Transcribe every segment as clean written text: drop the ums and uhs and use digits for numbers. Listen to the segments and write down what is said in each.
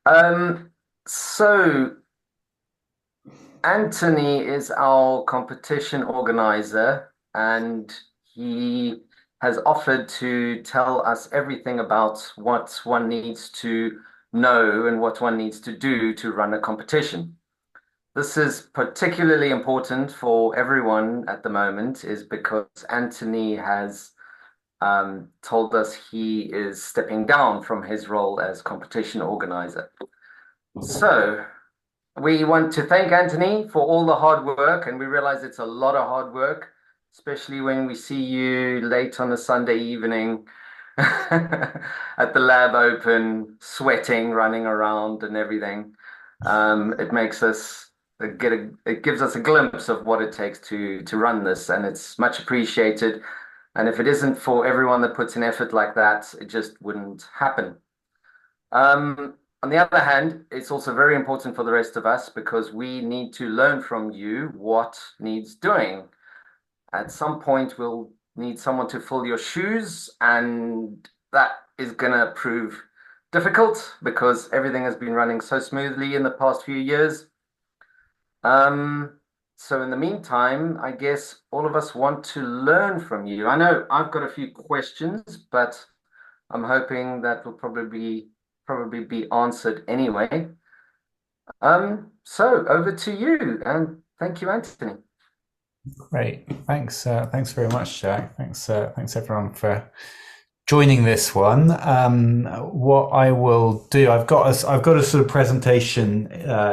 Um, so Anthony is our competition organizer, and he has offered to tell us everything about what one needs to know and what one needs to do to run a competition. This is particularly important for everyone at the moment, is because Anthony has told us he is stepping down from his role as competition organizer. So we want to thank Anthony for all the hard work, and we realize it's a lot of hard work, especially when we see you late on a Sunday evening at the lab open, sweating, running around, and everything. It makes us it gives us a glimpse of what it takes to run this, and it's much appreciated. And if it isn't for everyone that puts in effort like that, it just wouldn't happen. On the other hand, it's also very important for the rest of us because we need to learn from you what needs doing. At some point, we'll need someone to fill your shoes, and that is going to prove difficult because everything has been running so smoothly in the past few years. So in the meantime, I guess all of us want to learn from you. I know I've got a few questions, but I'm hoping that will probably be answered anyway. So over to you, and thank you, Anthony. Great. Thanks. Thanks very much, Jack. Thanks everyone for joining this one. What I will do, I've got a sort of presentation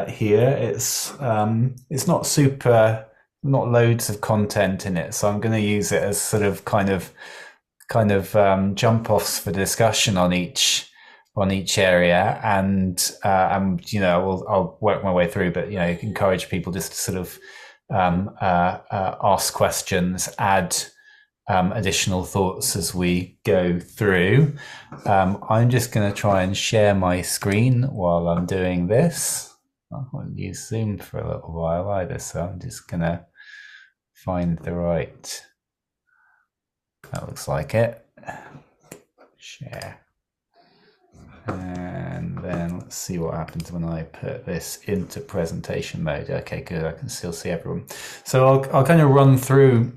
here. It's not super, not loads of content in it, so I'm going to use it as sort of jump offs for discussion on each area, and I'll work my way through, but encourage people just to sort of ask questions, add additional thoughts as we go through. I'm just going to try and share my screen while I'm doing this. I won't use Zoom for a little while either, so I'm just going to find the right. That looks like it. Share. And then let's see what happens when I put this into presentation mode. Okay, good. I can still see everyone. So I'll kind of run through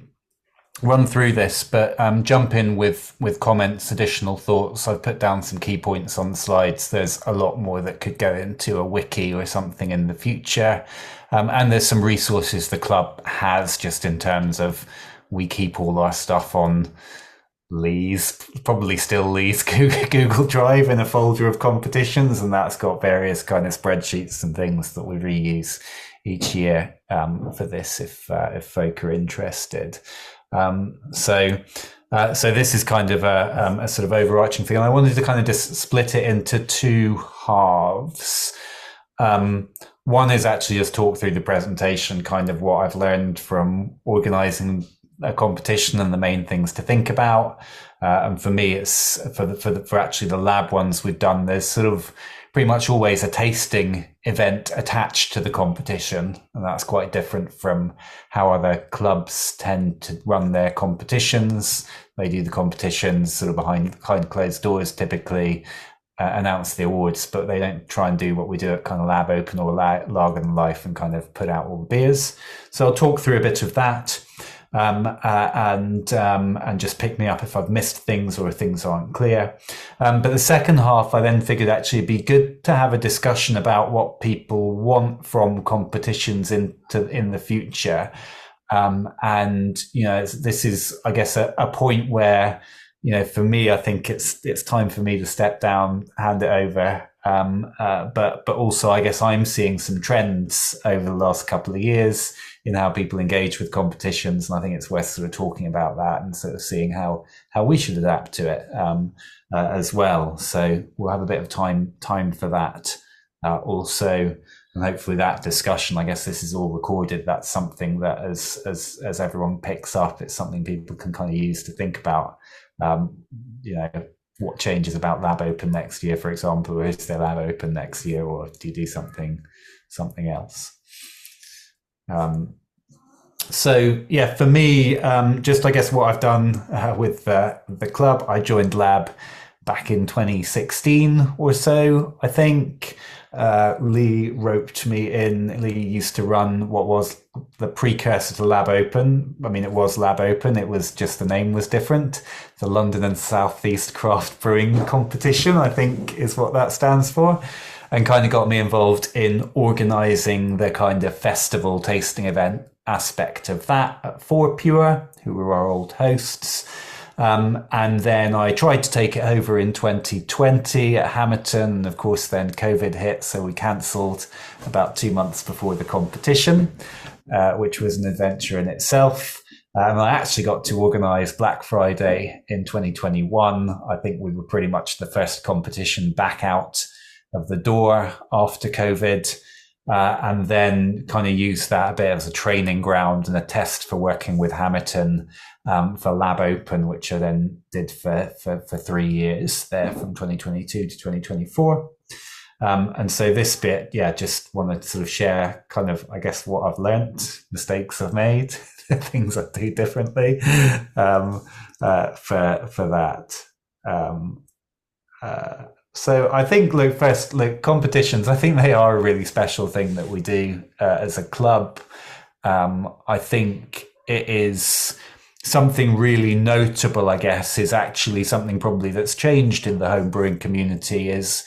this, but jump in with comments, additional thoughts. I've put down some key points on the slides. There's a lot more that could go into a wiki or something in the future. And there's some resources the club has just in terms of we keep all our stuff on Lee's, probably still Lee's Google Drive in a folder of competitions, and that's got various kind of spreadsheets and things that we reuse each year for this if folk are interested. So this is kind of a sort of overarching thing. And I wanted to kind of just split it into two halves. One is actually just talk through the presentation, kind of what I've learned from organizing a competition and the main things to think about. And for me, it's for actually the lab ones we've done, there's sort of pretty much always a tasting event attached to the competition. And that's quite different from how other clubs tend to run their competitions. They do the competitions sort of behind closed doors, typically announce the awards, but they don't try and do what we do at kind of Lab Open or Lager and Life and kind of put out all the beers. So I'll talk through a bit of that. And just pick me up if I've missed things or if things aren't clear. But the second half, I then figured actually it'd be good to have a discussion about what people want from competitions in the future. And this is, I guess, a point where, for me, I think it's time for me to step down, hand it over. But also, I guess I'm seeing some trends over the last couple of years in how people engage with competitions, and I think it's worth sort of talking about that and sort of seeing how we should adapt to it as well. So we'll have a bit of time for that also, and hopefully that discussion. I guess this is all recorded. That's something that as everyone picks up, it's something people can kind of use to think about. What changes about Lab Open next year, for example, or is there Lab Open next year, or do you do something else? So yeah, for me, just I guess what I've done with the club, I joined Lab back in 2016 or so, I think. Lee roped me in. Lee used to run what was the precursor to Lab Open. I mean, it was Lab Open. It was just the name was different. The London and South East Craft Brewing Competition, I think, is what that stands for, and kind of got me involved in organising the kind of festival tasting event aspect of that at For Pure, who were our old hosts. And then I tried to take it over in 2020 at Hamilton. And of course, then COVID hit, so we cancelled about 2 months before the competition, which was an adventure in itself. And I actually got to organise Black Friday in 2021. I think we were pretty much the first competition back out of the door after COVID. And then kind of used that a bit as a training ground and a test for working with Hamilton for Lab Open, which I then did for 3 years there from 2022 to 2024. And so this bit, just want to sort of share kind of, I guess, what I've learnt, mistakes I've made, things I do differently for that. So I think, competitions, I think they are a really special thing that we do as a club. I think it is something really notable, I guess, is actually something probably that's changed in the homebrewing community is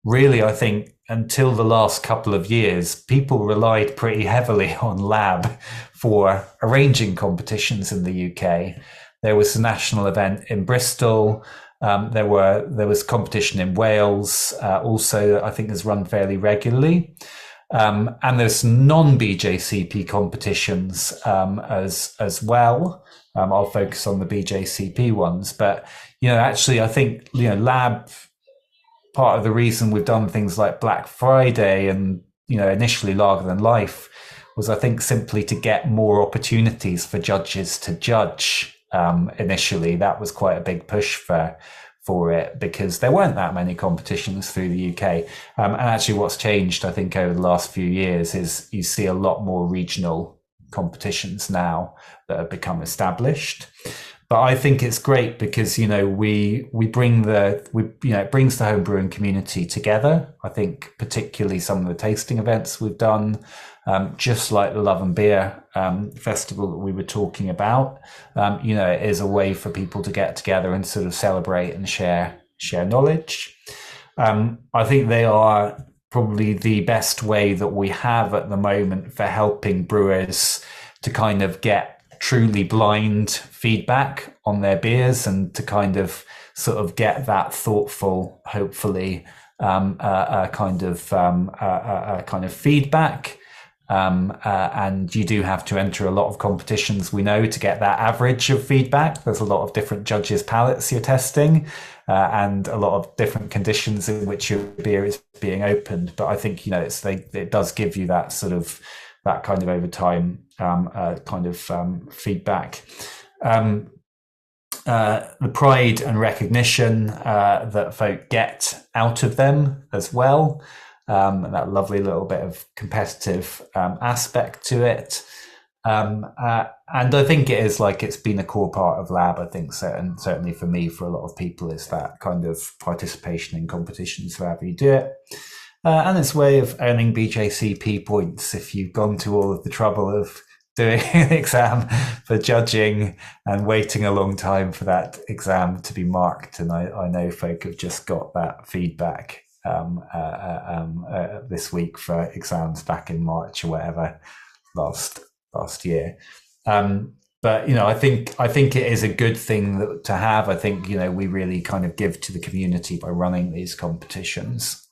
really, I think, until the last couple of years, people relied pretty heavily on Lab for arranging competitions in the UK. There was a national event in Bristol. There was competition in Wales, also I think is run fairly regularly. And there's non-BJCP competitions as well. I'll focus on the BJCP ones, but actually I think Lab, part of the reason we've done things like Black Friday and initially Lager Than Life was, I think, simply to get more opportunities for judges to judge. Initially, that was quite a big push for it because there weren't that many competitions through the UK. And actually what's changed, I think, over the last few years is you see a lot more regional competitions now that have become established. But I think it's great because, we bring it brings the homebrewing community together. I think particularly some of the tasting events we've done, just like the Love and Beer festival that we were talking about, it is a way for people to get together and sort of celebrate and share knowledge. I think they are probably the best way that we have at the moment for helping brewers to kind of get truly blind feedback on their beers and to kind of sort of get that thoughtful, hopefully, kind of feedback. And you do have to enter a lot of competitions, we know, to get that average of feedback. There's a lot of different judges' palates you're testing, and a lot of different conditions in which your beer is being opened. But I think, it does give you that sort of, that kind of over time feedback. The pride and recognition that folk get out of them as well. And that lovely little bit of competitive aspect to it. And I think it is it's been a core part of Lab, I think, certainly for me, for a lot of people, is that kind of participation in competitions, however you do it. And it's a way of earning BJCP points if you've gone to all of the trouble of doing an exam for judging and waiting a long time for that exam to be marked. And I know folk have just got that feedback this week for exams back in March or whatever last year. But I think it is a good thing to have. I think we really kind of give to the community by running these competitions,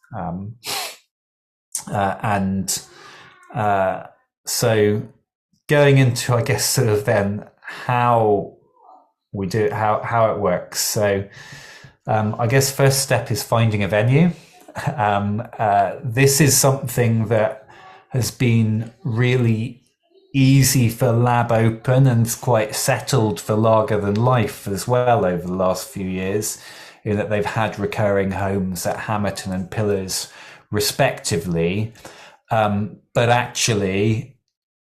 so going into, I guess, sort of then how we do it, how it works. So I guess first step is finding a venue. This is something that has been really easy for Lab Open and it's quite settled for Lager Than Life as well over the last few years, in that they've had recurring homes at Hamilton and Pillars respectively. But actually,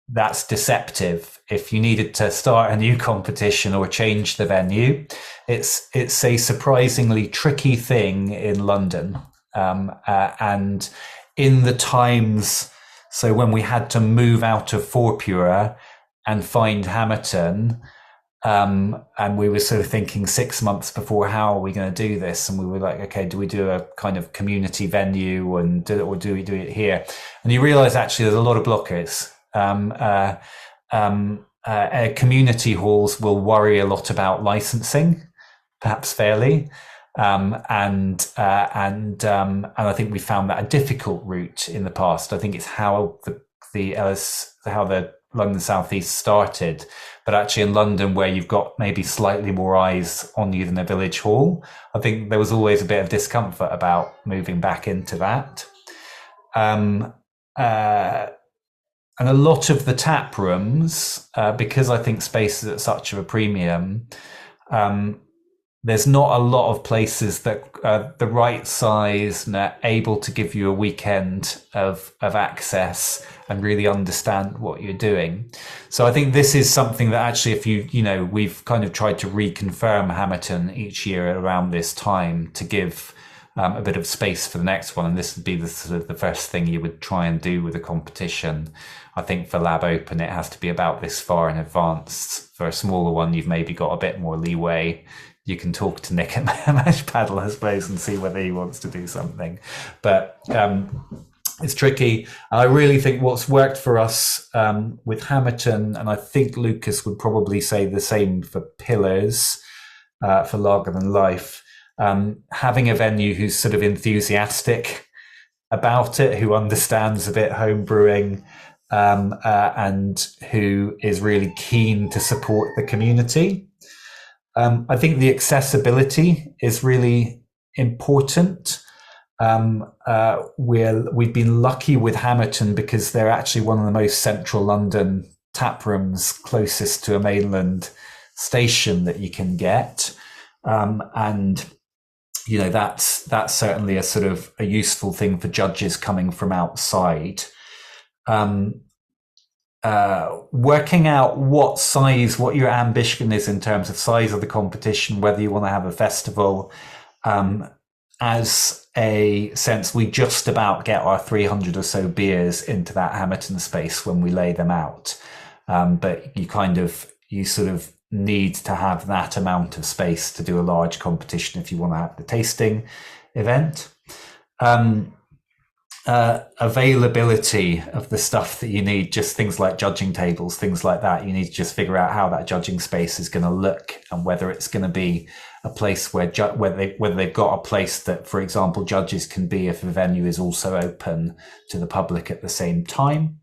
that's deceptive. If you needed to start a new competition or change the venue, it's a surprisingly tricky thing in London. And in the times, so when we had to move out of Forpura and find Hamerton, and we were sort of thinking 6 months before, how are we going to do this? And we were like, okay, do we do a kind of community venue or do we do it here? And you realize actually there's a lot of blockers. Community halls will worry a lot about licensing, perhaps fairly. And I think we found that a difficult route in the past. I think it's how the London South East started, but actually in London, where you've got maybe slightly more eyes on you than a village hall, I think there was always a bit of discomfort about moving back into that. And a lot of the tap rooms, because I think space is at such of a premium, there's not a lot of places that are the right size and are able to give you a weekend of access and really understand what you're doing. So I think this is something that actually, if we've kind of tried to reconfirm Hamerton each year around this time to give a bit of space for the next one. And this would be the sort of the first thing you would try and do with a competition. I think for Lab Open, it has to be about this far in advance. For a smaller one, you've maybe got a bit more leeway. You can talk to Nick at Mash Paddle, I suppose, and see whether he wants to do something. But it's tricky. I really think what's worked for us with Hamerton, and I think Lucas would probably say the same for Pillars, for Lager Than Life, having a venue who's sort of enthusiastic about it, who understands a bit home brewing, and who is really keen to support the community. I think the accessibility is really important. We've been lucky with Hamerton because they're actually one of the most central London tap rooms closest to a mainland station that you can get. And that's certainly a sort of a useful thing for judges coming from outside. Working out what your ambition is in terms of size of the competition, whether you want to have a festival. As a sense, we just about get our 300 or so beers into that Hamerton space when we lay them out. But you sort of need to have that amount of space to do a large competition if you want to have the tasting event. Availability of the stuff that you need, just things like judging tables, things like that. You need to just figure out how that judging space is going to look and whether it's going to be a place whether they've got a place that, for example, judges can be if the venue is also open to the public at the same time.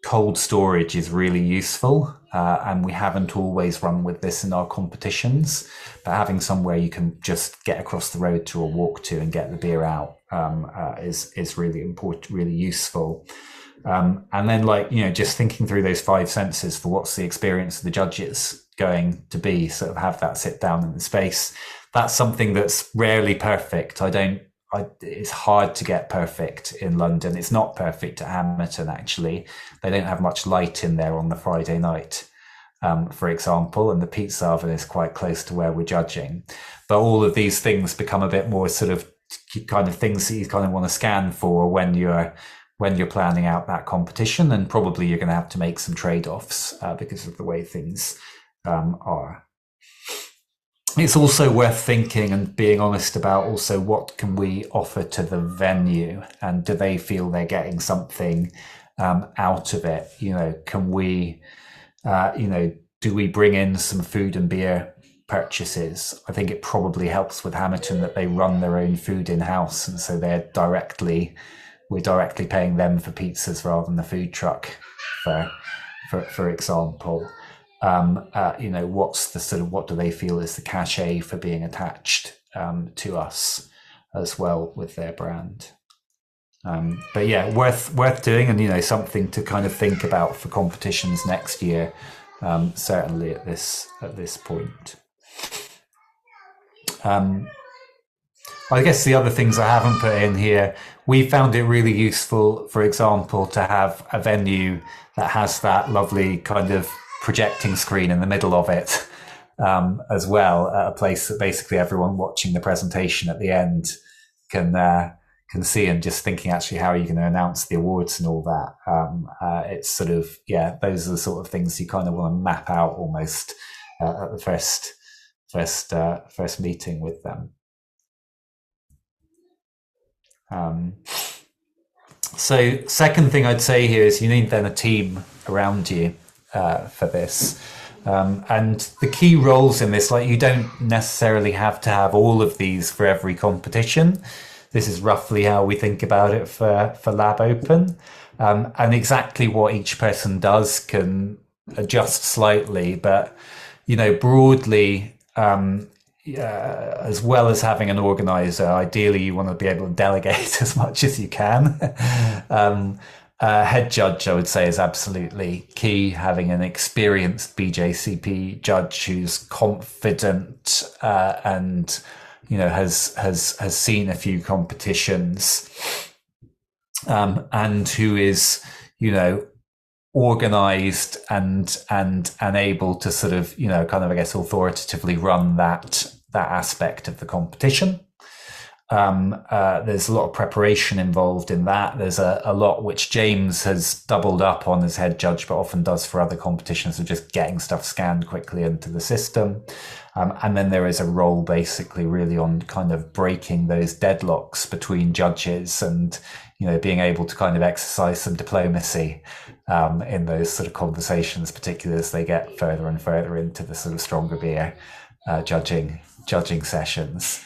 Cold storage is really useful, and we haven't always run with this in our competitions, but having somewhere you can just get across the road to or walk to and get the beer out is really important, really useful. And then just thinking through those 5 senses for what's the experience of the judges going to be, sort of have that sit down in the space. That's something that's rarely perfect. It's hard to get perfect in London. It's not perfect at Hamerton, actually. They don't have much light in there on the Friday night, for example, and the pizza oven is quite close to where we're judging. But all of these things become a bit more sort of kind of things that you kind of want to scan for when you're planning out that competition, and probably you're going to have to make some trade-offs because of the way things are. It's also worth thinking and being honest about also what can we offer to the venue, and do they feel they're getting something out of it? Can we, do we bring in some food and beer purchases? I think it probably helps with Hamerton that they run their own food in-house, and so we're directly paying them for pizzas rather than the food truck, for example. What's the sort of, what do they feel is the cachet for being attached to us as well with their brand? But yeah, worth doing, and something to kind of think about for competitions next year. Certainly at this point. I guess the other things I haven't put in here, we found it really useful, for example, to have a venue that has that lovely kind of projecting screen in the middle of it, as well, at a place that basically everyone watching the presentation at the end can can see, and just thinking actually how are you going to announce the awards and all that. It's sort of, yeah, those are the sort of things you kind of want to map out almost at the first meeting with them. Um, so second thing I'd say here is you need then a team around you for this. And the key roles in this, like you don't necessarily have to have all of these for every competition. This is roughly how we think about it for Lab Open. And exactly what each person does can adjust slightly, but, broadly, as well as having an organizer, ideally you want to be able to delegate as much as you can. Head judge, I would say, is absolutely key. Having an experienced BJCP judge who's confident and has seen a few competitions, and who is organized and able to sort of kind of, I guess, authoritatively run that aspect of the competition. There's a lot of preparation involved in that. There's a lot which James has doubled up on as head judge, but often does for other competitions, of just getting stuff scanned quickly into the system. And then there is a role basically really on kind of breaking those deadlocks between judges and, being able to kind of exercise some diplomacy in those sort of conversations, particularly as they get further and further into the sort of stronger beer judging sessions.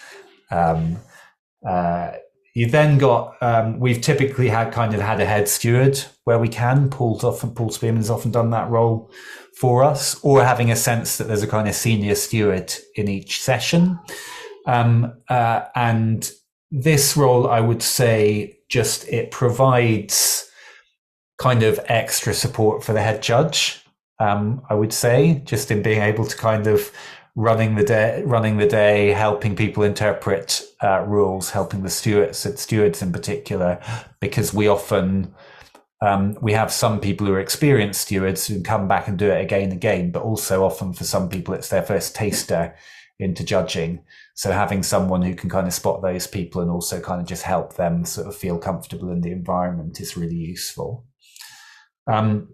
You then got, we've typically had a head steward where we can. Paul Spearman's often done that role for us, or having a sense that there's a kind of senior steward in each session. And this role, I would say, it provides kind of extra support for the head judge. I would say, just in being able to kind of running the day, helping people interpret rules, helping the stewards in particular, because we often we have some people who are experienced stewards who come back and do it again and again, but also often for some people it's their first taster into judging. So having someone who can kind of spot those people and also kind of just help them sort of feel comfortable in the environment is really useful. Then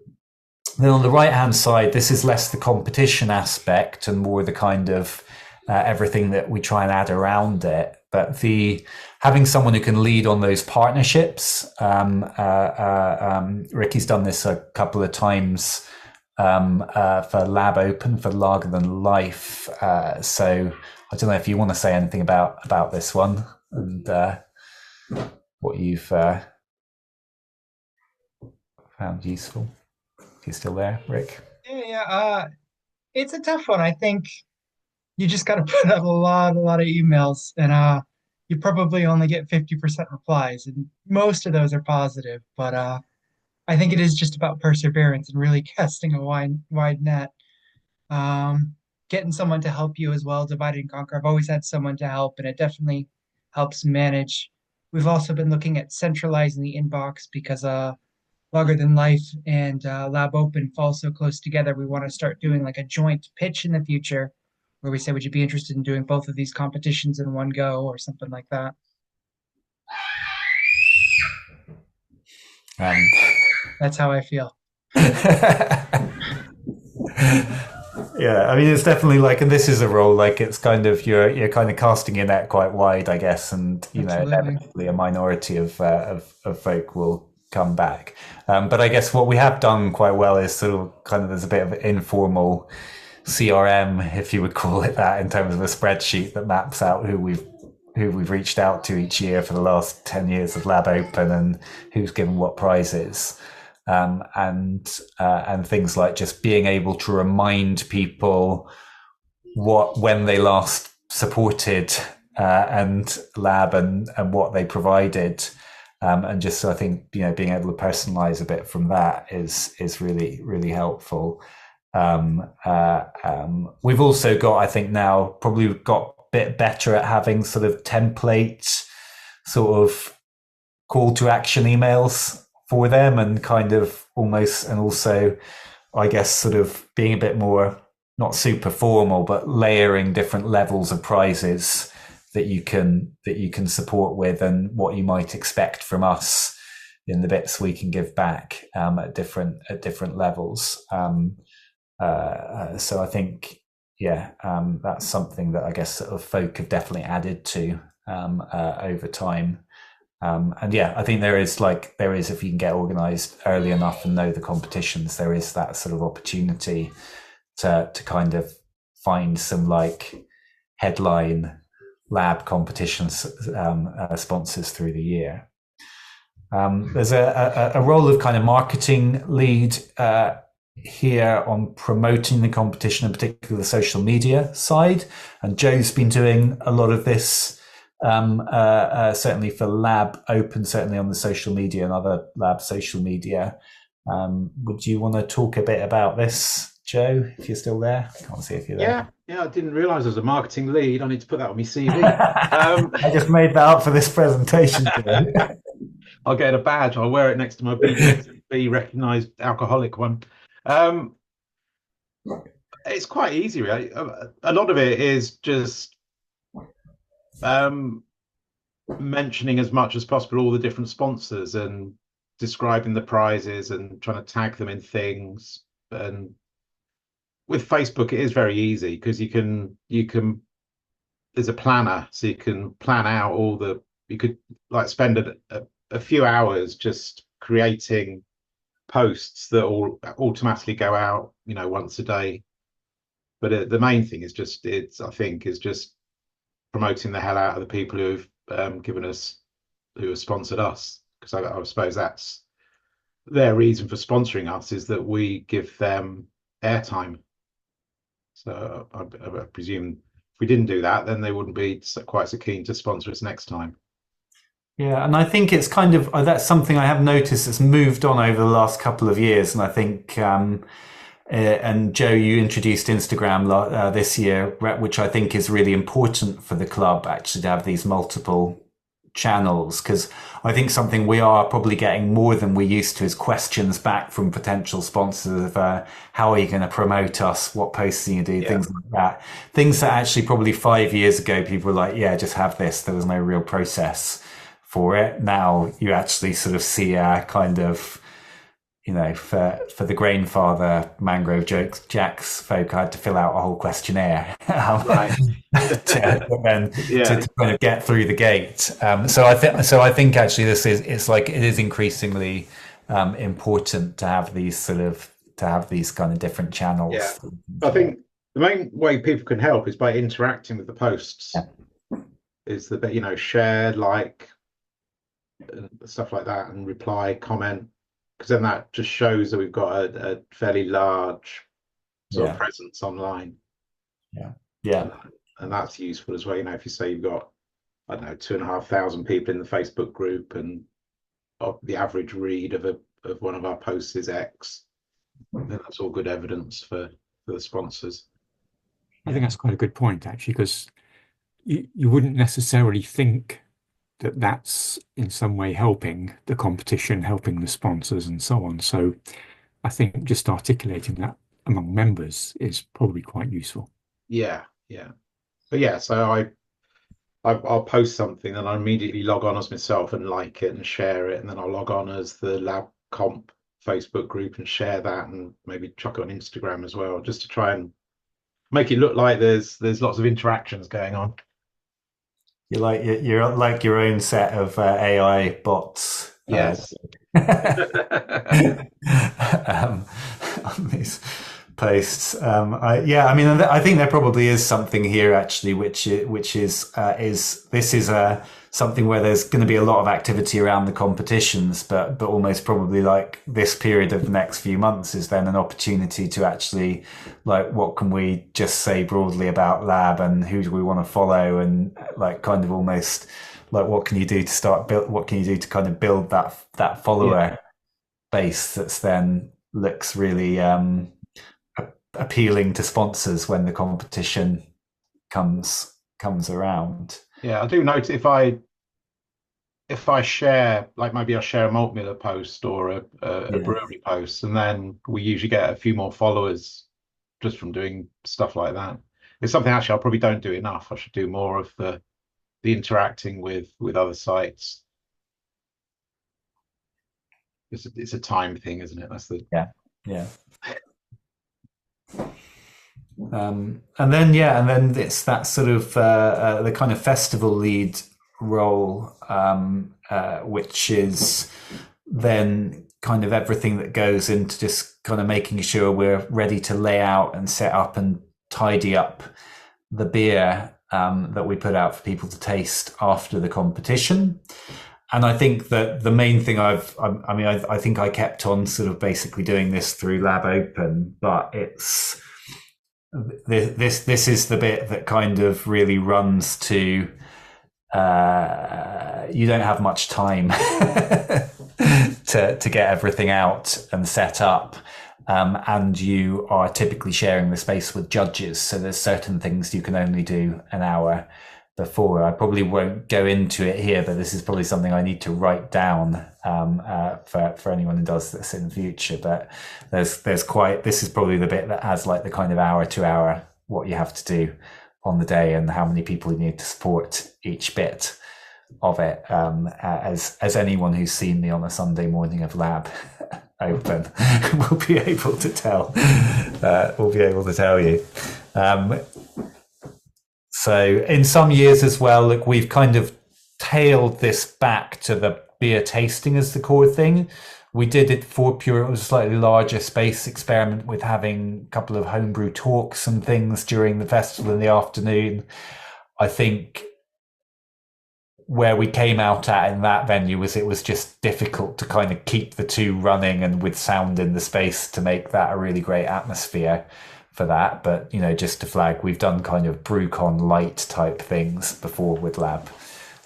on the right-hand side, this is less the competition aspect and more the kind of everything that we try and add around it. But having someone who can lead on those partnerships. Ricky's done this a couple of times for Lab Open, for Lager Than Life. So I don't know if you want to say anything about this one and what you've found useful. If you're still there, Rick. Yeah. It's a tough one. I think you just got to put out a lot of emails, and you probably only get 50% replies, and most of those are positive. But I think it is just about perseverance and really casting a wide net. Getting someone to help you as well, divide and conquer. I've always had someone to help, and it definitely helps manage. We've also been looking at centralizing the inbox because Longer Than Life and Lab Open fall so close together. We want to start doing like a joint pitch in the future where we say, would you be interested in doing both of these competitions in one go or something like that? That's how I feel. Yeah, I mean, it's definitely like, and this is a role like it's kind of you're kind of casting your net quite wide, I guess, and inevitably a minority of folk will come back. But I guess what we have done quite well is sort of kind of there's a bit of informal CRM, if you would call it that, in terms of a spreadsheet that maps out who we've reached out to each year for the last 10 years of Lab Open and who's given what prizes. And things like just being able to remind people when they last supported and Lab and what they provided, and just I think being able to personalize a bit from that is really helpful. We've also got, I think now probably got a bit better at having sort of template sort of call to action emails for them, and kind of almost, and also I guess sort of being a bit more not super formal but layering different levels of prizes that you can support with, and what you might expect from us in the bits we can give back at different levels. So I think, yeah, that's something that I guess sort of folk have definitely added to over time. And yeah, I think there is if you can get organised early enough and know the competitions, there is that sort of opportunity to kind of find some like headline lab competitions sponsors through the year. There's a role of kind of marketing lead here on promoting the competition, in particular the social media side. And Joe's been doing a lot of this, certainly for Lab Open, certainly on the social media and other Lab social media. Would you want to talk a bit about this, Joe, if you're still there? I can't see if you're there. Yeah, I didn't realize I was a marketing lead. I need to put that on my CV. I just made that up for this presentation today. I'll get a badge. I'll wear it next to my be recognized alcoholic one. It's quite easy, really. A lot of it is just mentioning as much as possible all the different sponsors and describing the prizes and trying to tag them in things. And with Facebook, it is very easy because you can there's a planner, so you can plan out you could like spend a few hours just creating posts that all automatically go out, once a day. But the main thing is just promoting the hell out of the people who've who have sponsored us, because I suppose that's their reason for sponsoring us, is that we give them airtime. So I presume if we didn't do that, then they wouldn't be quite so keen to sponsor us next time. Yeah, and I think it's kind of that's something I have noticed that's moved on over the last couple of years, and I think. And Joe, you introduced Instagram this year, which I think is really important for the club actually to have these multiple channels, because I think something we are probably getting more than we used to is questions back from potential sponsors of how are you going to promote us, what posts are you do, things like that. Things that actually probably 5 years ago people were like, yeah, just have this. There was no real process for it. Now you actually sort of see a kind of, for the Grainfather Mangrove Jacks folk, I had to fill out a whole questionnaire Right. to kind of get through the gate. So I think actually it is increasingly important to have these kind of different channels. Yeah, I think the main way people can help is by interacting with the posts. Yeah. Is that share, like, stuff like that, and reply, comment. Because then that just shows that we've got a fairly large sort of presence online. Yeah. And that's useful as well. If you say you've got, I don't know, 2,500 people in the Facebook group, and the average read of one of our posts is X, then that's all good evidence for the sponsors. I think that's quite a good point, actually, because you wouldn't necessarily think that that's in some way helping the competition, helping the sponsors and so on. So I think just articulating that among members is probably quite useful. Yeah. But yeah, so I'll post something and I immediately log on as myself and like it and share it, and then I'll log on as the Lab Comp Facebook group and share that, and maybe chuck it on Instagram as well, just to try and make it look like there's lots of interactions going on. You're like your own set of AI bots. Yes. On these posts. I think there probably is something here actually, which is something where there's going to be a lot of activity around the competitions, but almost probably like this period of the next few months is then an opportunity to actually, like, what can we just say broadly about Lab, and who do we want to follow, and like kind of almost like what can you do to kind of build that follower base that's then looks really appealing to sponsors when the competition comes around. Yeah, I do notice if I share, like, maybe I'll share a Malt Miller post or a brewery post, and then we usually get a few more followers just from doing stuff like that. It's something actually I probably don't do enough. I should do more of the the interacting with other sites. It's a time thing, isn't it? That's the Yeah. And then it's that sort of the kind of festival lead role, which is then kind of everything that goes into just kind of making sure we're ready to lay out and set up and tidy up the beer that we put out for people to taste after the competition. And I think that the main thing I think I kept on sort of basically doing this through Lab Open, but this is the bit that kind of really runs to you don't have much time to get everything out and set up. And you are typically sharing the space with judges. So there's certain things you can only do an hour before. I probably won't go into it here, but this is probably something I need to write down for anyone who does this in the future. But this is probably the bit that has like the kind of hour to hour, what you have to do on the day and how many people you need to support each bit of it. As anyone who's seen me on a Sunday morning of Lab Open will be able to tell you. So in some years as well, look, we've kind of tailed this back to the beer tasting as the core thing. We did it for Pure. It was a slightly larger space experiment with having a couple of homebrew talks and things during the festival in the afternoon. I think where we came out at in that venue was it was just difficult to kind of keep the two running and with sound in the space to make that a really great atmosphere for that. But, just to flag, we've done kind of BrewCon light type things before with Lab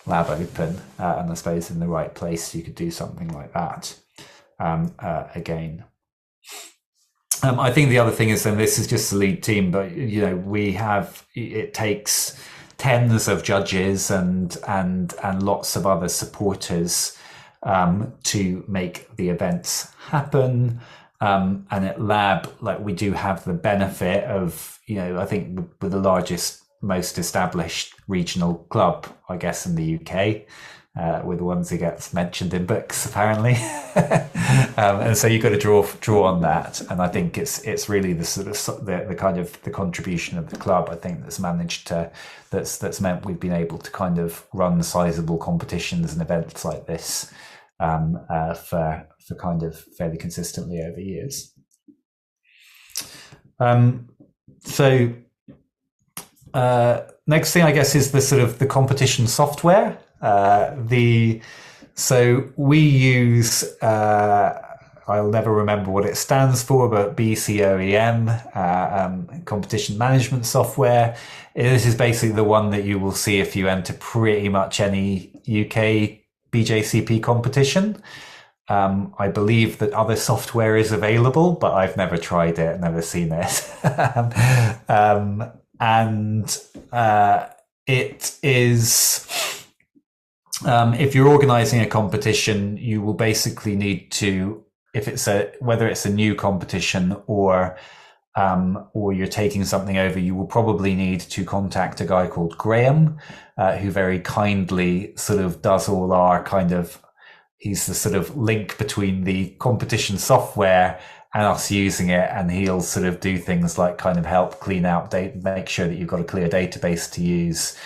Open, and I suppose in the right place you could do something like that again. I think the other thing is, and this is just the lead team, but it takes tens of judges and lots of other supporters to make the events happen. And at Lab, like, we do have the benefit of, I think we're the largest, most established regional club, I guess, in the UK. We're the ones who gets mentioned in books, apparently. And so you've got to draw on that. And I think it's really the sort of the kind of the contribution of the club, I think, that's meant we've been able to kind of run sizable competitions and events like this for kind of fairly consistently over years. Next thing, I guess, is the sort of the competition software. So we use, I'll never remember what it stands for, but BCOEM, competition management software. This is basically the one that you will see if you enter pretty much any UK BJCP competition. I believe that other software is available, but I've never tried it, never seen it. It is, if you're organizing a competition, you will basically need to, whether it's a new competition or you're taking something over, you will probably need to contact a guy called Graham, who very kindly sort of does all our kind of, he's the sort of link between the competition software and us using it, and he'll sort of do things like kind of help clean out data, make sure that you've got a clear database to use.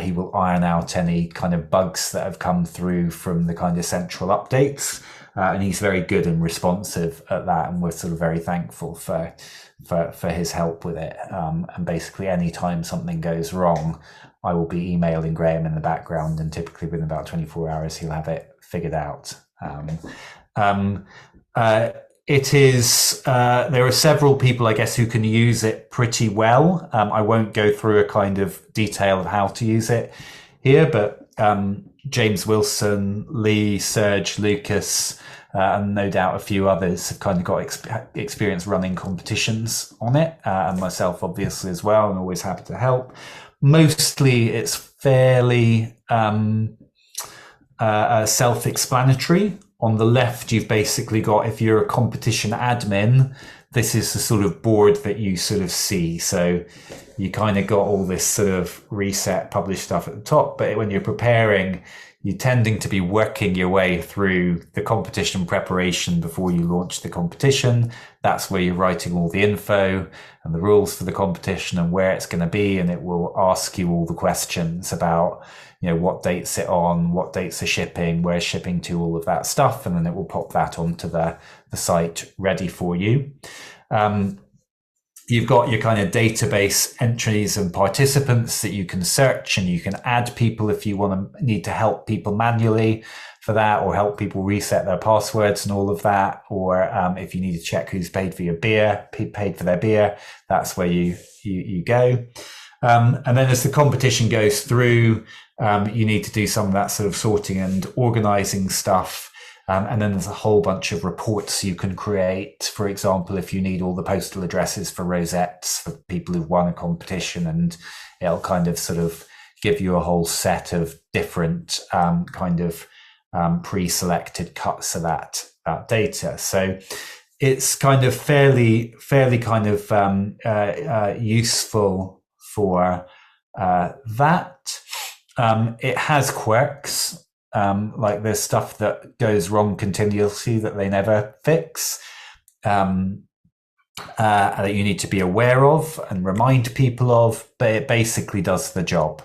He will iron out any kind of bugs that have come through from the kind of central updates. And he's very good and responsive at that, and we're sort of very thankful for his help with it. And basically any time something goes wrong, I will be emailing Graham in the background, and typically within about 24 hours, he'll have it figured out. It is, there are several people, I guess, who can use it pretty well. I won't go through a kind of detail of how to use it here, but James Wilson, Lee, Serge, Lucas, and no doubt a few others have kind of got experience running competitions on it, and myself obviously as well, and always happy to help. Mostly it's fairly self-explanatory. On the left, you've basically got, if you're a competition admin, this is the sort of board that you sort of see. So you kind of got all this sort of reset published stuff at the top, but when you're preparing, you're tending to be working your way through the competition preparation before you launch the competition. That's where you're writing all the info and the rules for the competition and where it's going to be. And it will ask you all the questions about, what dates it on, what dates are shipping, where's shipping to, all of that stuff. And then it will pop that onto the site ready for you. You've got your kind of database entries and participants that you can search, and you can add people if you need to help people manually for that, or help people reset their passwords and all of that. Or if you need to check who's paid for your beer, paid for their beer, that's where you go. And then as the competition goes through, you need to do some of that sort of sorting and organizing stuff. And then there's a whole bunch of reports you can create. For example, if you need all the postal addresses for rosettes for people who've won a competition, and it'll kind of sort of give you a whole set of different pre-selected cuts of that data. So it's kind of fairly kind of useful for that. It has quirks. Like there's stuff that goes wrong continuously that they never fix, that you need to be aware of and remind people of, but it basically does the job.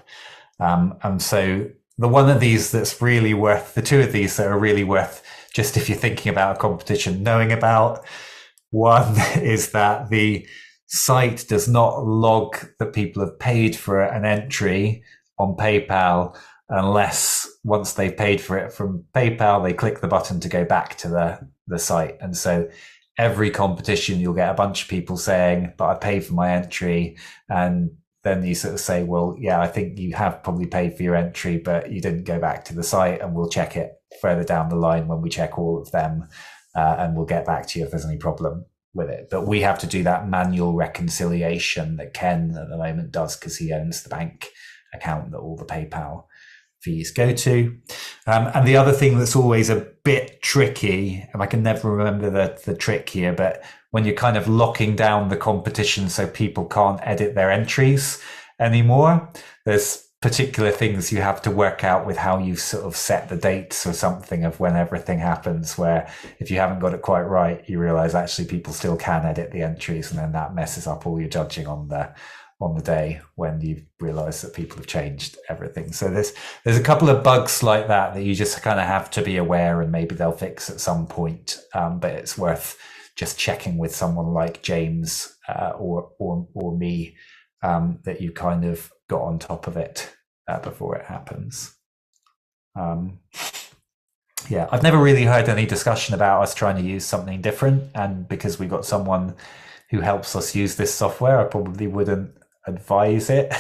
And so the one of these that's really worth, the two of these that are really worth, just if you're thinking about a competition, knowing about, one is that the site does not log that people have paid for an entry on PayPal unless once they've paid for it from PayPal, they click the button to go back to the site. And so every competition, you'll get a bunch of people saying, but I paid for my entry. And then you sort of say, well, yeah, I think you have probably paid for your entry, but you didn't go back to the site, and we'll check it further down the line when we check all of them. And we'll get back to you if there's any problem with it. But we have to do that manual reconciliation that Ken at the moment does, because he owns the bank account that all the PayPal fees go to. And the other thing that's always a bit tricky, and I can never remember the trick here, but when you're kind of locking down the competition so people can't edit their entries anymore, there's particular things you have to work out with how you sort of set the dates or something of when everything happens, where if you haven't got it quite right, you realize actually people still can edit the entries, and then that messes up all your judging on the day when you realize that people have changed everything. So there's a couple of bugs like that you just kind of have to be aware, and maybe they'll fix at some point. But it's worth just checking with someone like James or me that you kind of got on top of it before it happens. Yeah, I've never really heard any discussion about us trying to use something different, and because we've got someone who helps us use this software, I probably wouldn't advise it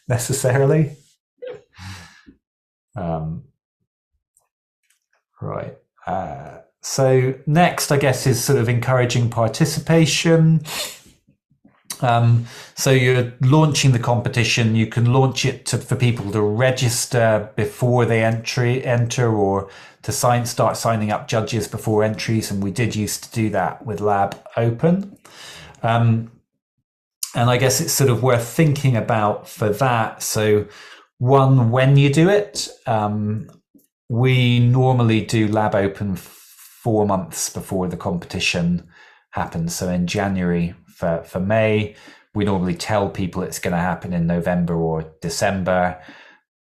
necessarily. Right. So next, I guess, is sort of encouraging participation. So you're launching the competition. You can launch it for people to register before they enter, or to start signing up judges before entries. And we did used to do that with Lab Open. And I guess it's sort of worth thinking about for that. So one, when you do it, we normally do Lab Open 4 months before the competition happens. So in January for May, we normally tell people it's going to happen in November or December.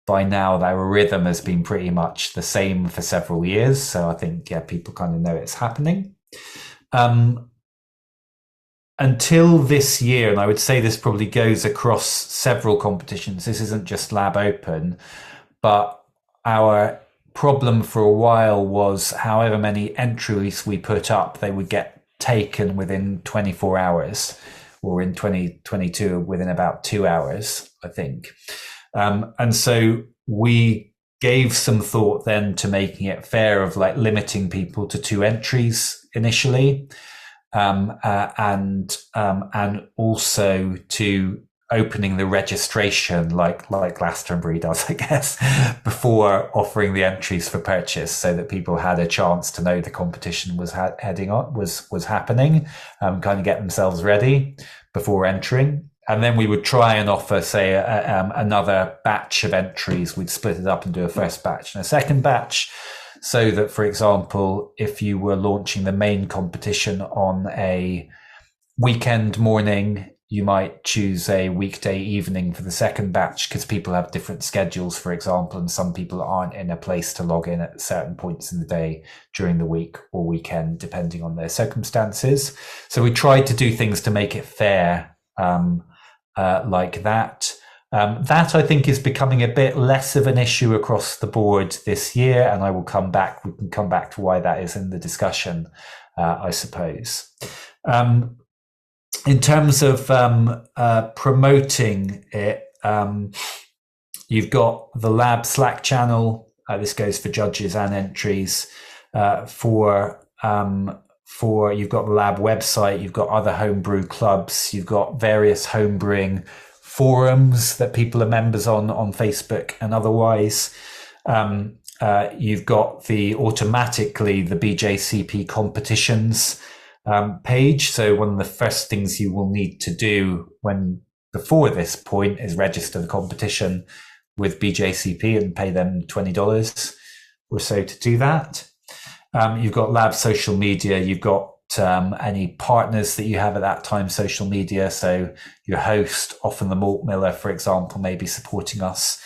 By now, their rhythm has been pretty much the same for several years. So I think, yeah, people kind of know it's happening. Until this year, and I would say this probably goes across several competitions, this isn't just Lab Open, but our problem for a while was however many entries we put up, they would get taken within 24 hours, or in 2022 within about 2 hours, I think. And so we gave some thought then to making it fair, of like limiting people to 2 entries initially. And also to opening the registration like Glastonbury does, I guess, before offering the entries for purchase, so that people had a chance to know the competition was was happening, kind of get themselves ready before entering. And then we would try and offer, say, another batch of entries. We'd split it up and do a first batch and a second batch, so that, for example, if you were launching the main competition on a weekend morning, you might choose a weekday evening for the second batch, because people have different schedules, for example, and some people aren't in a place to log in at certain points in the day during the week or weekend, depending on their circumstances. So we tried to do things to make it fair, like that. That, I think, is becoming a bit less of an issue across the board this year, and we can come back to why that is in the discussion, I suppose. In terms of promoting it, you've got the Lab Slack channel. This goes for judges and entries. For you've got the Lab website, you've got other homebrew clubs, you've got various homebrewing forums that people are members on Facebook and otherwise. You've got the BJCP competitions page. So one of the first things you will need to do before this point is register the competition with BJCP and pay them $20 or so to do that. You've got Lab social media. You've got any partners that you have at that time, social media. So your host, often the malt miller, for example, may be supporting us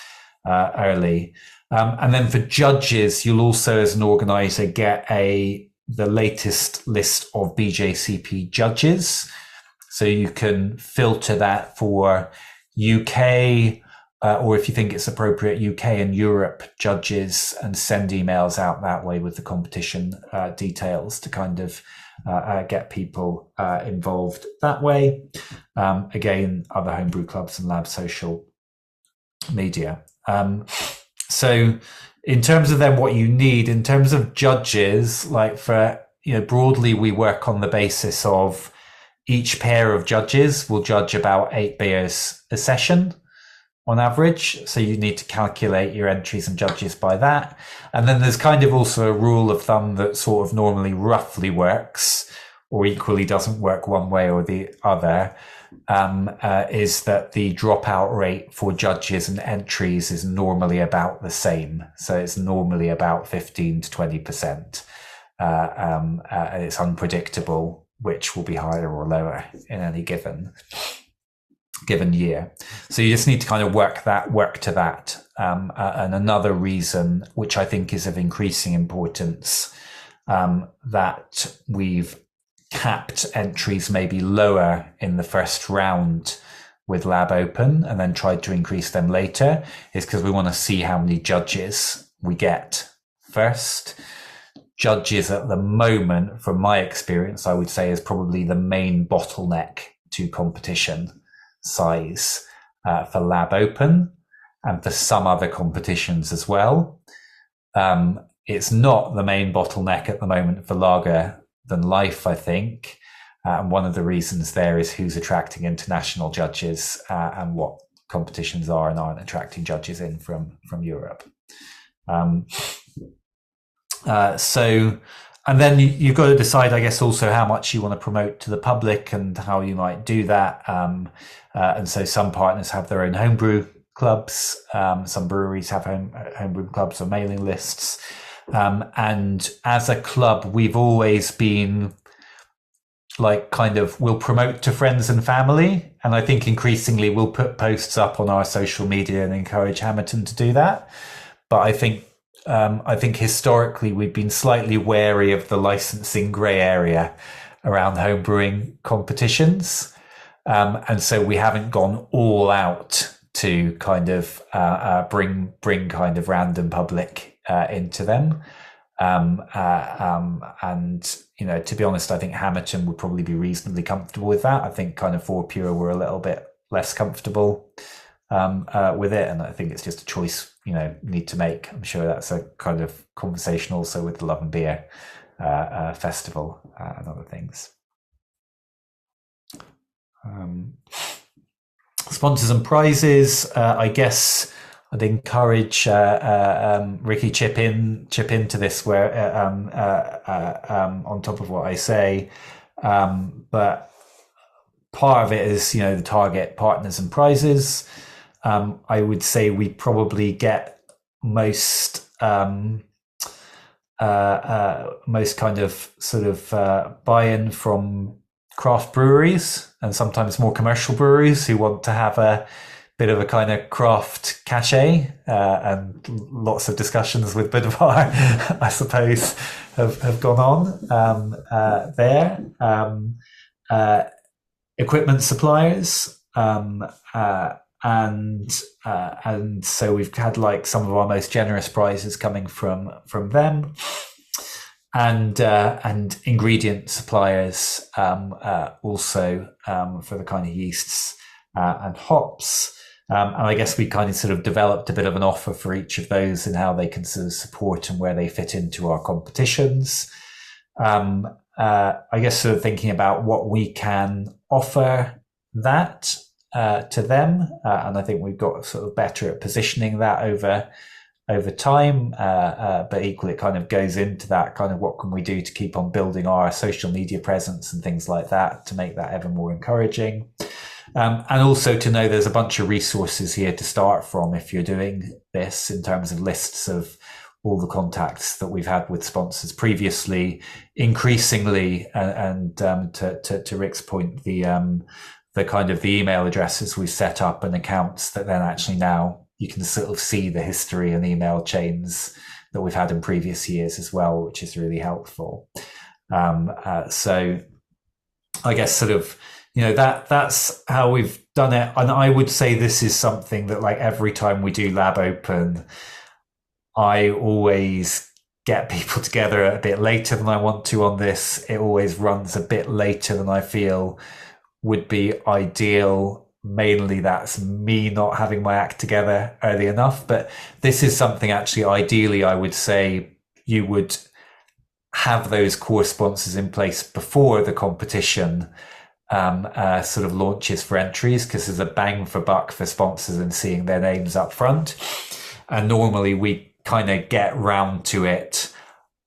early. And then for judges, you'll also, as an organizer, get the latest list of BJCP judges. So you can filter that for UK, or if you think it's appropriate, UK and Europe judges, and send emails out that way with the competition details to kind of get people involved that way. Again, other homebrew clubs and Lab social media. So in terms of then what you need, in terms of judges, like broadly, we work on the basis of each pair of judges will judge about 8 beers a session on average. So you need to calculate your entries and judges by that. And then there's kind of also a rule of thumb that sort of normally roughly works, or equally doesn't work one way or the other, is that the dropout rate for judges and entries is normally about the same. So it's normally about 15 to 20%. And it's unpredictable which will be higher or lower in any given year. So you just need to kind of work to that. And another reason, which I think is of increasing importance, that we've capped entries maybe lower in the first round with Lab Open and then tried to increase them later, is because we want to see how many judges we get first. Judges at the moment, from my experience, I would say is probably the main bottleneck to competition size for Lab Open and for some other competitions as well. It's not the main bottleneck at the moment for Lager Than Life, I think. And one of the reasons there is who's attracting international judges and what competitions are and aren't attracting judges in from Europe. And then you've got to decide, I guess, also how much you want to promote to the public and how you might do that. And so some partners have their own homebrew clubs. Some breweries have homebrew clubs or mailing lists. And as a club, we've always been we'll promote to friends and family. And I think increasingly we'll put posts up on our social media and encourage Hamilton to do that. But I think historically we've been slightly wary of the licensing grey area around homebrewing competitions. And so we haven't gone all out to kind of bring kind of random public into them. And, to be honest, I think Hamilton would probably be reasonably comfortable with that. I think kind of For Pure were a little bit less comfortable with it. And I think it's just a choice, need to make. I'm sure that's a kind of conversation also with the Love and Beer festival and other things. sponsors and prizes. I guess I'd encourage Ricky chip into this where on top of what I say. But part of it is, the target partners and prizes. I would say we probably get most most kind of sort of buy-in from craft breweries and sometimes more commercial breweries who want to have a bit of a kind of craft cachet, and lots of discussions with Budvar, I suppose, have gone on there. Equipment suppliers, and so we've had like some of our most generous prizes coming from them, and ingredient suppliers, also, for the kind of yeasts and hops. And I guess we kind of sort of developed a bit of an offer for each of those and how they can sort of support and where they fit into our competitions. I guess sort of thinking about what we can offer that to them, and I think we've got sort of better at positioning that over time, but equally it kind of goes into that kind of what can we do to keep on building our social media presence and things like that to make that ever more encouraging. And also to know there's a bunch of resources here to start from if you're doing this, in terms of lists of all the contacts that we've had with sponsors previously, increasingly, and to Rick's point, the kind of the email addresses we've set up and accounts that then actually now you can sort of see the history and email chains that we've had in previous years as well, which is really helpful. So I guess sort of, that's how we've done it. And I would say this is something that, like, every time we do Lab Open, I always get people together a bit later than I want to on this. It always runs a bit later than I feel would be ideal. Mainly that's me not having my act together early enough. But this is something actually ideally I would say you would have those core sponsors in place before the competition sort of launches for entries, because there's a bang for buck for sponsors and seeing their names up front. And normally we kind of get round to it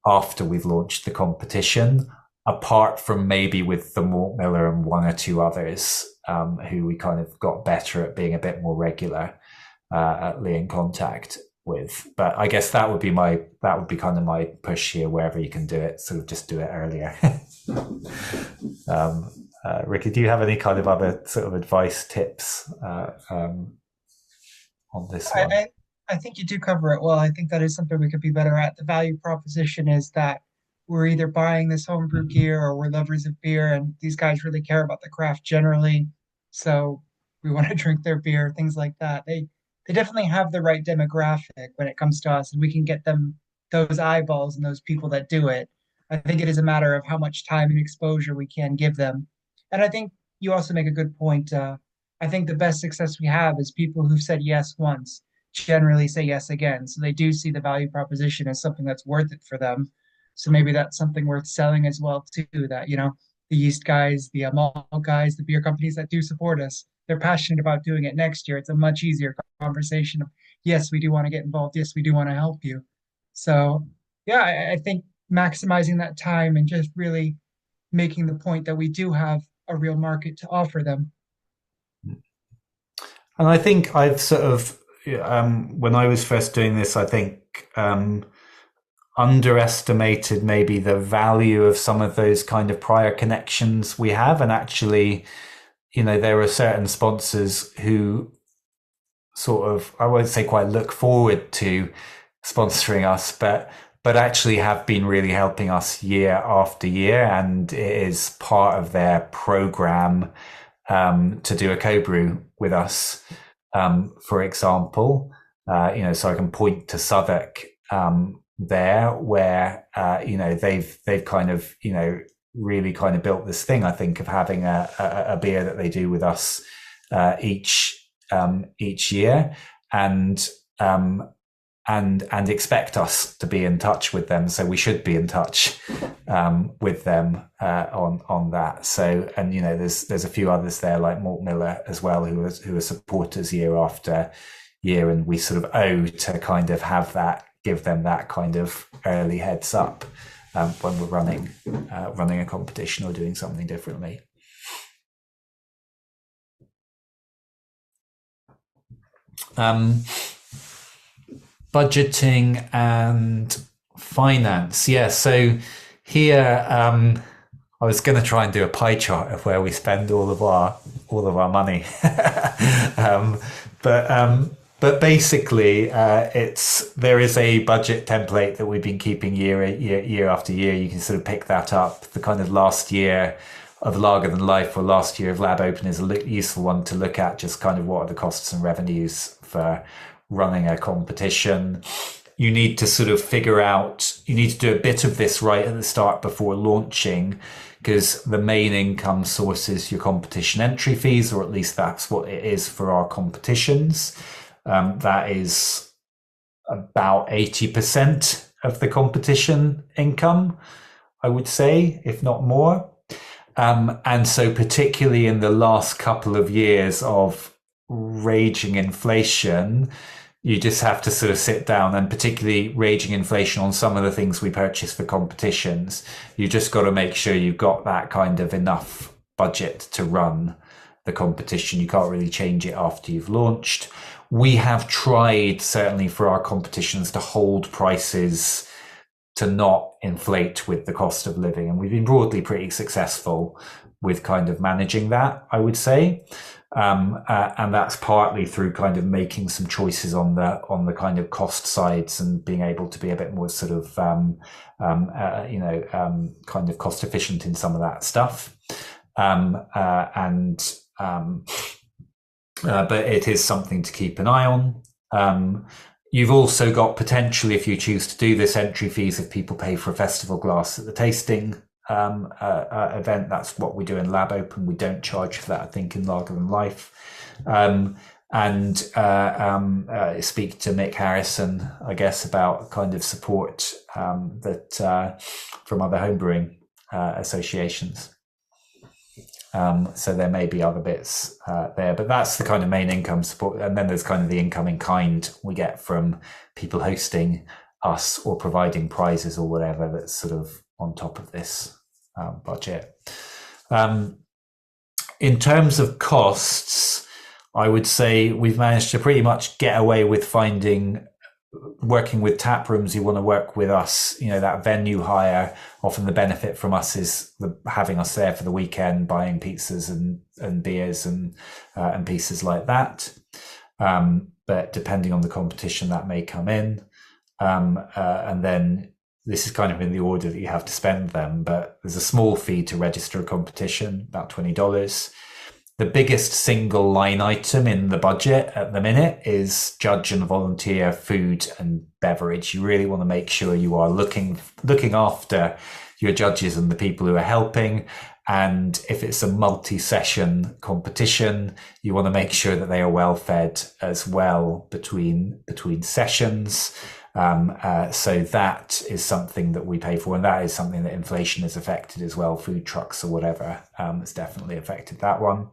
after we've launched the competition, apart from maybe with the Malt Miller and one or two others, who we kind of got better at being a bit more regularly in contact with. But I guess that would be kind of my push here. Wherever you can do it, sort of just do it earlier. Ricky, do you have any kind of other sort of advice, tips on this one? I think you do cover it well. I think that is something we could be better at. The value proposition is that we're either buying this homebrew gear or we're lovers of beer, and these guys really care about the craft generally. So we want to drink their beer, things like that. They definitely have the right demographic when it comes to us, and we can get them those eyeballs and those people that do it. I think it is a matter of how much time and exposure we can give them. And I think you also make a good point. I think the best success we have is people who've said yes once generally say yes again. So they do see the value proposition as something that's worth it for them. So maybe that's something worth selling as well too. That the yeast guys, the malt guys, the beer companies that do support us, they're passionate about doing it next year. It's a much easier conversation of, yes, we do want to get involved. Yes, we do want to help you. So yeah, I think maximizing that time and just really making the point that we do have a real market to offer them. And I think I've sort of, when I was first doing this, I think underestimated maybe the value of some of those kind of prior connections we have. And actually, there are certain sponsors who sort of, I won't say quite look forward to sponsoring us, but actually have been really helping us year after year. And it is part of their program to do a co-brew with us, for example. So I can point to Southwark there, where they've kind of really kind of built this thing, I think, of having a beer that they do with us each year, and and expect us to be in touch with them. So we should be in touch with them on that. So, and there's a few others there like Malt Miller as well who are supporters year after year, and we sort of owe to kind of give them that kind of early heads up when we're running a competition or doing something differently. Budgeting and finance. Yeah. So here, I was going to try and do a pie chart of where we spend all of our money. But basically, there is a budget template that we've been keeping year after year. You can sort of pick that up. The kind of last year of Lager Than Life or last year of Lab Open is a useful one to look at, just kind of what are the costs and revenues for running a competition. You need to sort of you need to do a bit of this right at the start before launching, because the main income source is your competition entry fees, or at least that's what it is for our competitions. That is about 80% of the competition income, I would say, if not more. And so particularly in the last couple of years of raging inflation, you just have to sort of sit down, and particularly raging inflation on some of the things we purchase for competitions, you just got to make sure you've got that kind of enough budget to run the competition. You can't really change it after you've launched. We have tried, certainly for our competitions, to hold prices to not inflate with the cost of living. And we've been broadly pretty successful with kind of managing that, I would say. And that's partly through kind of making some choices on the kind of cost sides and being able to be a bit more sort of, kind of cost efficient in some of that stuff. But it is something to keep an eye on. You've also got potentially, if you choose to do this, entry fees if people pay for a festival glass at the tasting event. That's what we do in Lab Open. We don't charge for that, I think, in Lager Than Life. Speak to Mick Harrison, I guess, about kind of support that from other homebrewing associations. So there may be other bits there, but that's the kind of main income support. And then there's kind of the income in kind we get from people hosting us or providing prizes or whatever that's sort of on top of this budget. In terms of costs, I would say we've managed to pretty much get away with working with tap rooms who want to work with us. That venue hire, often the benefit from us is having us there for the weekend, buying pizzas and beers and pieces like that. But depending on the competition, that may come in. And then this is kind of in the order that you have to spend them, but there's a small fee to register a competition, about $20. The biggest single line item in the budget at the minute is judge and volunteer food and beverage. You really want to make sure you are looking after your judges and the people who are helping. And if it's a multi-session competition, you want to make sure that they are well fed as well between sessions. So that is something that we pay for, and that is something that inflation has affected as well. Food trucks or whatever has definitely affected that one.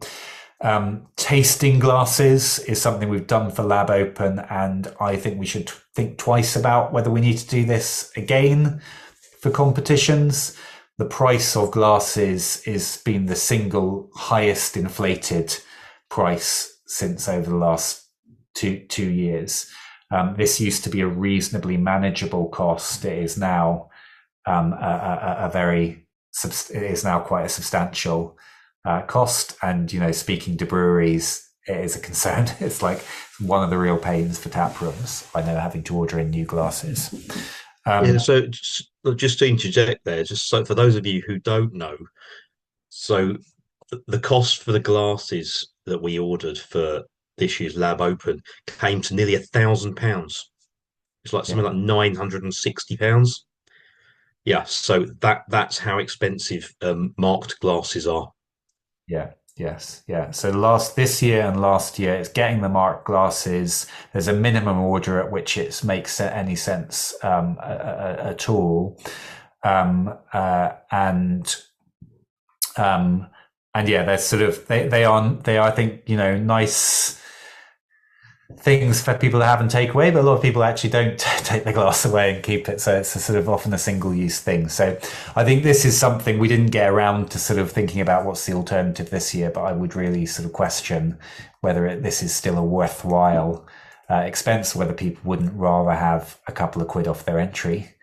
Tasting glasses is something we've done for Lab Open, and I think we should think twice about whether we need to do this again for competitions. The price of glasses has been the single highest inflated price since over the last two years. This used to be a reasonably manageable cost. It is now it is now quite a substantial cost. And speaking to breweries, it is a concern. It's like one of the real pains for tap rooms. I know, having to order in new glasses. So just to interject there, just so for those of you who don't know, so the cost for the glasses that we ordered for this year's Lab Open came to nearly £1,000. It's like something like £960. Yeah, so that's how expensive marked glasses are. Yeah. Yes, yeah. So this year and last year, it's getting the marked glasses. There's a minimum order at which it makes any sense at all, and and yeah, they're sort of they are I think nice things for people to have and take away, but a lot of people actually don't take the glass away and keep it. So it's a sort of often a single use thing. So I think this is something we didn't get around to sort of thinking about what's the alternative this year, but I would really sort of question whether this is still a worthwhile expense, or whether people wouldn't rather have a couple of quid off their entry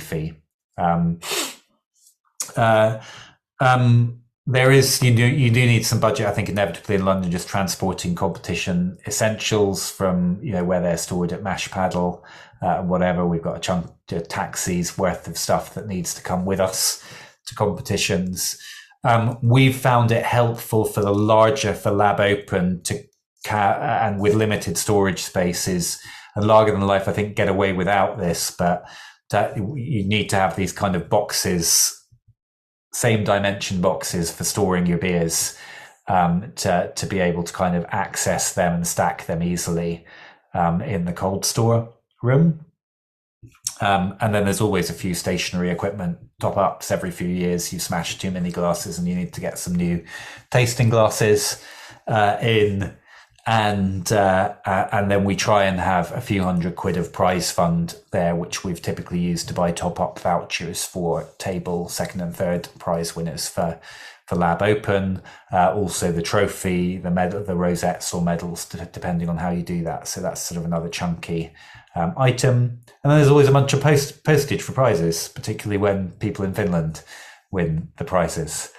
fee. There is, you do need some budget, I think, inevitably in London, just transporting competition essentials from, where they're stored at Mash Paddle, and whatever. We've got a chunk of taxis worth of stuff that needs to come with us to competitions. We've found it helpful for Lab Open and with limited storage spaces. And Lager Than Life, I think, get away without this, but that you need to have these kind of boxes, same dimension boxes for storing your beers, to be able to kind of access them and stack them easily in the cold store room. And then there's always a few stationary equipment top ups every few years. You smash too many glasses and you need to get some new tasting glasses in. And then we try and have a few £100 of prize fund there, which we've typically used to buy top-up vouchers for table second and third prize winners for Lab Open. Also the trophy, the medal, the rosettes or medals, depending on how you do that. So that's sort of another chunky item. And then there's always a bunch of postage for prizes, particularly when people in Finland win the prizes.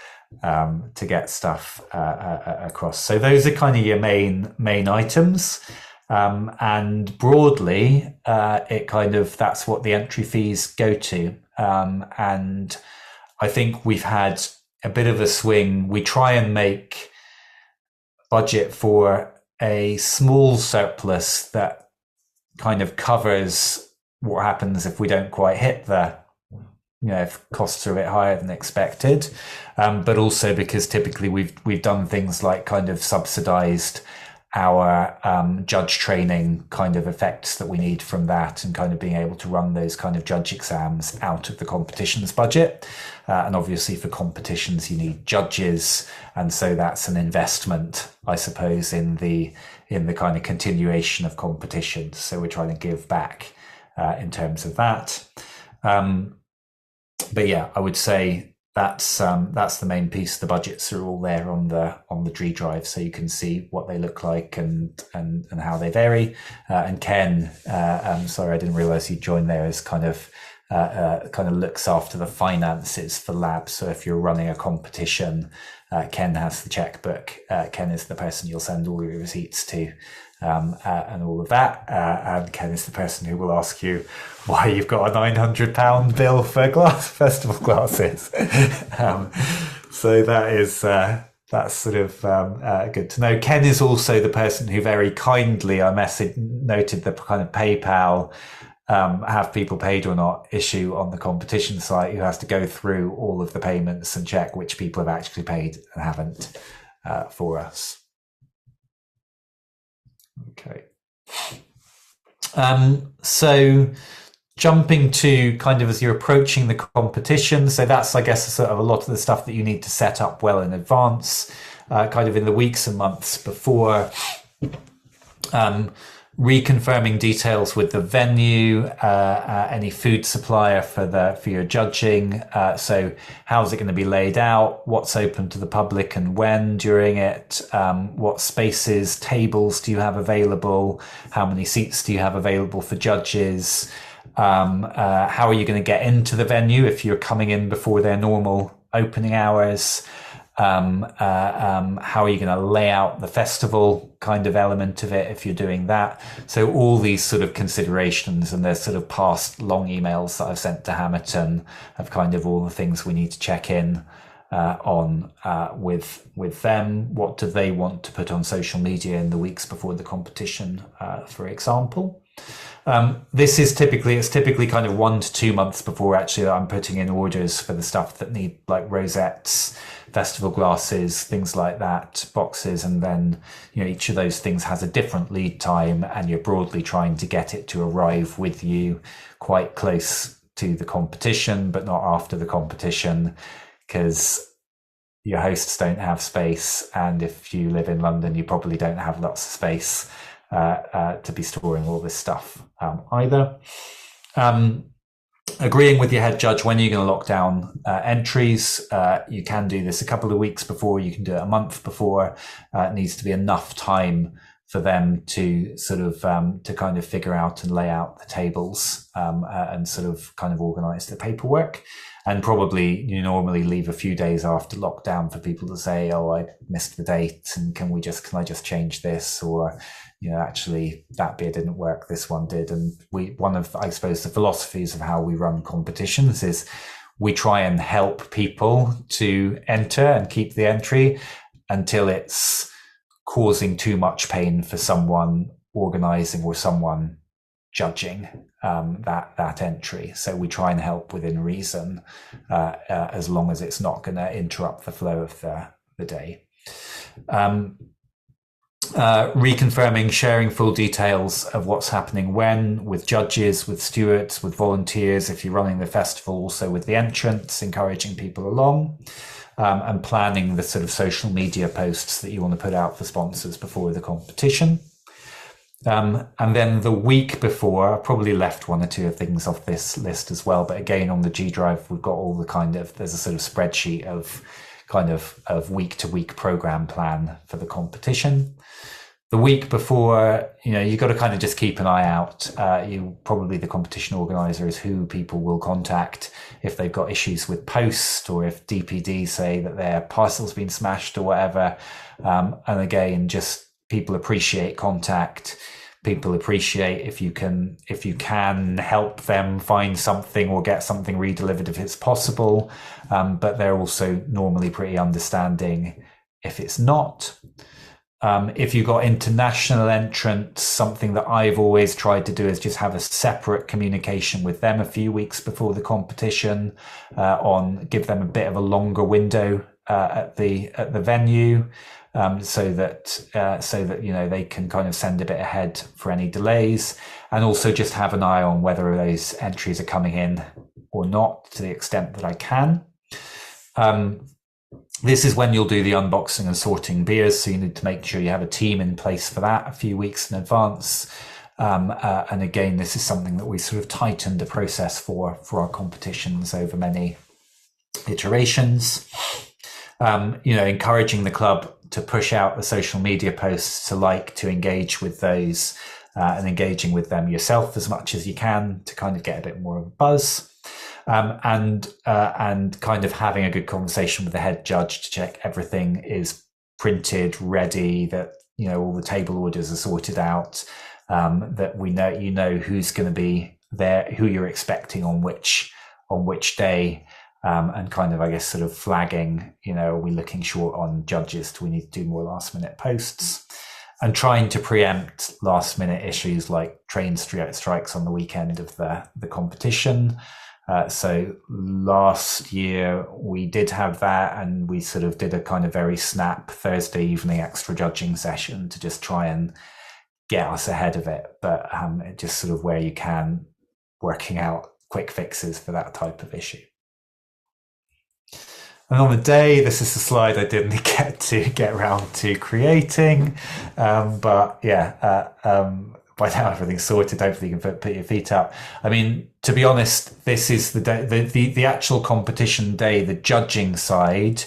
To get stuff across. So those are kind of your main items. And broadly, that's what the entry fees go to. And I think we've had a bit of a swing. We try and make budget for a small surplus that kind of covers what happens if we don't quite hit if costs are a bit higher than expected, but also because typically we've done things like kind of subsidized our judge training kind of effects that we need from that, and kind of being able to run those kind of judge exams out of the competitions budget. And obviously for competitions you need judges, and so that's an investment, I suppose, in the kind of continuation of competitions. So we're trying to give back in terms of that. But yeah, I would say that's the main piece. The budgets are all there on the G Drive, so you can see what they look like and how they vary. And Ken, sorry, I didn't realize you joined there, as kind of looks after the finances for labs. So if you're running a competition, Ken has the checkbook. Ken is the person you'll send all your receipts to. And all of that. And Ken is the person who will ask you why you've got a £900 bill for festival glasses. So that is that's sort of good to know. Ken is also the person who very kindly, I noted the kind of PayPal have people paid or not issue on the competition site, who has to go through all of the payments and check which people have actually paid and haven't for us. Okay. So jumping to kind of as you're approaching the competition, so that's, I guess, sort of a lot of the stuff that you need to set up well in advance, kind of in the weeks and months before. Reconfirming details with the venue, any food supplier for your judging. So how's it going to be laid out? What's open to the public and when during it? What spaces, tables do you have available? How many seats do you have available for judges? How are you going to get into the venue if you're coming in before their normal opening hours? How are you going to lay out the festival kind of element of it if you're doing that? So all these sort of considerations, and there's sort of past long emails that I've sent to Hamilton of kind of all the things we need to check in on with them. What do they want to put on social media in the weeks before the competition, for example? It's typically kind of 1 to 2 months before actually that I'm putting in orders for the stuff that need, like rosettes, festival glasses, things like that, boxes. And then, each of those things has a different lead time, and you're broadly trying to get it to arrive with you quite close to the competition, but not after the competition, because your hosts don't have space. And if you live in London, you probably don't have lots of space to be storing all this stuff either. Agreeing with your head judge when you're going to lock down entries. You can do this a couple of weeks before, you can do it a month before. It needs to be enough time for them to sort of to kind of figure out and lay out the tables and sort of kind of organize the paperwork. And probably you normally leave a few days after lockdown for people to say, oh, I missed the date, and can I just change this? Or, actually that beer didn't work, this one did. And one of, I suppose, the philosophies of how we run competitions is we try and help people to enter and keep the entry until it's causing too much pain for someone organizing or someone judging that entry. So we try and help within reason, as long as it's not going to interrupt the flow of the day. Reconfirming, sharing full details of what's happening when, with judges, with stewards, with volunteers, if you're running the festival, also with the entrants, encouraging people along, and planning the sort of social media posts that you want to put out for sponsors before the competition. And then the week before, I probably left 1 or 2 of things off this list as well, but again, on the G Drive, we've got all the there's a sort of spreadsheet of week to week program plan for the competition. The week before, you've got to kind of just keep an eye out. Probably the competition organizer is who people will contact if they've got issues with post, or if DPD say that their parcel's been smashed or whatever. And again, just people appreciate contact. People appreciate if you can help them find something or get something redelivered if it's possible. But they're also normally pretty understanding if it's not. If you've got international entrants, something that I've always tried to do is just have a separate communication with them a few weeks before the competition, give them a bit of a longer window at the venue. So that they can kind of send a bit ahead for any delays, and also just have an eye on whether those entries are coming in or not, to the extent that I can. This is when you'll do the unboxing and sorting beers, so you need to make sure you have a team in place for that a few weeks in advance. And again, this is something that we sort of tightened the process for our competitions over many iterations. Encouraging the club to push out the social media posts, to engage with those, and engaging with them yourself as much as you can to kind of get a bit more of a buzz. And kind of having a good conversation with the head judge to check everything is printed, ready, that all the table orders are sorted out, that we know who's going to be there, who you're expecting on which day. And kind of, I guess, sort of flagging, are we looking short on judges? Do we need to do more last minute posts? And trying to preempt last minute issues like train strikes on the weekend of the competition. So last year we did have that, and we sort of did a kind of very snap Thursday evening extra judging session to just try and get us ahead of it. But just sort of where you can, working out quick fixes for that type of issue. And on the day, this is the slide I didn't get around to creating. But yeah, by now everything's sorted. Hopefully you can put your feet up. I mean, to be honest, this is the day, the actual competition day. The judging side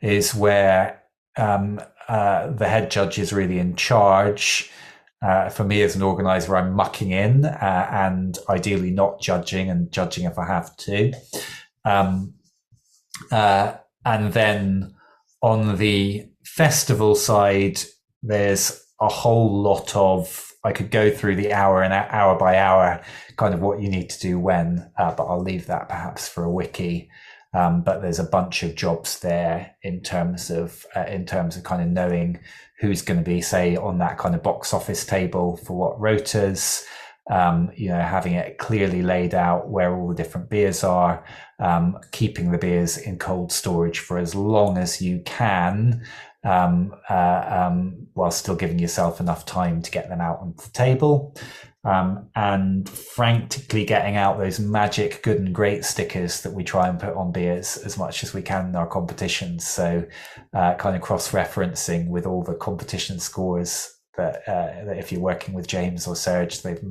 is where the head judge is really in charge. For me as an organizer, I'm mucking in and ideally not judging, and judging if I have to. And then on the festival side, there's a whole lot of, I could go through the hour by hour, kind of what you need to do when, but I'll leave that perhaps for a wiki. But there's a bunch of jobs there in terms of kind of knowing who's going to be, say, on that kind of box office table for what rotas, having it clearly laid out where all the different beers are, keeping the beers in cold storage for as long as you can, while still giving yourself enough time to get them out onto the table. And frantically getting out those magic good and great stickers that we try and put on beers as much as we can in our competitions. So kind of cross-referencing with all the competition scores that if you're working with James or Serge, they've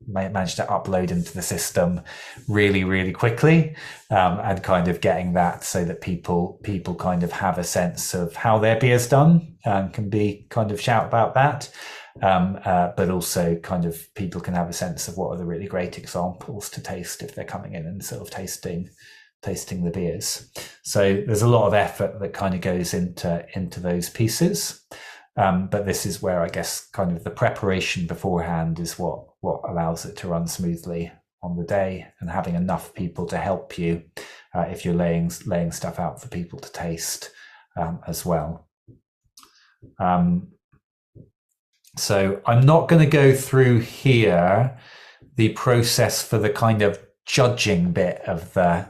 managed to upload into the system really, really quickly, and kind of getting that so that people kind of have a sense of how their beer's done and can be kind of shout about that. But also kind of people can have a sense of what are the really great examples to taste if they're coming in and sort of tasting the beers. So there's a lot of effort that kind of goes into those pieces. But this is where I guess kind of the preparation beforehand is what allows it to run smoothly on the day, and having enough people to help you if you're laying stuff out for people to taste as well. So I'm not going to go through here the process for the kind of judging bit of the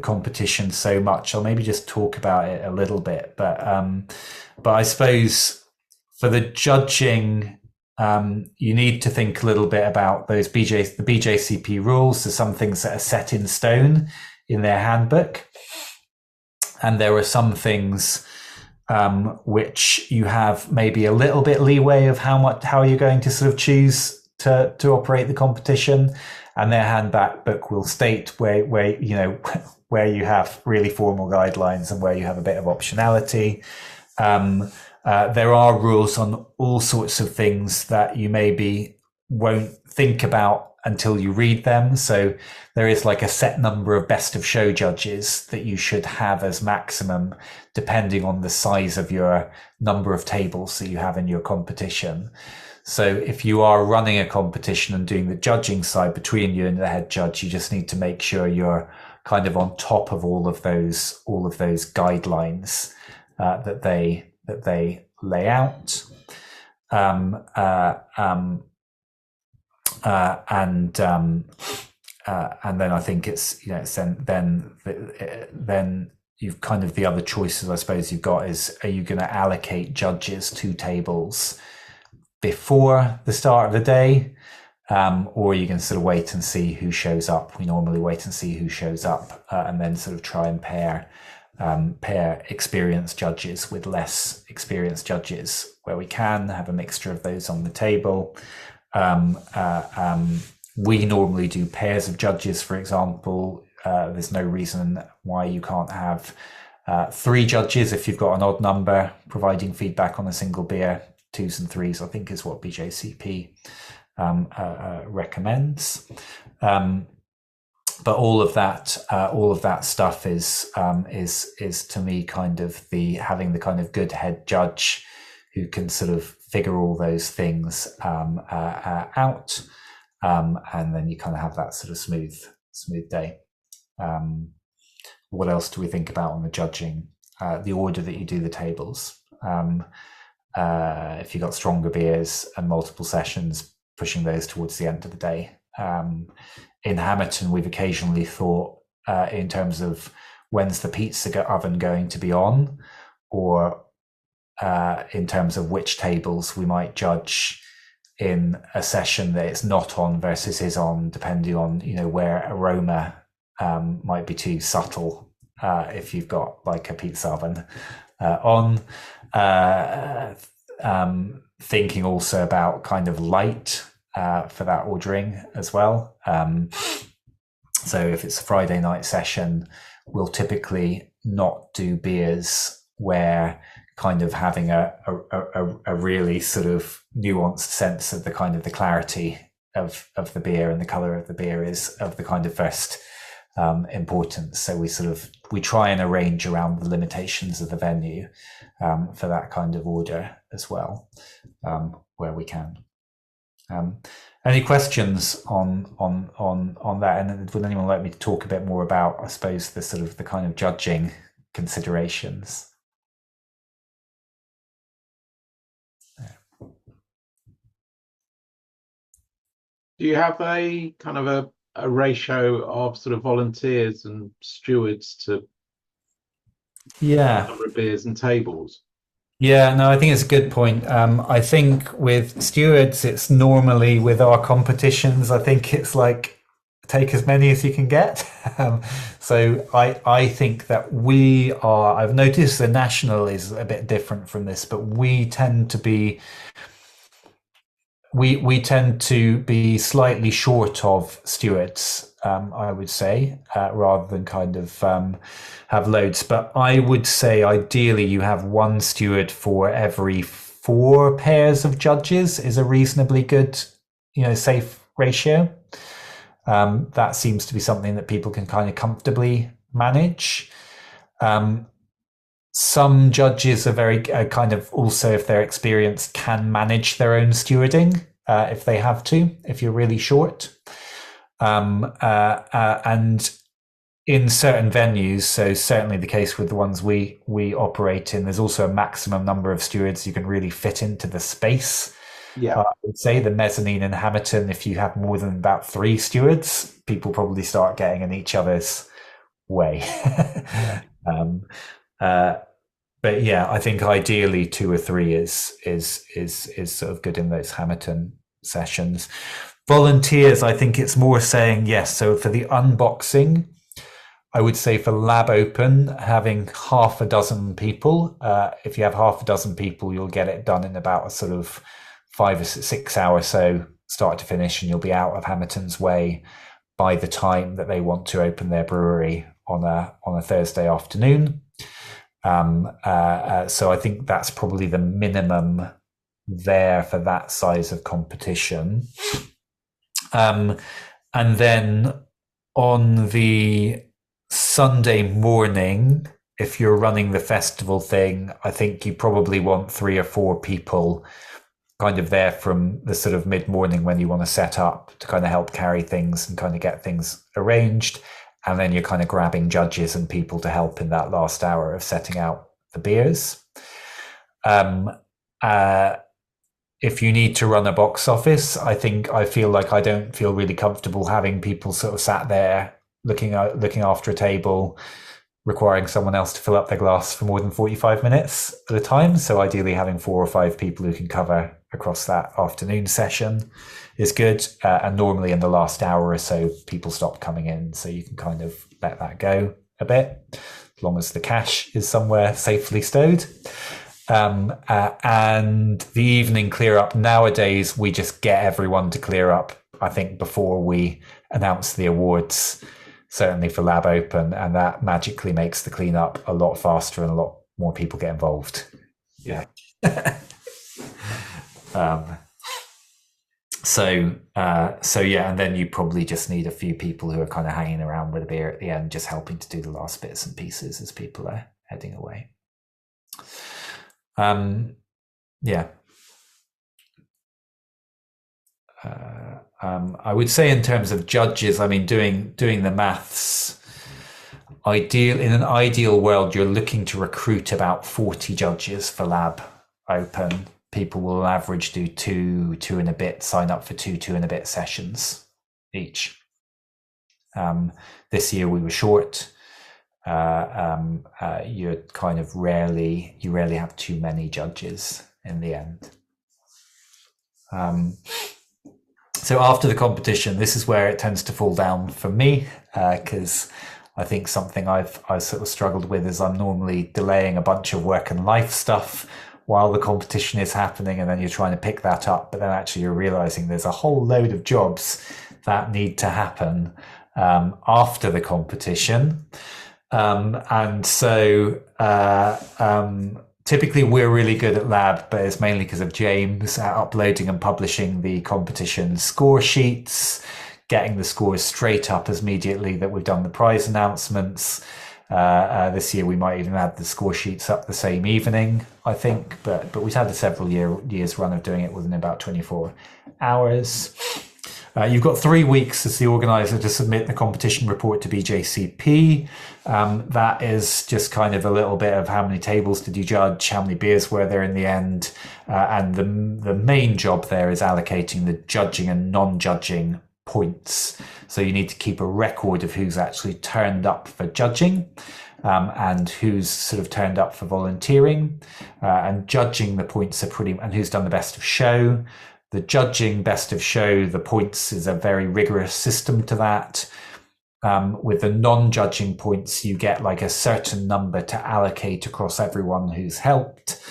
competition so much. I'll maybe just talk about it a little bit, but I suppose for the judging, you need to think a little bit about the BJCP rules. There's some things that are set in stone in their handbook, and there are some things which you have maybe a little bit leeway of how you're going to sort of choose to operate the competition, and their handbook will state where where you have really formal guidelines and where you have a bit of optionality. There are rules on all sorts of things that you maybe won't think about until you read them. So there is like a set number of best of show judges that you should have as maximum, depending on the size of your number of tables that you have in your competition. So if you are running a competition and doing the judging side between you and the head judge, you just need to make sure you're kind of on top of all of those guidelines that they lay out. And then I think it's then you've kind of the other choices I suppose you've got is, are you going to allocate judges to tables before the start of the day, or you can sort of wait and see who shows up? We normally wait and see who shows up, and then sort of try and pair experienced judges with less experienced judges where we can have a mixture of those on the table. We normally do pairs of judges, for example. There's no reason why you can't have 3 judges if you've got an odd number providing feedback on a single beer. 2s and 3s, I think, is what BJCP recommends. But all of that stuff is to me kind of having the kind of good head judge who can sort of figure all those things out, and then you kind of have that sort of smooth day. What else do we think about on the judging? The order that you do the tables. If you've got stronger beers and multiple sessions, pushing those towards the end of the day. In Hamilton, we've occasionally thought in terms of when's the pizza oven going to be on, or in terms of which tables we might judge in a session that it's not on versus is on, depending on where aroma might be too subtle if you've got like a pizza oven on. Thinking also about kind of light for that ordering as well. So if it's a Friday night session, we'll typically not do beers where kind of having a really sort of nuanced sense of the kind of the clarity of the beer and the color of the beer is of the kind of first importance. So we try and arrange around the limitations of the venue for that kind of order as well, where we can. Any questions on that? And would anyone like me to talk a bit more about, I suppose, the sort of the kind of judging considerations? Do you have a kind of a ratio of sort of volunteers and stewards to Yeah. number of beers and tables? Yeah, no, I think it's a good point. I think with stewards, it's normally with our competitions, I think it's like take as many as you can get. So I think that I've noticed the national is a bit different from this, but we tend to be slightly short of stewards, I would say, rather than kind of have loads. But I would say ideally you have one steward for every 4 pairs of judges is a reasonably good, safe ratio. That seems to be something that people can kind of comfortably manage. Some judges are very kind of also, if they're experienced, can manage their own stewarding if they have to, if you're really short. And in certain venues, so certainly the case with the ones we operate in, there's also a maximum number of stewards you can really fit into the space. Yeah. I would say the mezzanine in Hamilton, if you have more than about 3 stewards, people probably start getting in each other's way. But yeah, I think ideally 2 or 3 is sort of good in those Hamilton sessions. Volunteers, I think it's more saying yes. So for the unboxing, I would say for Lab Open, having half a dozen people. If you have half a dozen people, you'll get it done in about a sort of 5 or 6 hour so, start to finish, and you'll be out of Hamilton's way by the time that they want to open their brewery on a Thursday afternoon. So I think that's probably the minimum there for that size of competition. And then on the Sunday morning, if you're running the festival thing, I think you probably want 3 or 4 people kind of there from the sort of mid-morning when you want to set up to kind of help carry things and kind of get things arranged. And then you're kind of grabbing judges and people to help in that last hour of setting out the beers. If you need to run a box office, I feel like I don't feel really comfortable having people sort of sat there looking after a table, requiring someone else to fill up their glass for more than 45 minutes at a time. So ideally having 4 or 5 people who can cover across that afternoon session is good. And normally in the last hour or so, people stop coming in. So you can kind of let that go a bit, as long as the cash is somewhere safely stowed. And the evening clear up, nowadays, we just get everyone to clear up, I think, before we announce the awards, certainly for Lab Open. And that magically makes the cleanup a lot faster and a lot more people get involved. Yeah. So yeah, and then you probably just need a few people who are kind of hanging around with a beer at the end, just helping to do the last bits and pieces as people are heading away. Yeah. I would say in terms of judges, I mean, doing the maths, in an ideal world, you're looking to recruit about 40 judges for Lab Open. People will on average do two and a bit, sign up for two and a bit sessions each. This year we were short. You kind of rarely have too many judges in the end. So after the competition, this is where it tends to fall down for me, because I think something I've sort of struggled with is I'm normally delaying a bunch of work and life stuff while the competition is happening, and then you're trying to pick that up, but then actually you're realizing there's a whole load of jobs that need to happen after the competition. And so typically we're really good at Lab, but it's mainly because of James uploading and publishing the competition score sheets, getting the scores straight up as immediately that we've done the prize announcements. This year we might even add the score sheets up the same evening, I think, but we've had a several years run of doing it within about 24 hours. You've got 3 weeks as the organizer to submit the competition report to BJCP. That is just kind of a little bit of how many tables did you judge, how many beers were there in the end, and the main job there is allocating the judging and non-judging points. So you need to keep a record of who's actually turned up for judging. And who's sort of turned up for volunteering, and judging the points are and who's done the best of show. The judging best of show, the points is a very rigorous system to that. With the non-judging points, you get like a certain number to allocate across everyone who's helped.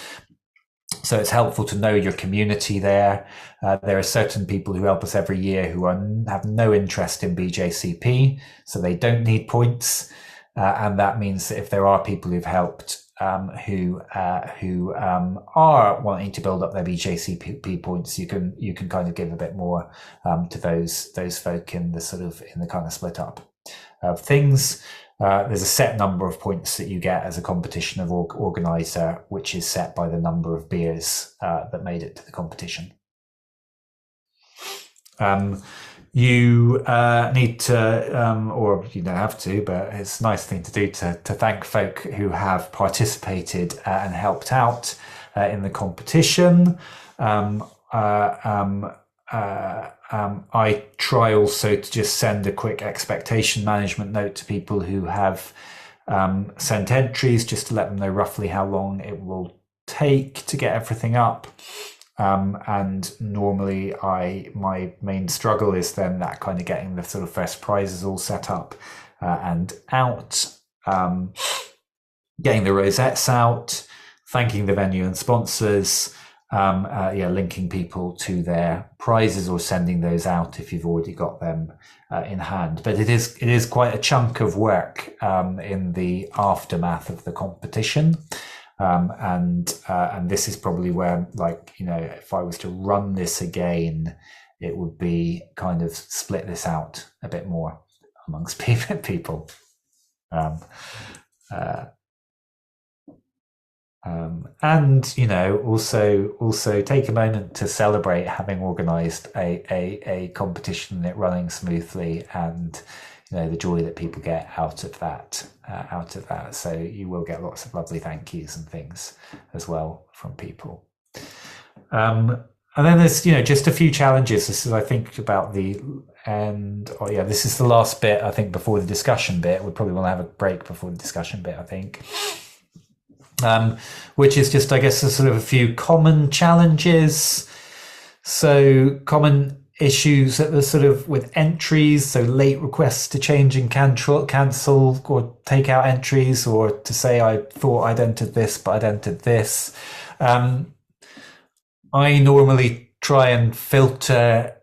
So it's helpful to know your community there. There are certain people who help us every year who have no interest in BJCP, so they don't need points. And that means that if there are people who've helped who are wanting to build up their BJCP points, you can kind of give a bit more to those folk in the kind of split up of things. There's a set number of points that you get as a competition of organizer, which is set by the number of beers that made it to the competition. You need to, or you don't have to, but it's a nice thing to do to thank folk who have participated and helped out in the competition. I try also to just send a quick expectation management note to people who have sent entries, just to let them know roughly how long it will take to get everything up. And normally my main struggle is then that kind of getting the sort of first prizes all set up and out, getting the rosettes out, thanking the venue and sponsors, linking people to their prizes or sending those out if you've already got them in hand. But it is quite a chunk of work in the aftermath of the competition. And this is probably where, like, you know, if I was to run this again, it would be kind of split this out a bit more amongst people. And, you know, also take a moment to celebrate having organised a competition and it running smoothly, and, you know, the joy that people get out of that. So you will get lots of lovely thank yous and things as well from people. And then there's, you know, just a few challenges. This is, I think, about the end. Oh yeah, this is the last bit, I think, before the discussion bit. We probably want to have a break before the discussion bit, I think. Which is just, I guess, a sort of a few common challenges. So common issues that are sort of with entries, so late requests to change and cancel or take out entries, or to say I thought I'd entered this but I'd entered this. I normally try and filter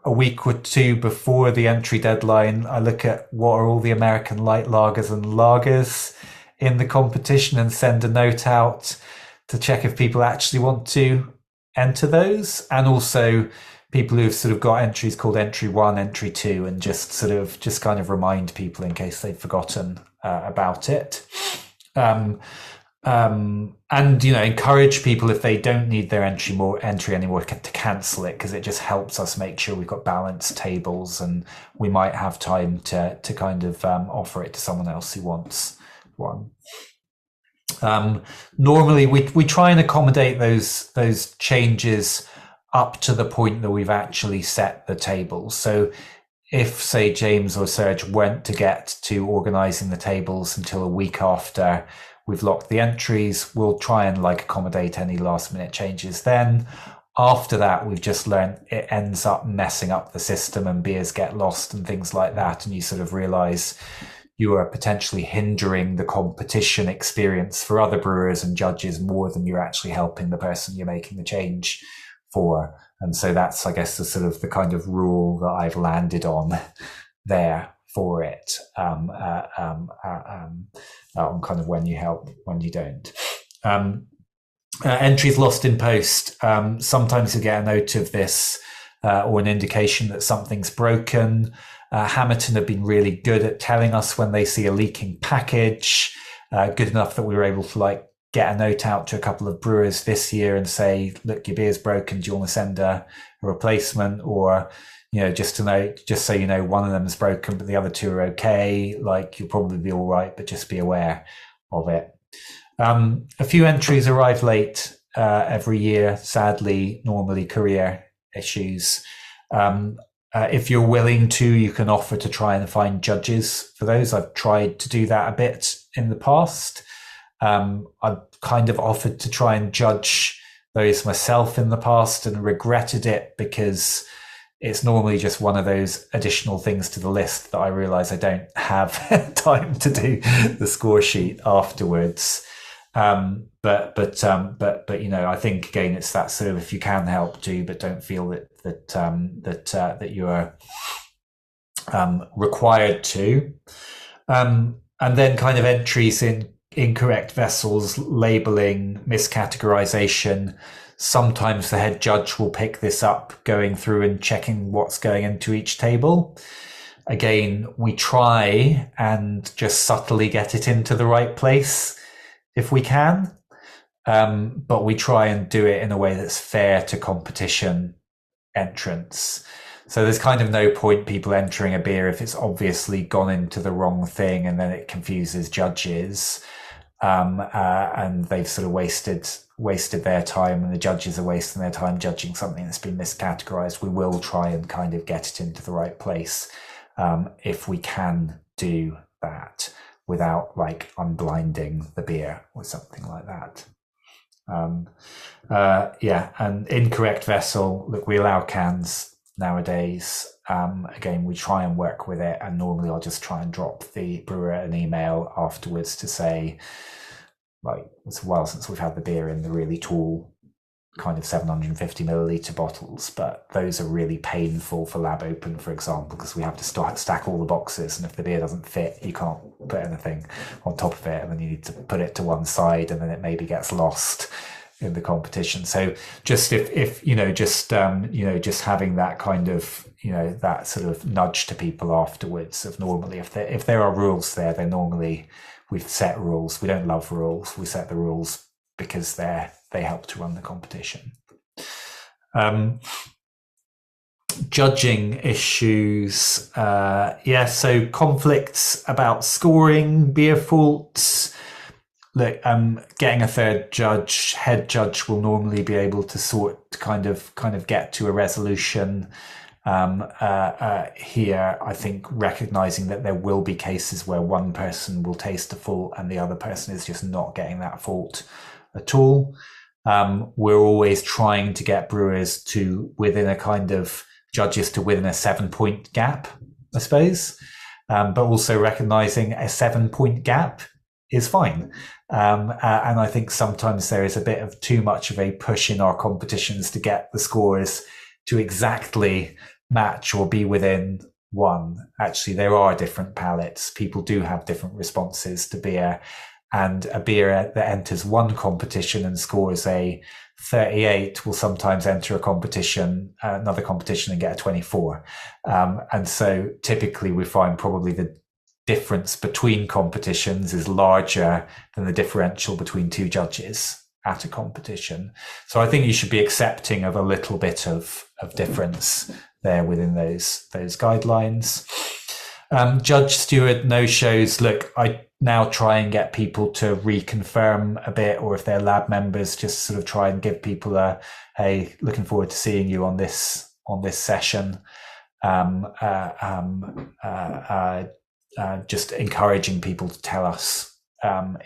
a week or two before the entry deadline. I look at what are all the American light lagers and lagers in the competition and send a note out to check if people actually want to enter those, and also people who've sort of got entries called entry 1, entry 2, and just kind of remind people in case they've forgotten about it. And, you know, encourage people if they don't need their entry anymore to cancel it, because it just helps us make sure we've got balanced tables, and we might have time to kind of offer it to someone else who wants one. Normally we try and accommodate those changes up to the point that we've actually set the tables. So if, say, James or Serge weren't to get to organising the tables until a week after we've locked the entries, we'll try and like accommodate any last minute changes then. After that, we've just learned it ends up messing up the system and beers get lost and things like that, and you sort of realise you are potentially hindering the competition experience for other brewers and judges more than you're actually helping the person you're making the change for. And so that's, I guess, the kind of rule that I've landed on there for it, on kind of when you help, when you don't. Entries lost in post. Sometimes you get a note of this or an indication that something's broken. Hamilton have been really good at telling us when they see a leaking package, good enough that we were able to like get a note out to a couple of brewers this year and say, look, your beer's broken, do you want to send a replacement? Or, just so you know, one of them's broken, but the other two are okay. Like, you'll probably be all right, but just be aware of it. A few entries arrive late every year, sadly, normally courier issues. If you're willing to, you can offer to try and find judges for those. I've tried to do that a bit in the past. I've kind of offered to try and judge those myself in the past and regretted it, because it's normally just one of those additional things to the list that I realize I don't have time to do the score sheet afterwards. But I think again, it's that sort of, if you can help, do, but don't feel that you're required to. And then kind of entries in incorrect vessels, labeling, miscategorization. Sometimes the head judge will pick this up, going through and checking what's going into each table. Again, we try and just subtly get it into the right place if we can. But we try and do it in a way that's fair to competition entrants. So there's kind of no point people entering a beer if it's obviously gone into the wrong thing, and then it confuses judges. And they've sort of wasted their time, and the judges are wasting their time judging something that's been miscategorized. We will try and kind of get it into the right place, if we can do that without like unblinding the beer or something like that. And incorrect vessel. Look, we allow cans nowadays. Again, we try and work with it, and normally I'll just try and drop the brewer an email afterwards to say, like, it's a while since we've had the beer in the really tall kind of 750 milliliter bottles, but those are really painful for lab open, for example, because we have to stack all the boxes, and if the beer doesn't fit, you can't put anything on top of it, and then you need to put it to one side, and then it maybe gets lost in the competition. So just just having that kind of, that sort of nudge to people afterwards of, normally if there are rules there, they're normally, we've set rules. We don't love rules. We set the rules because they help to run the competition. Judging issues. So conflicts about scoring, beer faults. Look, getting a third judge, head judge, will normally be able to kind of get to a resolution. Here, I think recognizing that there will be cases where one person will taste a fault and the other person is just not getting that fault at all. We're always trying to get brewers to within a 7-point gap, I suppose, but also recognizing a 7-point gap is fine. And I think sometimes there is a bit of too much of a push in our competitions to get the scores to exactly match or be within one. Actually, there are different palates. People do have different responses to beer, and a beer that enters one competition and scores a 38 will sometimes enter another competition and get a 24. And so typically we find probably the difference between competitions is larger than the differential between two judges at a competition. So I think you should be accepting of a little bit of difference there within those guidelines. Judge, steward, no-shows. Look, I now try and get people to reconfirm a bit, or if they're lab members, just sort of try and give people a, hey, looking forward to seeing you on this session. Just encouraging people to tell us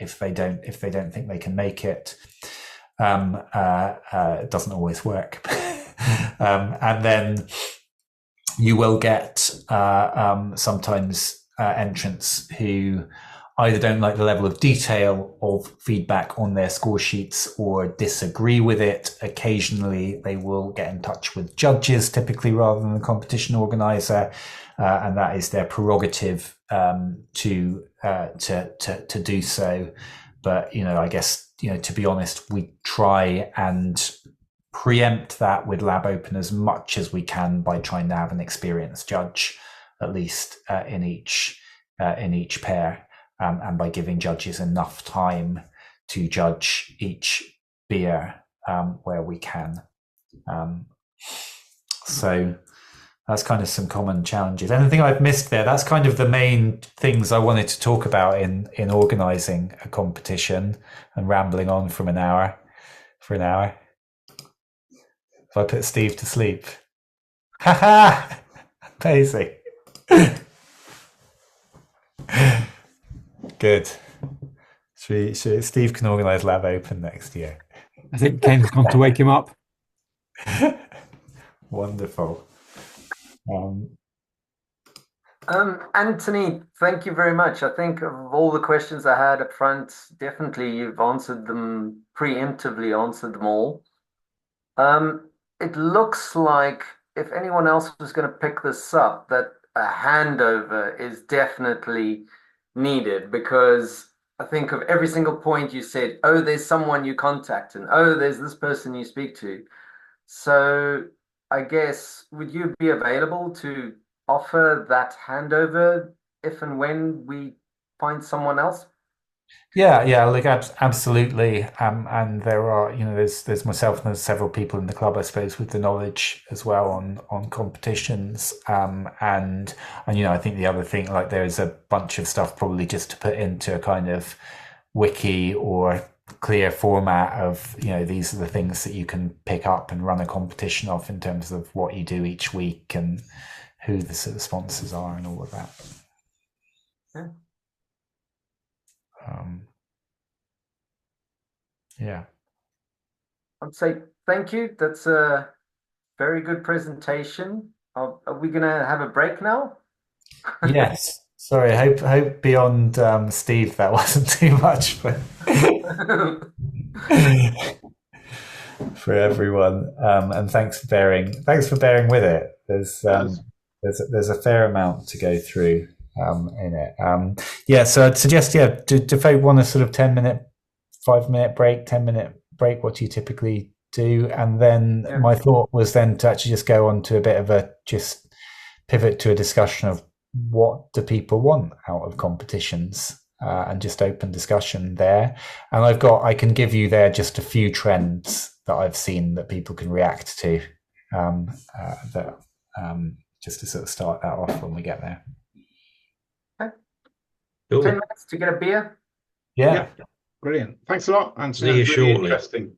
if they don't think they can make it. It doesn't always work. And then you will get sometimes entrants who either don't like the level of detail of feedback on their score sheets or disagree with it. Occasionally, they will get in touch with judges, typically rather than the competition organizer, and that is their prerogative to do so. But I guess to be honest, we try and preempt that with lab open as much as we can by trying to have an experienced judge, at least in each pair. And by giving judges enough time to judge each beer where we can. So That's kind of some common challenges. Anything I've missed there? That's kind of the main things I wanted to talk about in organising a competition and rambling on from an hour for an hour. If I put Steve to sleep. Ha ha! Amazing. Good. Steve can organise Lab Open next year. I think Ken's gone to wake him up. Wonderful. Anthony, thank you very much. I think of all the questions I had up front, definitely you've answered them preemptively, answered them all. It looks like if anyone else was going to pick this up, that a handover is definitely needed because I think of every single point you said, oh, there's someone you contact, and oh, there's this person you speak to. So I guess, would you be available to offer that handover if and when we find someone else? Yeah, like absolutely. And there are, there's myself and there's several people in the club, I suppose, with the knowledge as well on competitions. And I think the other thing, like there's a bunch of stuff probably just to put into a kind of wiki or clear format of, these are the things that you can pick up and run a competition off in terms of what you do each week and who the sort of sponsors are and all of that. Yeah. Yeah. I'd say thank you. That's a very good presentation. Are we going to have a break now? Yes. Sorry, I hope beyond Steve that wasn't too much for for everyone. And thanks for bearing with it. There's a fair amount to go through in it. Yeah, so I'd suggest, do folk want a sort of 10-minute, 5-minute break, 10-minute break? What do you typically do? And then my thought was then to actually just go on to a bit of a just pivot to a discussion of what do people want out of competitions, and just open discussion there. And I can give you there just a few trends that I've seen that people can react to, just to sort of start that off when we get there. Okay. Cool. 10 minutes to get a beer. Yeah. Brilliant. Thanks a lot, Anthony. See you That was really shortly. interesting.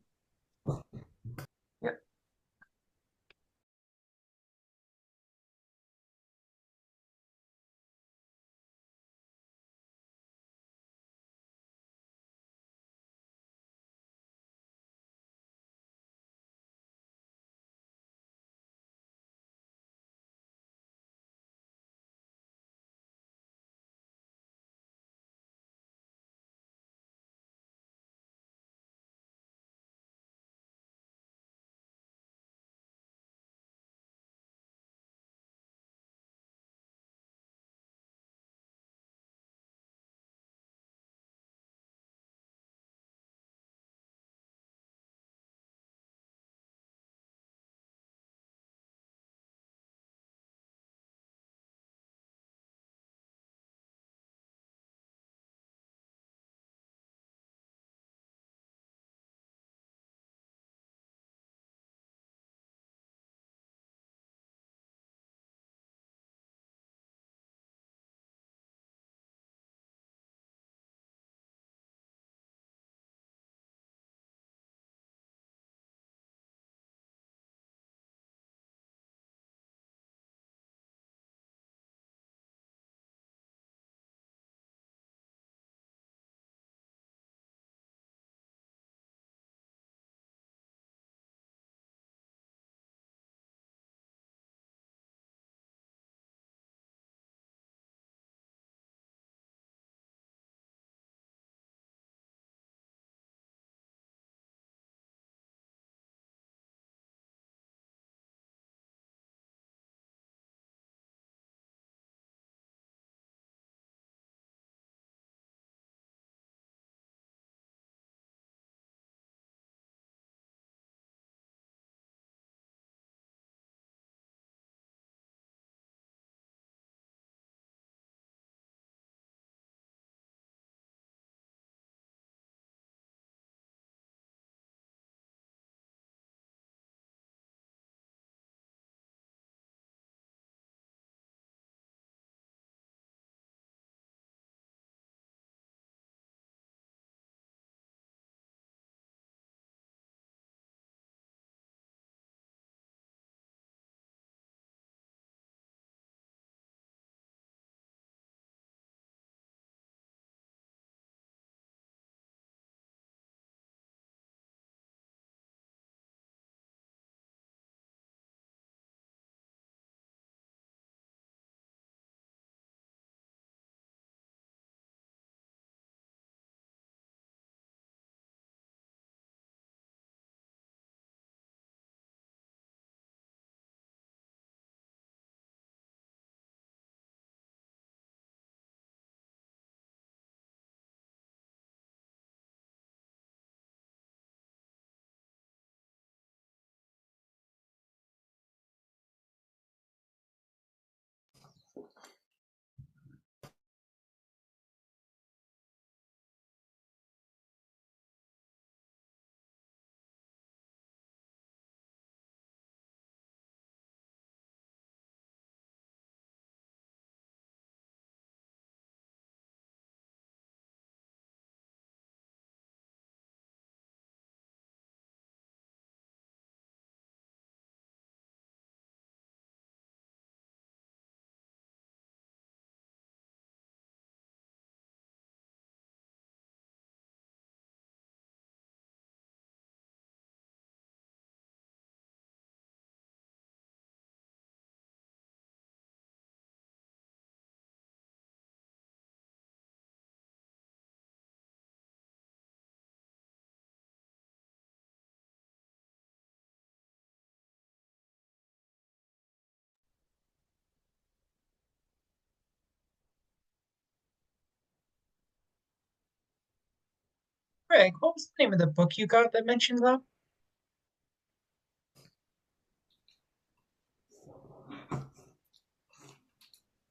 Greg, what was the name of the book you got that mentioned that?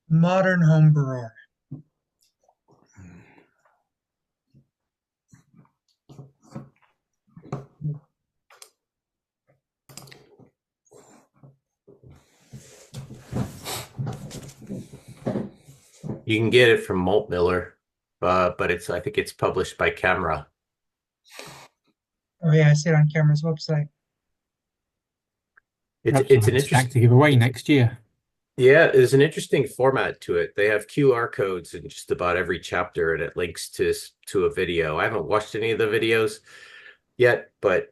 Modern Homebrewer. You can get it from Malt Miller, but I think it's published by Camera. Oh yeah, I see it on Camera's website. Perhaps It's I'll have an a stack interesting to give away next year. Yeah, there's an interesting format to it. They have QR codes in just about every chapter, and it links to a video. I haven't watched any of the videos yet, but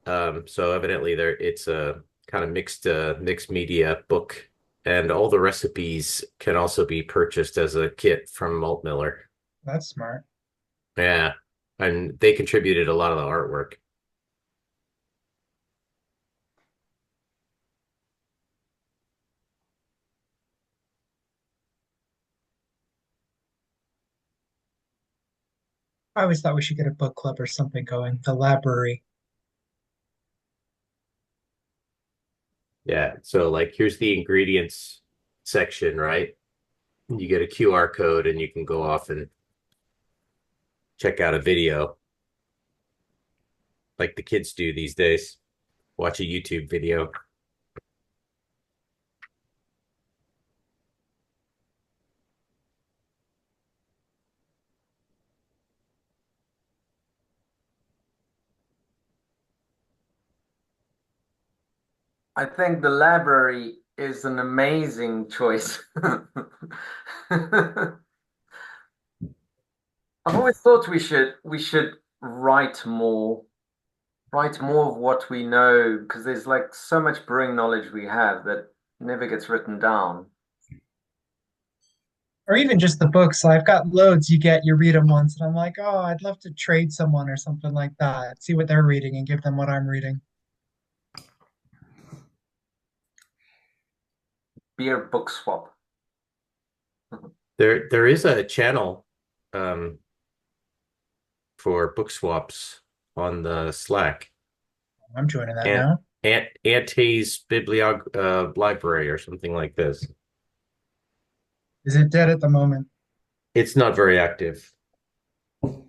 so evidently it's a kind of mixed media book, and all the recipes can also be purchased as a kit from Malt Miller. That's smart. Yeah, and they contributed a lot of the artwork. I always thought we should get a book club or something going. The library. Yeah, so like here's the ingredients section, right? You get a QR code and you can go off and check out a video like the kids do these days. Watch a YouTube video. I think the library is an amazing choice. I've always thought we should write more of what we know, because there's like so much brewing knowledge we have that never gets written down. Or even just the books. I've got loads you read them once, and I'm like, oh, I'd love to trade someone or something like that. See what they're reading and give them what I'm reading. Beer book swap. There is a channel um, for book swaps on the Slack. I'm joining that Aunt now. Auntie's Library or something like this. Is it dead at the moment? It's not very active. I'll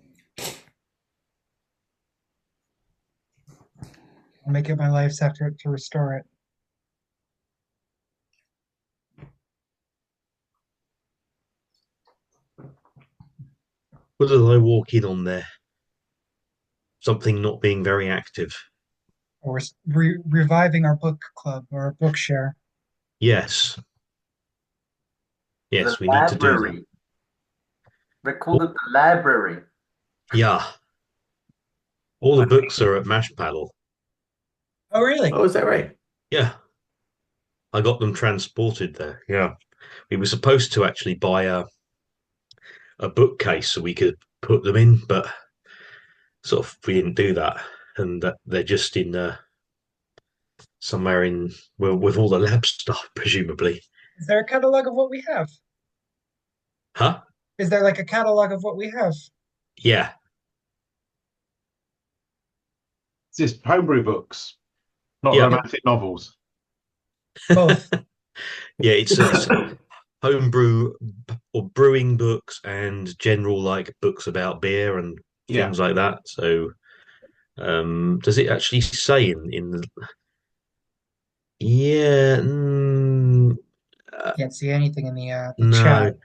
make it my life's effort to restore it. What did I walk in on there? Something not being very active. Or reviving our book club or our book share. Yes, The yes, we need to do that. library. They called it the library. Yeah, all the books are at Mash Paddle. Oh, really? Oh, is that right? Yeah, I got them transported there. Yeah, we were supposed to actually buy a bookcase so we could put them in, but sort of we didn't do that, and they're just in somewhere in well, with all the lab stuff, presumably. Is there a catalog of what we have? Huh? Is there like a catalog of what we have? Yeah, It's just homebrew books, not yeah, romantic novels. Both. yeah. It's homebrew or brewing books and general like books about beer and Yeah. things like that. So, does it actually say in the? Yeah, Can't see anything in the no. chat.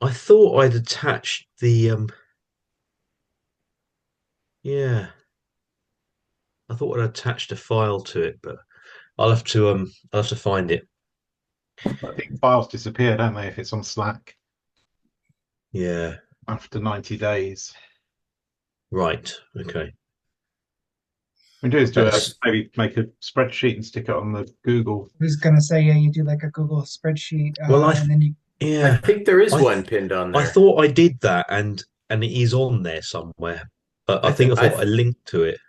I thought I'd attached the yeah. I thought I'd attached a file to it, but I'll have to find it. I think files disappear, don't they, if it's on Slack Yeah, after 90 days. right. Okay. We do is That's maybe make a spreadsheet and stick it on the Google. I was gonna say, yeah, you do like a Google spreadsheet, well, and then you I yeah, think there is I one th pinned on I there. thought I did that and it is on there somewhere. But I I th thought I linked to it.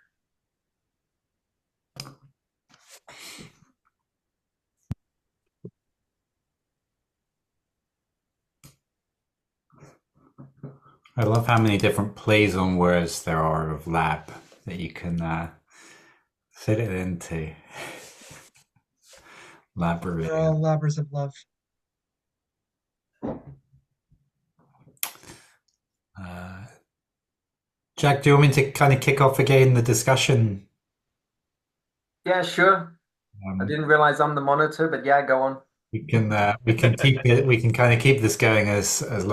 I love how many different plays on words there are of lab that you can fit it into. They're all Labyrinth. labors of love. Jack, do you want me to kind of kick off again the discussion? Yeah, sure. I Um, didn't realize I'm the monitor, but yeah, go on. we can keep it. We can kind of keep this going as folk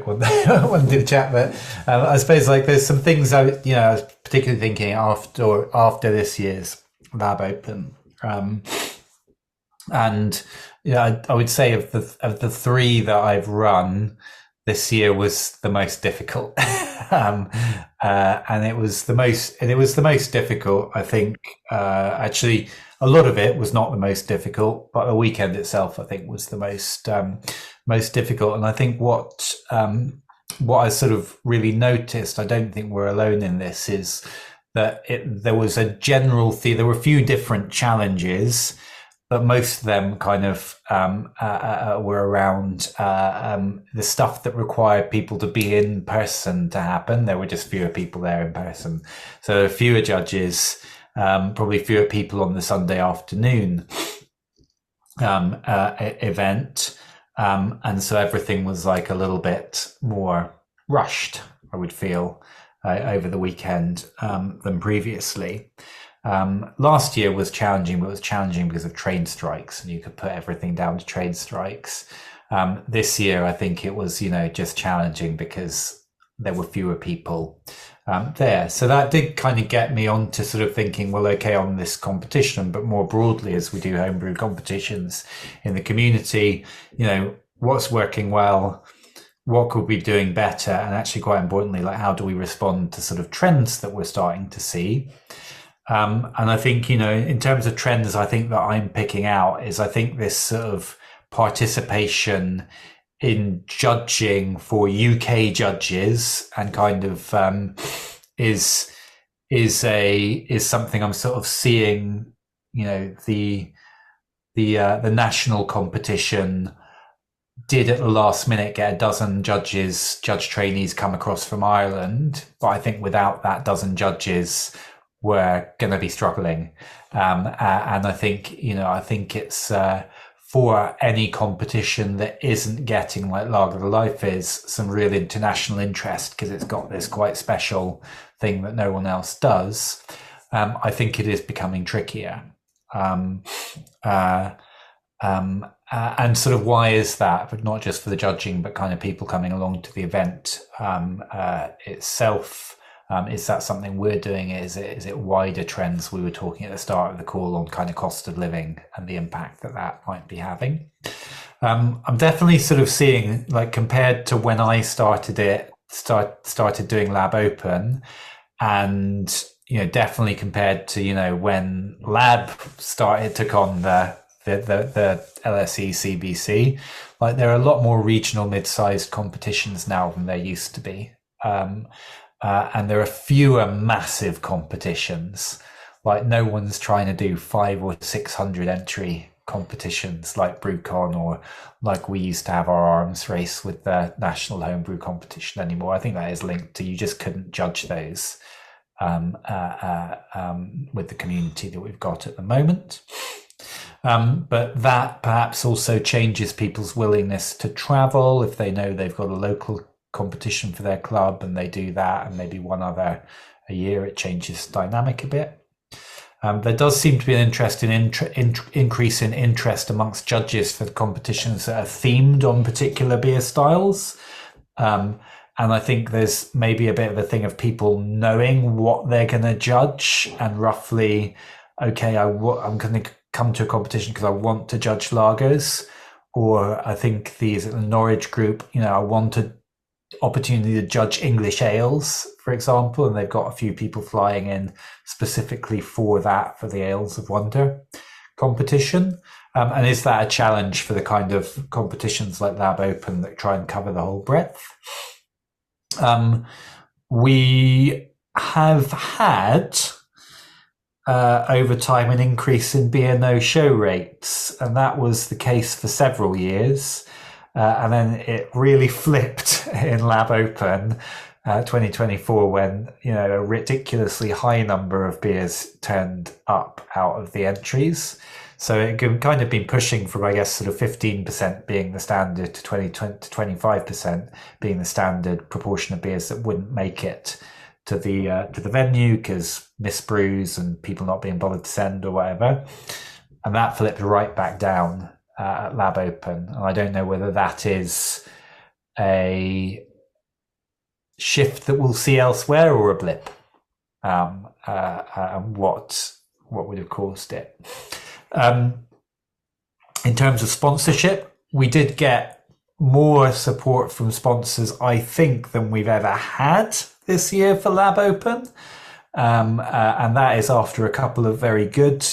want, want to do the chat. But I suppose like there's some things I was particularly thinking after this year's lab open, and I would say of the three that I've run, this year was the most difficult. And it was the most difficult. I think actually a lot of it was not the most difficult, but the weekend itself I think was the most difficult. And I think what I sort of really noticed, I don't think we're alone in this, is that there was a general theme. There were a few different challenges, but most of them kind of were around the stuff that required people to be in person to happen. There were just fewer people there in person. So fewer judges, probably fewer people on the Sunday afternoon event. And so everything was like a little bit more rushed, I would feel, over the weekend than previously. Last year was challenging, but it was challenging because of train strikes, and you could put everything down to train strikes. This year, I think it was, just challenging because there were fewer people there. So that did kind of get me on to sort of thinking, well, okay, on this competition, but more broadly, as we do homebrew competitions in the community, what's working well, what could we be doing better, and actually quite importantly, like how do we respond to sort of trends that we're starting to see. And I think, in terms of trends, I think that I'm picking out is I think this sort of participation in judging for UK judges and kind of is something I'm sort of seeing, the national competition did at the last minute get a dozen judge trainees come across from Ireland, but I think without that dozen judges, we're going to be struggling. And I think it's for any competition that isn't getting, like Lager of Life is, some real international interest because it's got this quite special thing that no one else does. I think it is becoming trickier. And sort of why is that? But not just for the judging, but kind of people coming along to the event itself. Is that something we're doing? Is it wider trends we were talking at the start of the call on kind of cost of living and the impact that might be having? I'm definitely sort of seeing, like, compared to when I started doing Lab Open, and definitely compared to when Lab took on the LSE CBC, like there are a lot more regional mid-sized competitions now than there used to be. And there are fewer massive competitions. Like no one's trying to do 500 or 600 entry competitions like BrewCon, or like we used to have our arms race with the National Homebrew competition anymore. I think that is linked to you just couldn't judge those with the community that we've got at the moment. But that perhaps also changes people's willingness to travel if they know they've got a local competition for their club and they do that and maybe one other a year. It changes dynamic a bit. There does seem to be an increase in interest amongst judges for the competitions that are themed on particular beer styles. And I think there's maybe a bit of a thing of people knowing what they're going to judge and roughly, okay, I'm going to come to a competition because I want to judge lagers, or I think the Norwich group, I wanted opportunity to judge English ales, for example, and they've got a few people flying in specifically for the Ales of Wonder competition. And is that a challenge for the kind of competitions like Lab Open that try and cover the whole breadth? We have had over time an increase in beer no-show rates, and that was the case for several years. and then it really flipped in Lab Open 2024 when a ridiculously high number of beers turned up out of the entries. So it could kind of been pushing from, I guess, sort of 15% being the standard to 20 to 25% being the standard proportion of beers that wouldn't make it to the venue because misbrews and people not being bothered to send or whatever. And that flipped right back down at Lab Open. And I don't know whether that is a shift that we'll see elsewhere or a blip. What would have caused it? In terms of sponsorship, we did get more support from sponsors, I think, than we've ever had this year for Lab Open. And that is after a couple of very good,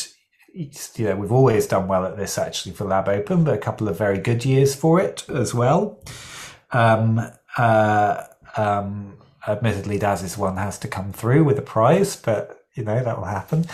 we've always done well at this actually for Lab Open, but a couple of very good years for it as well. Admittedly, Daz's one has to come through with a prize, but that will happen.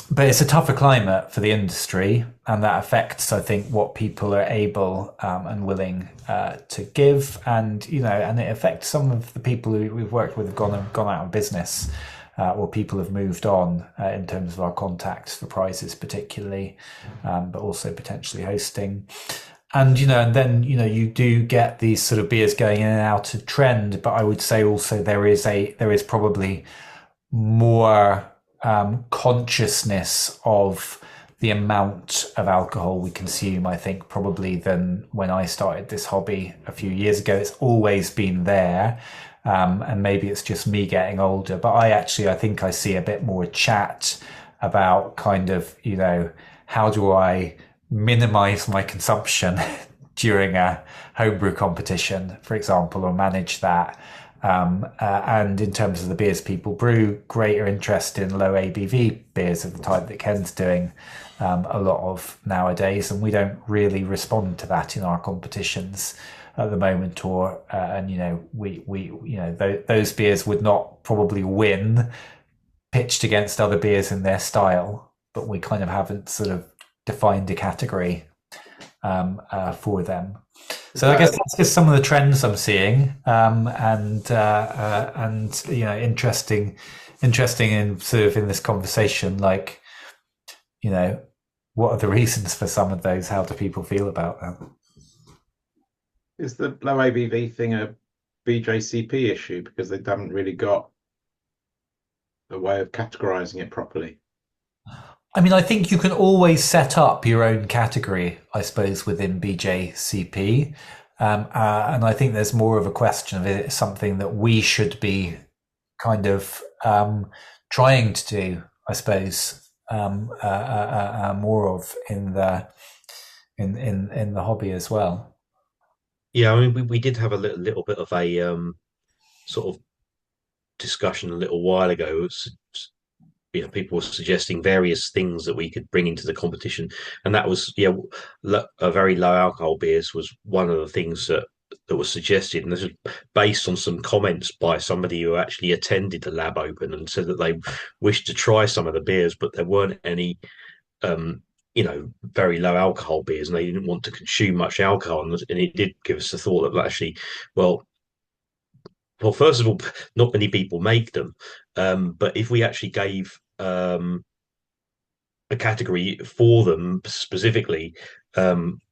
But it's a tougher climate for the industry, and that affects, I think, what people are able and willing to give, and it affects some of the people who we've worked with have gone out of business, or people have moved on in terms of our contacts for prizes, particularly, but also potentially hosting. And then you do get these sort of beers going in and out of trend, but I would say also there is probably more consciousness of the amount of alcohol we consume, I think, probably than when I started this hobby a few years ago. It's always been there, and maybe it's just me getting older, but I think I see a bit more chat about kind of how do I minimize my consumption during a homebrew competition, for example, or manage that. And in terms of the beers people brew, greater interest in low ABV beers of the type that Ken's doing a lot of nowadays, and we don't really respond to that in our competitions at the moment. Those beers would not probably win pitched against other beers in their style, but we kind of haven't sort of defined a category for them. So I guess that's just some of the trends I'm seeing, and interesting in sort of in this conversation, like, what are the reasons for some of those? How do people feel about them? Is the low ABV thing a BJCP issue because they haven't really got a way of categorizing it properly? I mean, I think you can always set up your own category, I suppose, within BJCP. And I think there's more of a question of it something that we should be kind of trying to do, I suppose, more of in the hobby as well. Yeah, I mean, we did have a little bit of a sort of discussion a little while ago. People were suggesting various things that we could bring into the competition, and that was a very low alcohol beers was one of the things that was suggested, and this is based on some comments by somebody who actually attended the Lab Open and said that they wished to try some of the beers, but there weren't any very low alcohol beers, and they didn't want to consume much alcohol, and it did give us the thought that actually, well, first of all, not many people make them, but if we actually gave a category for them specifically,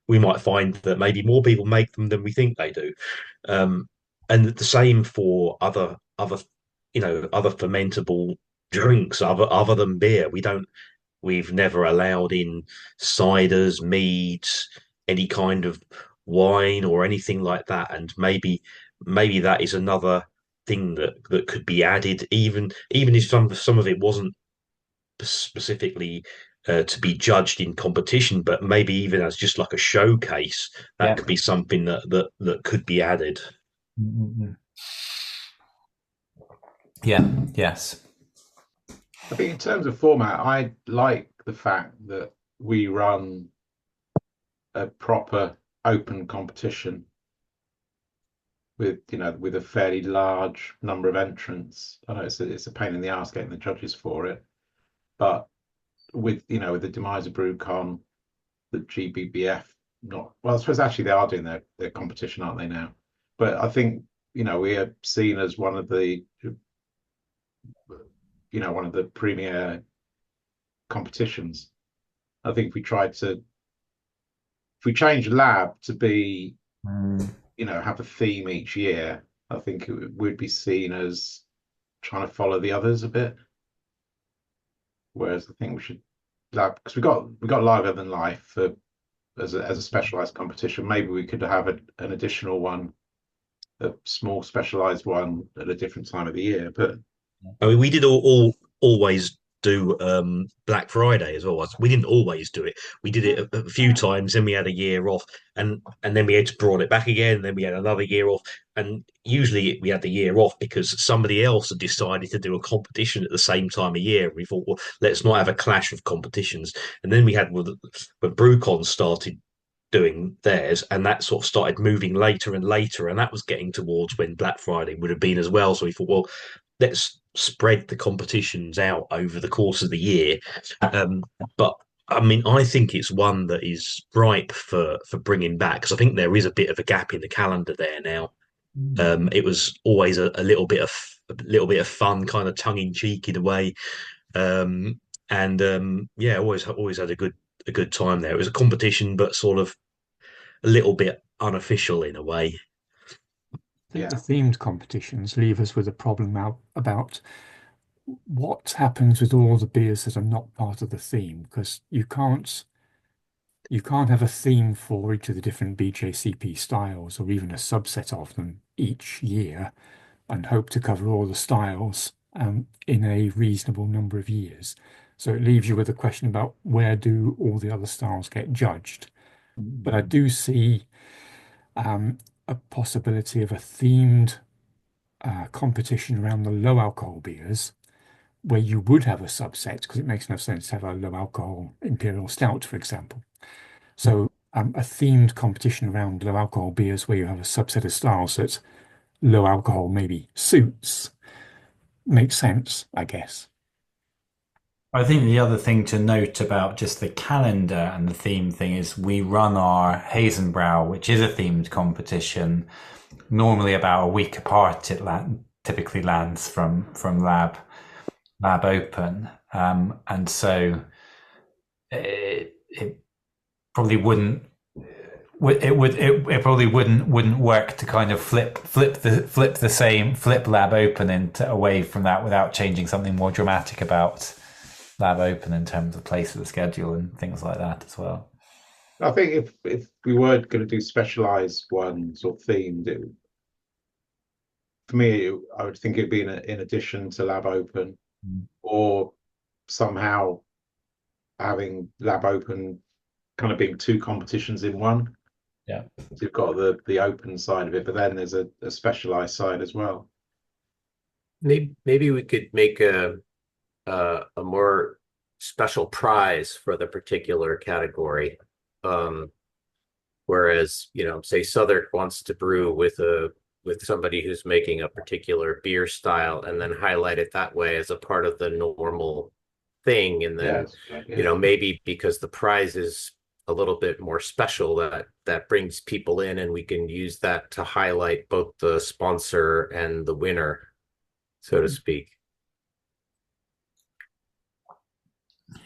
we might find that maybe more people make them than we think they do. And the same for other fermentable drinks other than beer. We've never allowed in ciders, meads, any kind of wine or anything like that. And maybe that is another thing that could be added, even if some of it wasn't specifically to be judged in competition, but maybe even as just like a showcase, that could be something that could be added. Mm-hmm. Yeah. Yes. I think in terms of format, I like the fact that we run a proper open competition with a fairly large number of entrants. I know it's a pain in the ass getting the judges for it, but with the demise of BrewCon, the GBBF not well. I suppose actually they are doing their competition, aren't they now? But I think we are seen as one of the one of the premier competitions. I think if we change lab to be Mm. have a theme each year, I think would be seen as trying to follow the others a bit. Whereas I think we should lab because we got Larger Than Life as a specialized competition. Maybe we could have an additional one, a small specialized one at a different time of the year. But I mean, we did all always do Black Friday as well. We didn't always do it. We did it a few times, then we had a year off, and then we had to brought it back again. And then we had another year off, and usually we had the year off because somebody else had decided to do a competition at the same time of year. We thought, well, let's not have a clash of competitions. And then we had when BrewCon started doing theirs, and that sort of started moving later and later, and that was getting towards when Black Friday would have been as well. So we thought, well, let's spread the competitions out over the course of the year. But I mean, I think it's one that is ripe for bringing back because I think there is a bit of a gap in the calendar there now. It was always a little bit of fun, kind of tongue in cheek in a way, and yeah, always had a good time there. It was a competition, but sort of a little bit unofficial in a way. I think the yeah, themed competitions leave us with a problem out about what happens with all the beers that are not part of the theme, because you can't have a theme for each of the different BJCP styles or even a subset of them each year and hope to cover all the styles in a reasonable number of years. So it leaves you with a question about where do all the other styles get judged. But I do see a possibility of a themed competition around the low alcohol beers where you would have a subset because it makes no sense to have a low alcohol imperial stout, for example. So a themed competition around low alcohol beers where you have a subset of styles that low alcohol maybe suits makes sense, I guess. I think the other thing to note about just the calendar and the theme thing is we run our Hazenbrow, which is a themed competition, normally about a week apart. Typically lands from lab open, and so it probably wouldn't. It probably wouldn't work to kind of flip lab open into away from that without changing something more dramatic about lab open in terms of place of the schedule and things like that as well. I think if we were going to do specialized ones or themed, for me, I would think it'd be in addition to Lab Open, or somehow having Lab Open kind of being two competitions in one. Yeah. So you've got the open side of it, but then there's a specialized side as well. Maybe we could make a more special prize for the particular category. Whereas, say Southern wants to brew with somebody who's making a particular beer style and then highlight it that way as a part of the normal thing. And then, maybe because the prize is a little bit more special, that brings people in and we can use that to highlight both the sponsor and the winner, so to speak.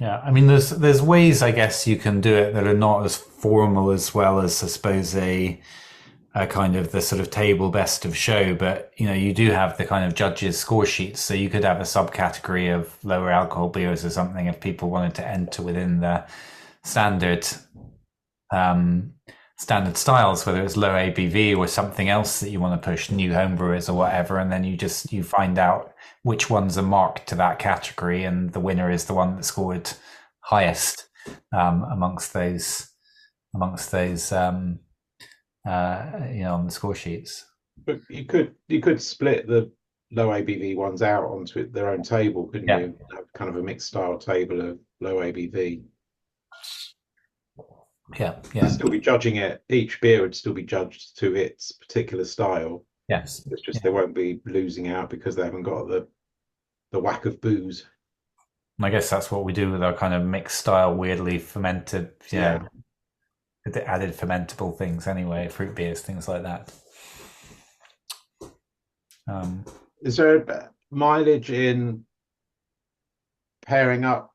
Yeah, I mean, there's ways I guess you can do it that are not as formal as well as I suppose a kind of the sort of table best of show, but you do have the kind of judges score sheets, so you could have a subcategory of lower alcohol beers or something if people wanted to enter within the standard standard styles, whether it's low ABV or something else that you want to push, new homebrewers or whatever, and then you find out which ones are marked to that category, and the winner is the one that scored highest amongst those on the score sheets. But you could split the low ABV ones out onto their own table, couldn't you? Have kind of a mixed style table of low ABV. Yeah. You'd still be judging it. Each beer would still be judged to its particular style. Yes. It's just they won't be losing out because they haven't got the whack of booze. I guess that's what we do with our kind of mixed style, weirdly fermented, the added fermentable things anyway, fruit beers, things like that. Is there mileage in pairing up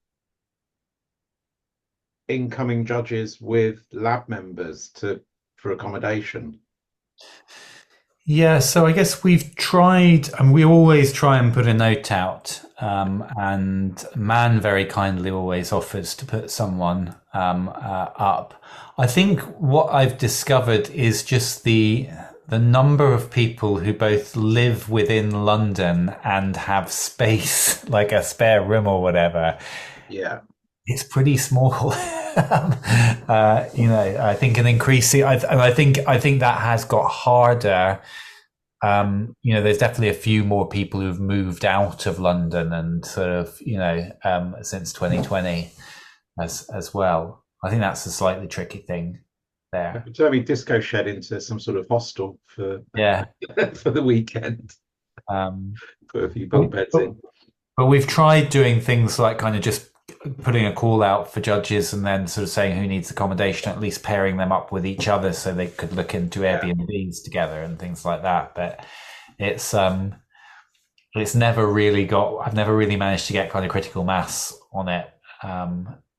incoming judges with lab members for accommodation? Yeah, so I guess we've tried, and we always try and put a note out. And Man very kindly always offers to put someone up. I think what I've discovered is just the number of people who both live within London and have space, like a spare room or whatever. Yeah. It's pretty small. I think an increasing, I think that has got harder. There's definitely a few more people who've moved out of London and sort of, since 2020 as well. I think that's a slightly tricky thing there. Turn me Disco Shed into some sort of hostel for Yeah. for the weekend. Put a few bunk beds in. But we've tried doing things like kind of just putting a call out for judges and then sort of saying who needs accommodation, at least pairing them up with each other so they could look into Airbnbs together and things like that. But it's never really I've never really managed to get kind of critical mass on it.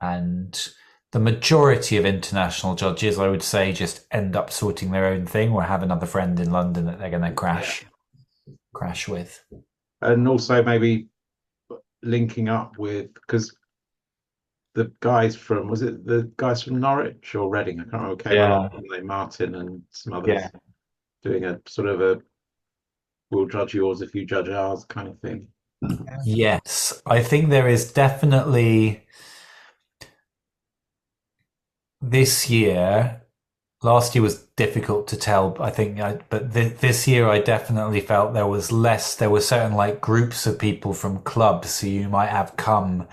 And the majority of international judges, I would say, just end up sorting their own thing or have another friend in London that they're going to crash with. And also maybe linking up with, because the guys from, was it the guys from Norwich or Reading? I can't remember. Came along, Martin and some others, doing a sort of a we'll judge yours if you judge ours kind of thing. Yes, I think there is definitely this year. Last year was difficult to tell, I think, but this year I definitely felt there was less. There were certain like groups of people from clubs who you might have come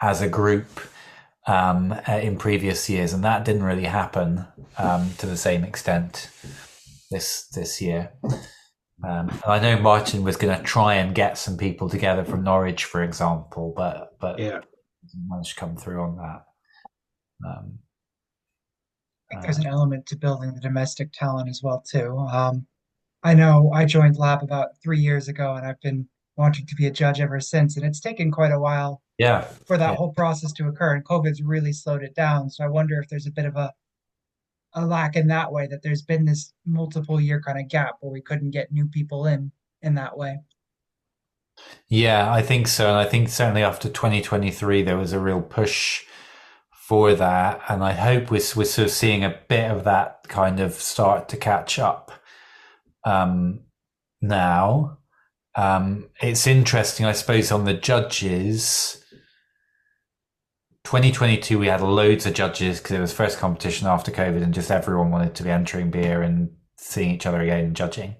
as a group in previous years, and that didn't really happen to the same extent this year. And I know Martin was going to try and get some people together from Norwich, for example, but yeah, didn't manage to come through on that. I think there's an element to building the domestic talent as well too. I know I joined Lab about 3 years ago, and I've been wanting to be a judge ever since, and it's taken quite a while for that whole process to occur, and COVID's really slowed it down. So I wonder if there's a bit of a lack in that way, that there's been this multiple year kind of gap where we couldn't get new people in that way. Yeah, I think so. And I think certainly after 2023, there was a real push for that. And I hope we're sort of seeing a bit of that kind of start to catch up now. It's interesting, I suppose, on the judges. 2022, we had loads of judges because it was first competition after COVID and just everyone wanted to be entering beer and seeing each other again and judging.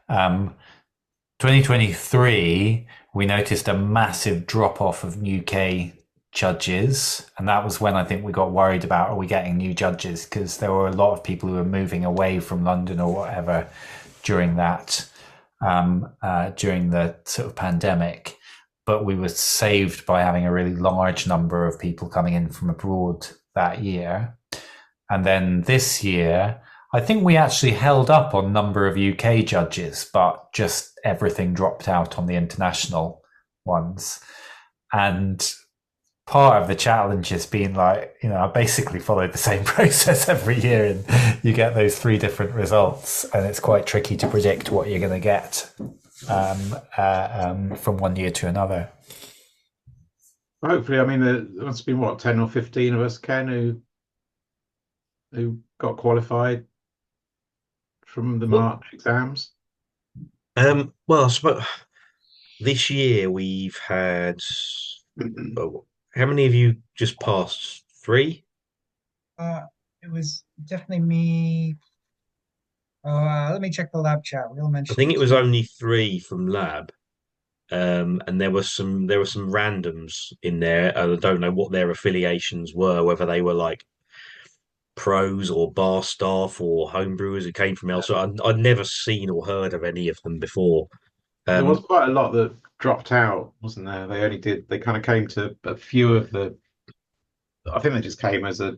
2023, we noticed a massive drop off of UK judges. And that was when I think we got worried about, are we getting new judges? Because there were a lot of people who were moving away from London or whatever during that, during the sort of pandemic. But we were saved by having a really large number of people coming in from abroad that year. And then this year, I think we actually held up on number of UK judges, but just everything dropped out on the international ones. And part of the challenge has been like, I basically followed the same process every year and you get those 3 different results. And it's quite tricky to predict what you're going to get from one year to another. Hopefully, I mean, there must have been 10 or 15 of us, Ken, who got qualified from the March exams. Well, I suppose this year we've had. How many of you just passed? 3? It was definitely me. Let me check the lab chat. We'll mention. I think it was only 3 from lab, and there were some randoms in there. I don't know what their affiliations were, whether they were like pros or bar staff or homebrewers who came from elsewhere. I'd never seen or heard of any of them before. There was quite a lot that dropped out, wasn't there? They kind of came to a few of the. I think they just came as a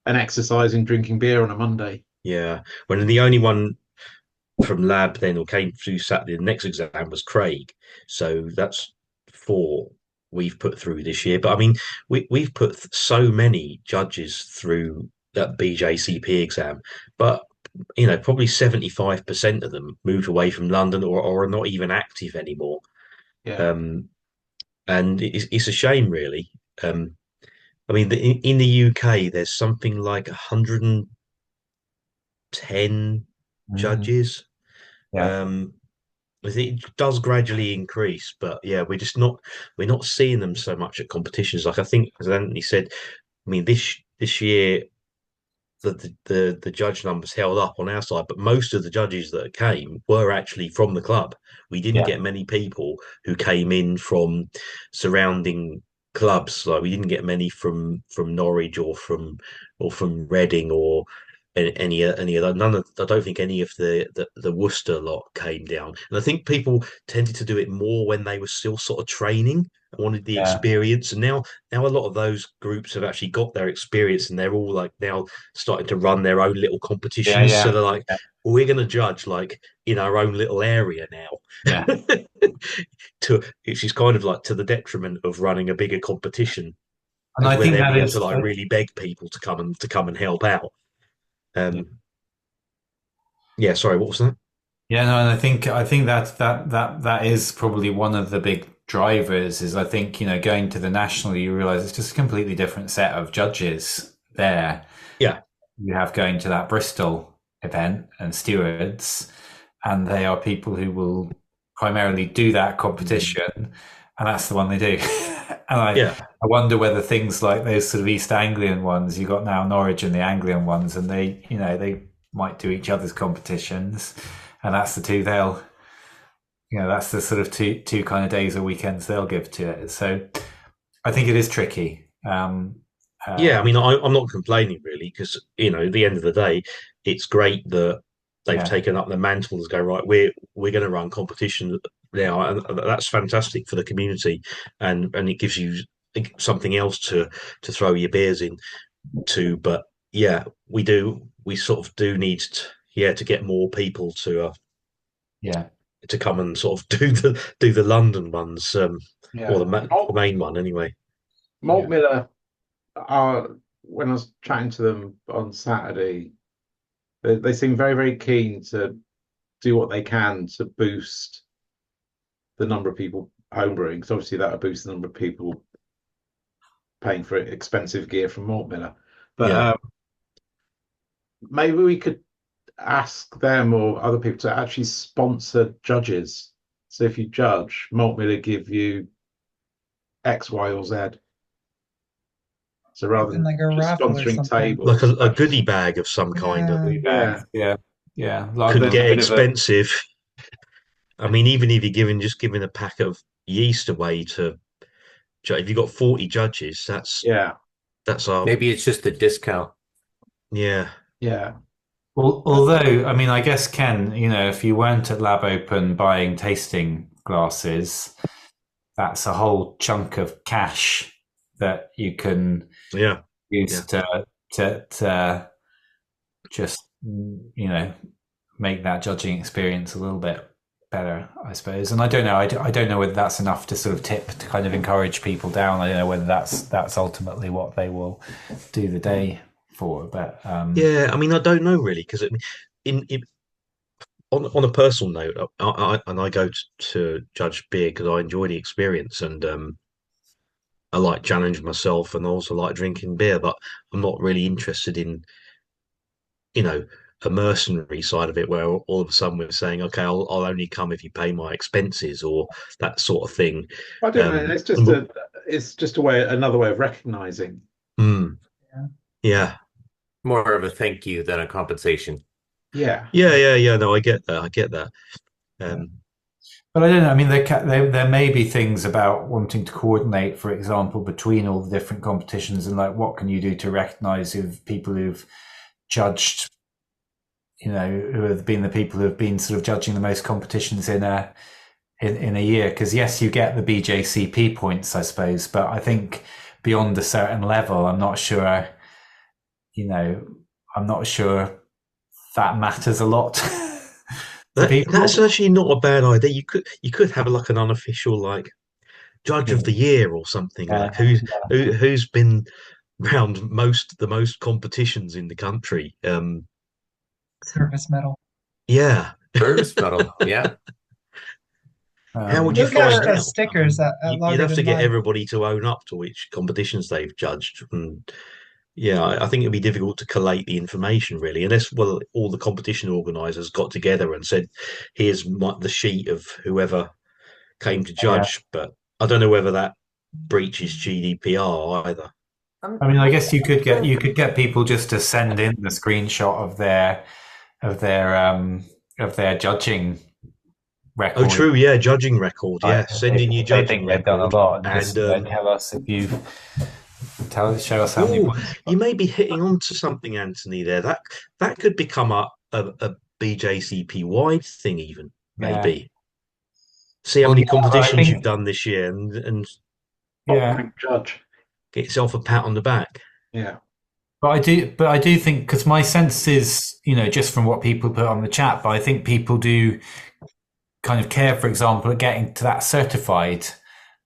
an exercise in drinking beer on a Monday. Yeah. When the only one from lab then or came through Saturday, the next exam was Craig. So that's four we've put through this year. But I mean, we've put so many judges through that BJCP exam, but probably 75% of them moved away from London or are not even active anymore. Yeah. Um, and it's a shame, really. I mean, in the UK, there's something like 110 Mhm. judges. Yeah, Um, it does gradually increase, but yeah, we're not seeing them so much at competitions. Like I think, as Anthony said, I mean this year the judge numbers held up on our side, but most of the judges that came were actually from the club. We didn't yeah, get many people who came in from surrounding clubs. Like we didn't get many from Norwich or from Reading or any of that. None of I don't think any of the Worcester lot came down. And I think people tended to do it more when they were still sort of training and wanted the yeah, experience. And now a lot of those groups have actually got their experience and they're all like now starting to run their own little yeah, competitions. So yeah, they're like, yeah, well, we're going to judge like in our own little area yeah. now, which is kind of like to the detriment of running a bigger competition, And as I where think they're that being able to is, like really beg people to come and help out. yeah, Yeah, sorry, what was that? yeah, no, and I think that is probably one of the big drivers. Is I think going to the national, you realize it's just a completely different set of judges there. Yeah, You have going to that Bristol event and stewards, and they are people who will primarily do that competition, and that's the one they do. And yeah, I wonder whether things like those sort of East Anglian ones, you got now Norwich and the Anglian ones, and they might do each other's competitions, and that's the two they'll, that's the sort of two kind of days or weekends they'll give to it. So I think it is tricky. yeah. I Uh, mean, I'm not complaining really because at the end of the day, it's great that they've yeah, taken up the mantle to go right. We're going to run competition now, and that's fantastic for the community, and it gives you something else to throw your beers in to. But yeah, we sort of do need to get more people yeah, to come and sort of do the London ones, or Yeah. the main one anyway. Malt yeah, Miller are, when I was chatting to them on Saturday, they seem very, very keen to do what they can to boost the number of people homebrewing, because obviously that would boost the number of people paying for expensive gear from Malt Miller. But Yeah, maybe we could ask them or other people to actually sponsor judges. So if you judge, Malt Miller give you X, Y, or Z. So rather In than like a just raffle or sponsoring something. like tables, a actually, goodie bag of some kind. Yeah. yeah, bags. Yeah, yeah. Like Could a get bit of a expensive. I mean, even if you're giving a pack of yeast away if you've got 40 judges, yeah, that's our Maybe it's just a discount. yeah, yeah, Although, I mean, I guess Ken, if you weren't at Lab Open buying tasting glasses, that's a whole chunk of cash that you can yeah, yeah, use to just make that judging experience a little bit better, I suppose. And I don't know, I don't know whether that's enough to sort of tip to kind of encourage people down. I don't know whether that's ultimately what they will do the day for, but yeah. I mean, I don't know really because in on a personal note, I go to judge beer because I enjoy the experience and I like challenging myself and I also like drinking beer, but I'm not really interested in you know a mercenary side of it where all of a sudden we're saying, okay, I'll only come if you pay my expenses or that sort of thing. I don't know. Um, It's just a way, another way of recognizing. mm, Yeah. yeah, More of a thank you than a compensation. Yeah, yeah. No, I get that. I get that. yeah. Um, but I don't know. I mean, there may be things about wanting to coordinate, for example, between all the different competitions, and like what can you do to recognise if people who've judged, who have been the people who have been sort of judging the most competitions in a year. Because yes, you get the BJCP points, I suppose, but I think beyond a certain level, I'm not sure I'm not sure that matters a lot to That's people. actually not a bad idea. You could have like an unofficial like judge of the year or something Yeah, like who's been round the most competitions in the country. Service medal. Yeah. Service medal. Yeah. How would um, you Those get find as out? I stickers mean, at you'd have Logged to in get Live. everybody to own up to which competitions they've judged. And yeah, I think it'd be difficult to collate the information really, unless all the competition organisers got together and said, "Here's the sheet of whoever came to yeah. judge." But I don't know whether that breaches GDPR either. I'm I mean, I guess trying you could get people just to send in the screenshot of their of their judging Oh, record. true. Yeah, judging record. Like, Yeah, send in your if they judging think they've done a record, lot, and and just tell us if you've show us how many oh, points. you may be hitting on to something, Anthony. There, that could become a BJCP wide thing, even Yeah. maybe. See how Well, many yeah, but I competitions you've think done this year, and Top yeah. rank judge. get yourself a pat on the back. Yeah. But I do think because my sense is, just from what people put on the chat, but I think people do kind of care, for example, at getting to that certified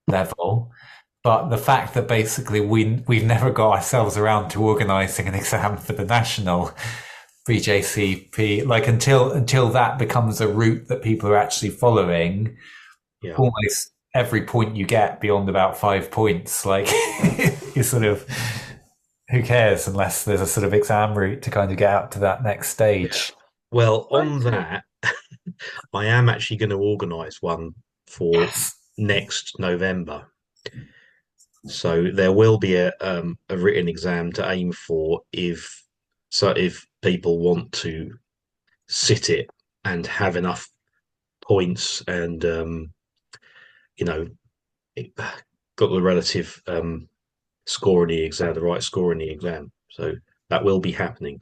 level. But the fact that basically we've never got ourselves around to organising an exam for the national BJCP, like until that becomes a route that people are actually following, Yeah. almost every point you get beyond about 5 points, like you sort of, who cares unless there's a sort of exam route to kind of get out to that next stage. Well, on that, I am actually going to organise one for next November. So there will be a written exam to aim for if people want to sit it and have enough points and you know got the relative score in the exam, the right score in the exam. So that will be happening.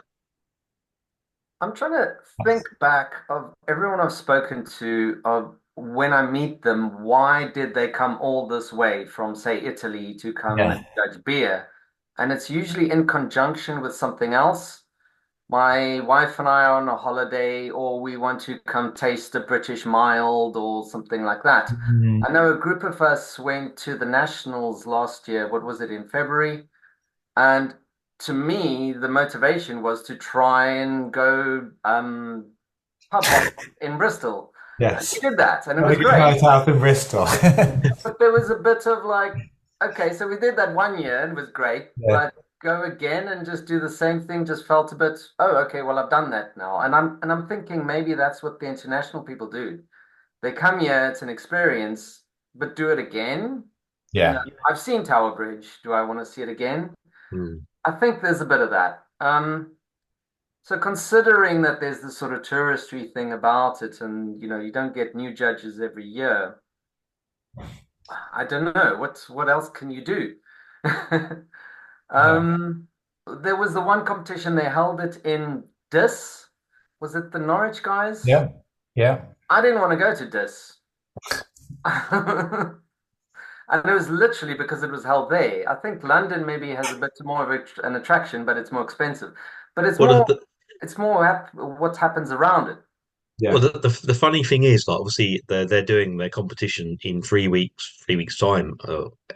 I'm trying to think back of everyone I've spoken to of when I meet them, why did they come all this way from, say, Italy to come Yeah. and judge beer? And it's usually in conjunction with something else. My wife and I are on a holiday, or we want to come taste a British mild or something like that. Mm, I know a group of us went to the Nationals last year. What was it, in February? And to me, the motivation was to try and go pub hop in Bristol. And we yes. did that, and it Well, was we can try great. it out in Bristol. But there was a bit of like, okay, so we did that one year and it was great, Yeah. but go again and just do the same thing just felt a bit, oh, okay, well I've done that now. And I'm thinking maybe that's what the international people do. They come here, it's an experience, but do it again. You know, Yeah. I've seen Tower Bridge. Do I want to see it again? Mm. I think there's a bit of that. So considering that there's this sort of touristry thing about it, and you don't get new judges every year, I don't know what else can you do? Yeah. Um, there was the one competition they held it in Dis. Was it the Norwich guys? Yeah. Yeah. I didn't want to go to Dis. And it was literally because it was held there. I think London maybe has a bit more of an attraction, but it's more expensive. But it's Well, more the, it's more what happens around it. well, Yeah. the funny thing is, like, obviously they're doing their competition in 3 weeks time,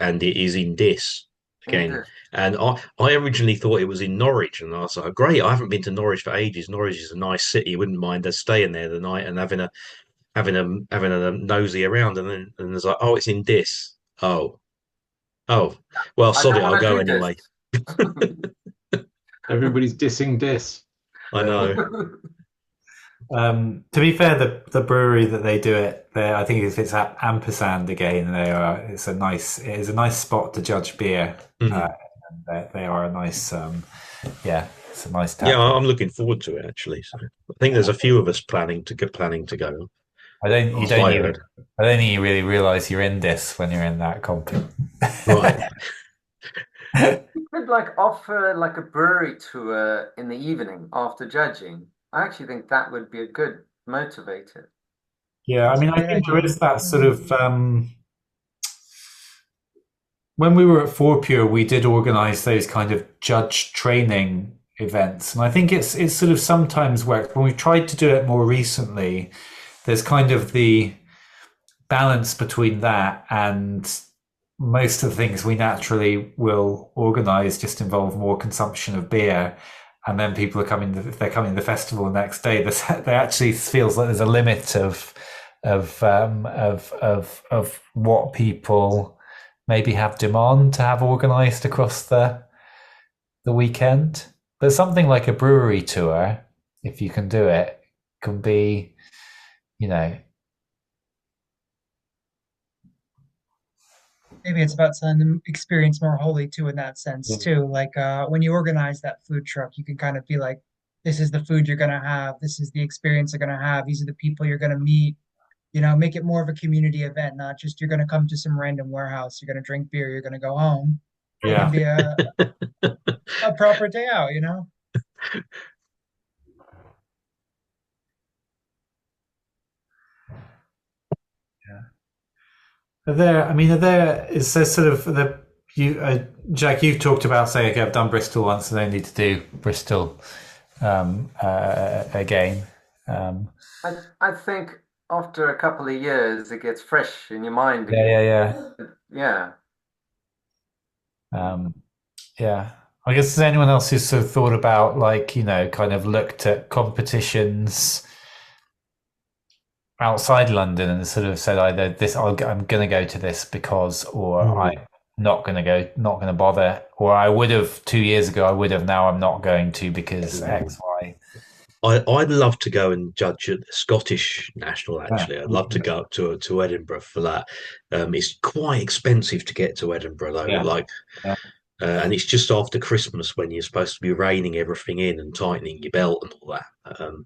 and it is in Dis In again. Dis. And I originally thought it was in Norwich, and I was like, great, I haven't been to Norwich for ages. Norwich is a nice city. I wouldn't mind us staying there the night and having a nosy around. And then it's like, oh, it's in Dis. Oh, well, I sod don't it, I'll want to go do Dis. anyway. Everybody's dissing Dis. I know. To be fair, the brewery that they do it there, I think if it's at Ampersand again, it is a nice spot to judge beer. Mhm. And they are a nice, yeah, it's a nice Yeah, tap. I'm looking forward to it actually. So I think there's a few of us planning to go. You That's what don't I even, heard. I don't think you really realize you're in this when you're in that comp. Right. You could like offer like a brewery tour in the evening after judging. I actually think that would be a good motivator. Yeah, I That's a mean, I great think there idea. is that sort of when we were at Four Pure, we did organize those kind of judge training events. And I think it's sort of sometimes worked. When we've tried to do it more recently, there's kind of the balance between that and most of the things we naturally will organize just involve more consumption of beer. And then people are coming, if they're coming to the festival the next day, there actually feels like there's a limit of what people maybe have demand to have organized across the weekend. But something like a brewery tour, if you can do it, can be, you know, Maybe it's about selling the experience more wholly too in that sense too. Like when you organize that food truck, you can kind of be like, this is the food you're gonna have, this is the experience you're gonna have, these are the people you're gonna meet. Make it more of a community event, not just you're gonna come to some random warehouse, you're gonna drink beer, you're gonna go home. It can yeah. be a proper day out. Is there sort of Jack, you've talked about saying, okay, I've done Bristol once and I need to do Bristol again. I think after a couple of years, it gets fresh in your mind Yeah, again. yeah, Yeah. yeah. Yeah. I guess is there anyone else who's sort of thought about like, kind of looked at competitions outside London and sort of said either I'm going to go to this because, or I'm not going to go, not going to bother, or I would have 2 years ago, I would have, now I'm not going to because X, Y. I'd love to go and judge at the Scottish National. Yeah. Actually, I'd love to go up to Edinburgh for that. It's quite expensive to get to Edinburgh though. Yeah. Like, Yeah. and it's just after Christmas when you're supposed to be reining everything in and tightening your belt and all that.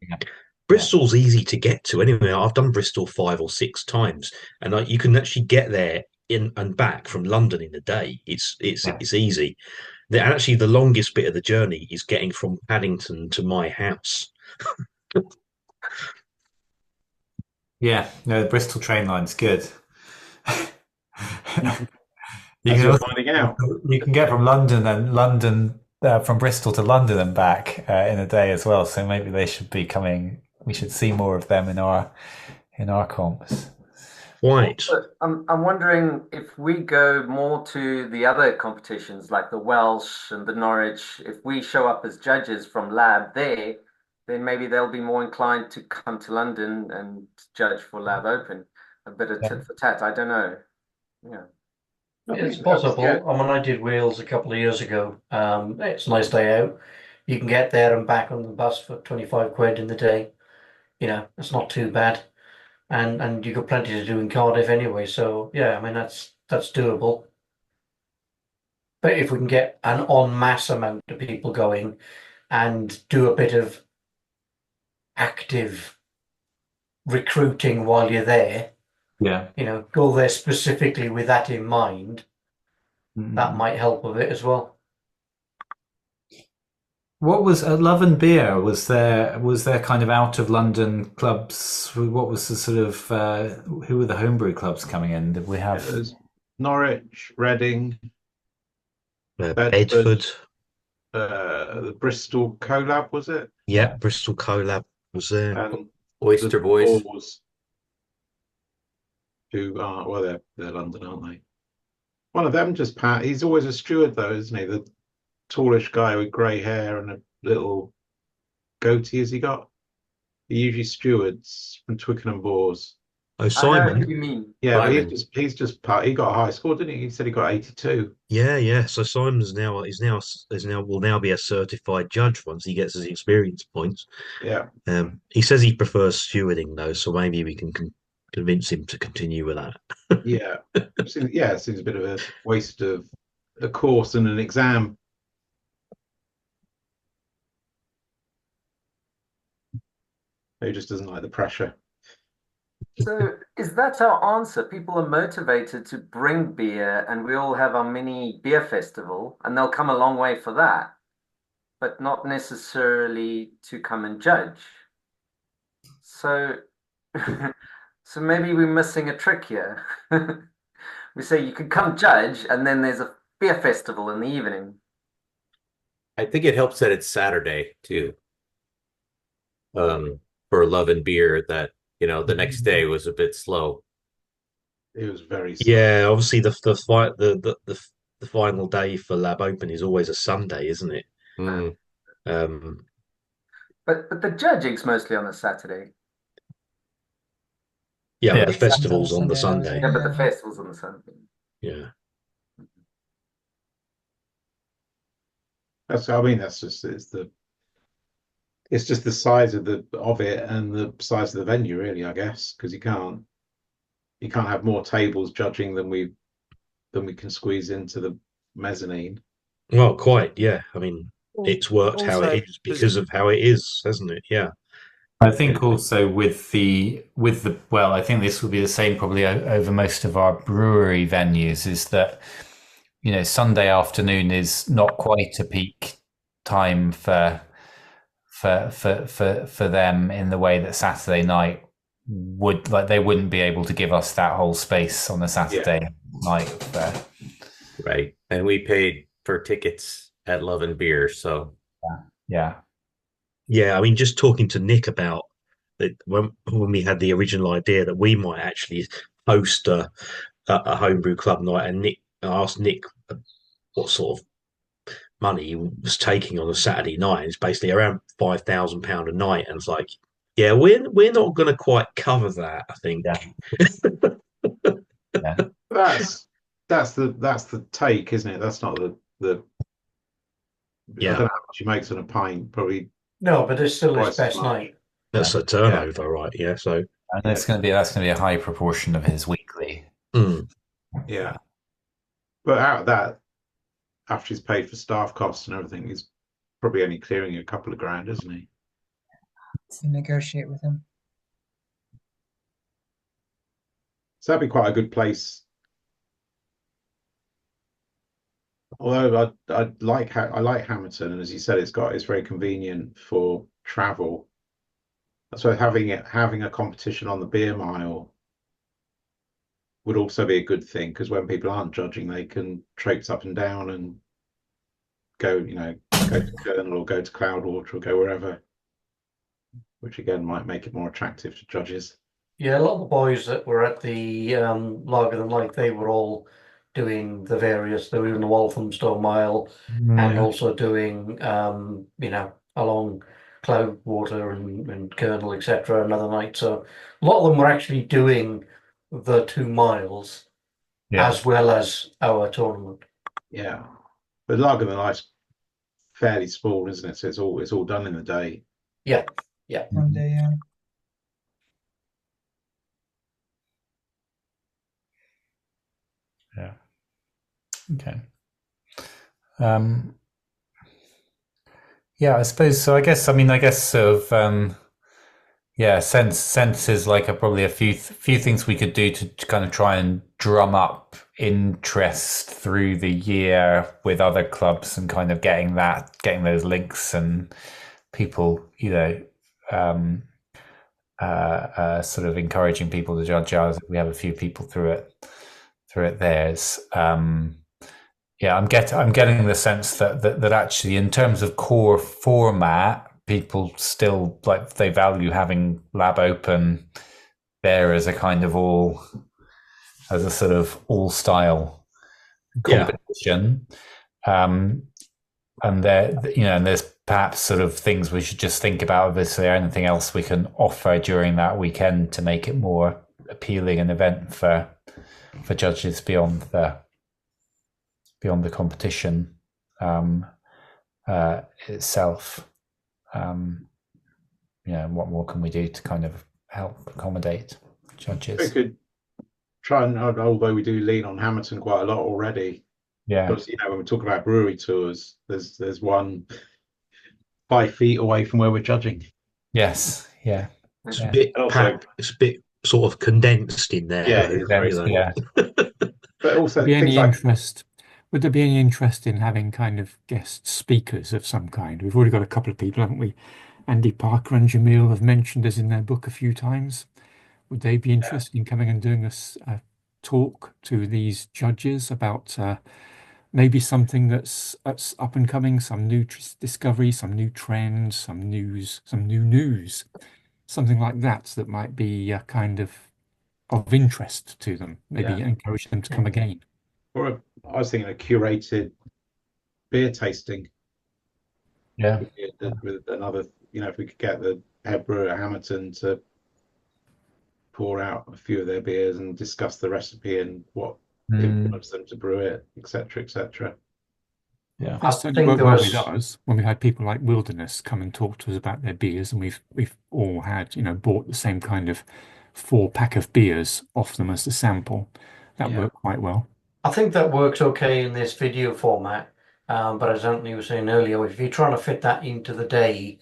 Yeah. Bristol's easy to get to anyway. I've done Bristol 5 or 6 times, and you can actually get there in and back from London in a day. It's easy. Actually, the longest bit of the journey is getting from Paddington to my house. Yeah. No, the Bristol train line's good. You As can you're also, finding out. you can get from London from Bristol to London and back in a day as well. So maybe they should be coming. We should see more of them in our comps. Right. But I'm wondering if we go more to the other competitions like the Welsh and the Norwich, if we show up as judges from Lab there, then maybe they'll be more inclined to come to London and judge for Lab Open. A bit of tit for tat. I don't know. Yeah. It's possible. Yeah. And when I did Wales a couple of years ago, it's a nice day out. You can get there and back on the bus for 25 quid in the day. It's not too bad. And you got plenty to do in Cardiff anyway. So yeah, I mean that's doable. But if we can get an en masse amount of people going and do a bit of active recruiting while you're there, Yeah. go there specifically with that in mind, that might help a bit as well. What was Love and Beer? Was there kind of out of London clubs? What was the sort of who were the homebrew clubs coming in? Did we have There's Norwich, Reading, Bedford. The Bristol collab, was it? Yeah, Bristol collab was there. And Oyster the Boys. Boars, who are, well, they're London, aren't they? One of them just Pat. He's always a steward though, isn't he? The tallish guy with grey hair and a little goatee has he got? He usually stewards from Twickenham Boars. Oh, I know Simon. who you mean. Yeah, but Simon. he's just Pat. He got a high score, didn't he? He said he got 82. Yeah. So Simon's will now be a certified judge once he gets his experience points. Yeah. He says he prefers stewarding though, so maybe we can convince him to continue with that. Yeah. It seems a bit of a waste of a course and an exam. He just doesn't like the pressure. So is that our answer? People are motivated to bring beer and we all have our mini beer festival and they'll come a long way for that, but not necessarily to come and judge. So so maybe we're missing a trick here. We say you can come judge and then there's a beer festival in the evening. I think it helps that it's Saturday too. For love and beer that, the next day was a bit slow. It was very slow. Yeah, obviously the final day for Lab Open is always a Sunday, isn't it? Mm. Um, But the judging's mostly on a Saturday. yeah, but Yeah. the Exams on a festival's on the Sunday Sunday. Yeah, but the nowadays, festival's on the Sunday. Yeah. I mean, that's just it's just the size of it and the size of the venue, really, I guess, because you can't have more tables judging than we can squeeze into the mezzanine. Well, quite, yeah. I mean, it's worked how it Also, is because of how it is, hasn't it? Yeah. I Yeah, think also with the well, I think this will be the same probably over most of our brewery venues. Is that Sunday afternoon is not quite a peak time for them in the way that Saturday night would, like they wouldn't be able to give us that whole space on a yeah, Saturday night there. right. And we paid for tickets at Love and Beer, so Yeah. Yeah, I mean, just talking to Nick about it when we had the original idea that we might actually host a homebrew club night, and I asked Nick what sort of money he was taking on a Saturday night. It's basically around £5,000 a night, and it's like, yeah, we're not going to quite cover that, I think. Yeah. Yeah. that's the take, isn't it? That's not the I don't Yeah, know how much he makes on a pint, probably No, but it's still his twice as best much. night. that's a Yeah, turnover, right? Yeah, so And that's gonna be a high proportion of his weekly. mm, yeah. But out of that, after he's paid for staff costs and everything, he's probably only clearing a couple of grand, isn't he? to negotiate with him. So that'd be quite a good place. Although I like Hamilton, and as you said, it's very convenient for travel. So having a competition on the beer mile would also be a good thing because when people aren't judging, they can traipse up and down and go to Kernel or go to Cloudwater or go wherever, which again might make it more attractive to judges. Yeah, a lot of the boys that were at the Lager Than Life, they were all doing they were doing the Walthamstow Mile and Yeah, also doing along Cloudwater and Kernel, etc. another night. So a lot of them were actually doing the 2 miles Yeah. as well as our tournament. yeah. But Lager Than Life's fairly small, isn't it? So it's all done in the day. Yeah, yeah. One day, yeah. Yeah. Okay. Um, yeah, I suppose so. I guess sort of yeah, sense is like probably a few things we could do to kind of try and drum up interest through the year with other clubs and kind of getting those links and people, um, sort of encouraging people to judge ours. We have a few people through it theirs. Yeah, I'm getting the sense that actually, in terms of core format, people still like they value having Lab Open there as a kind of as a sort of all style yeah, competition. And there's perhaps sort of things we should just think about. Obviously, anything else we can offer during that weekend to make it more appealing an event for judges beyond the competition itself. What more can we do to kind of help accommodate We judges? could try and, although we do lean on Hamilton quite a lot already, Yeah. because when we talk about brewery tours, there's one 5 feet away from where we're judging. Yes. Yeah. it's Yeah. a bit Also, packed, it's a bit sort of condensed in there. yeah, though, it's There very is, you know. yeah. but also Be things any like interest? Would there be any interest in having kind of guest speakers of some kind? We've already got a couple of people, haven't we? Andy Parker and Jamil have mentioned us in their book a few times. Would they be interested in coming and doing a talk to these judges about maybe something that's up and coming, some new discovery, some new trend, some news, some new news, something like that that might be kind of interest to them. Maybe Yeah. encourage them to Yeah. come again. Or I was thinking a curated beer tasting Yeah. with another, if we could get the head brewer at Hamilton to pour out a few of their beers and discuss the recipe and what Mm, influenced them to brew it, etc., etc. yeah. I That certainly think worked there well with was. us when we had people like Wilderness come and talk to us about their beers, and we've all had, bought the same kind of 4 pack of beers off them as the sample. That Yeah. worked quite well. I think that works okay in this video format. But as Anthony was saying earlier, if you're trying to fit that into the day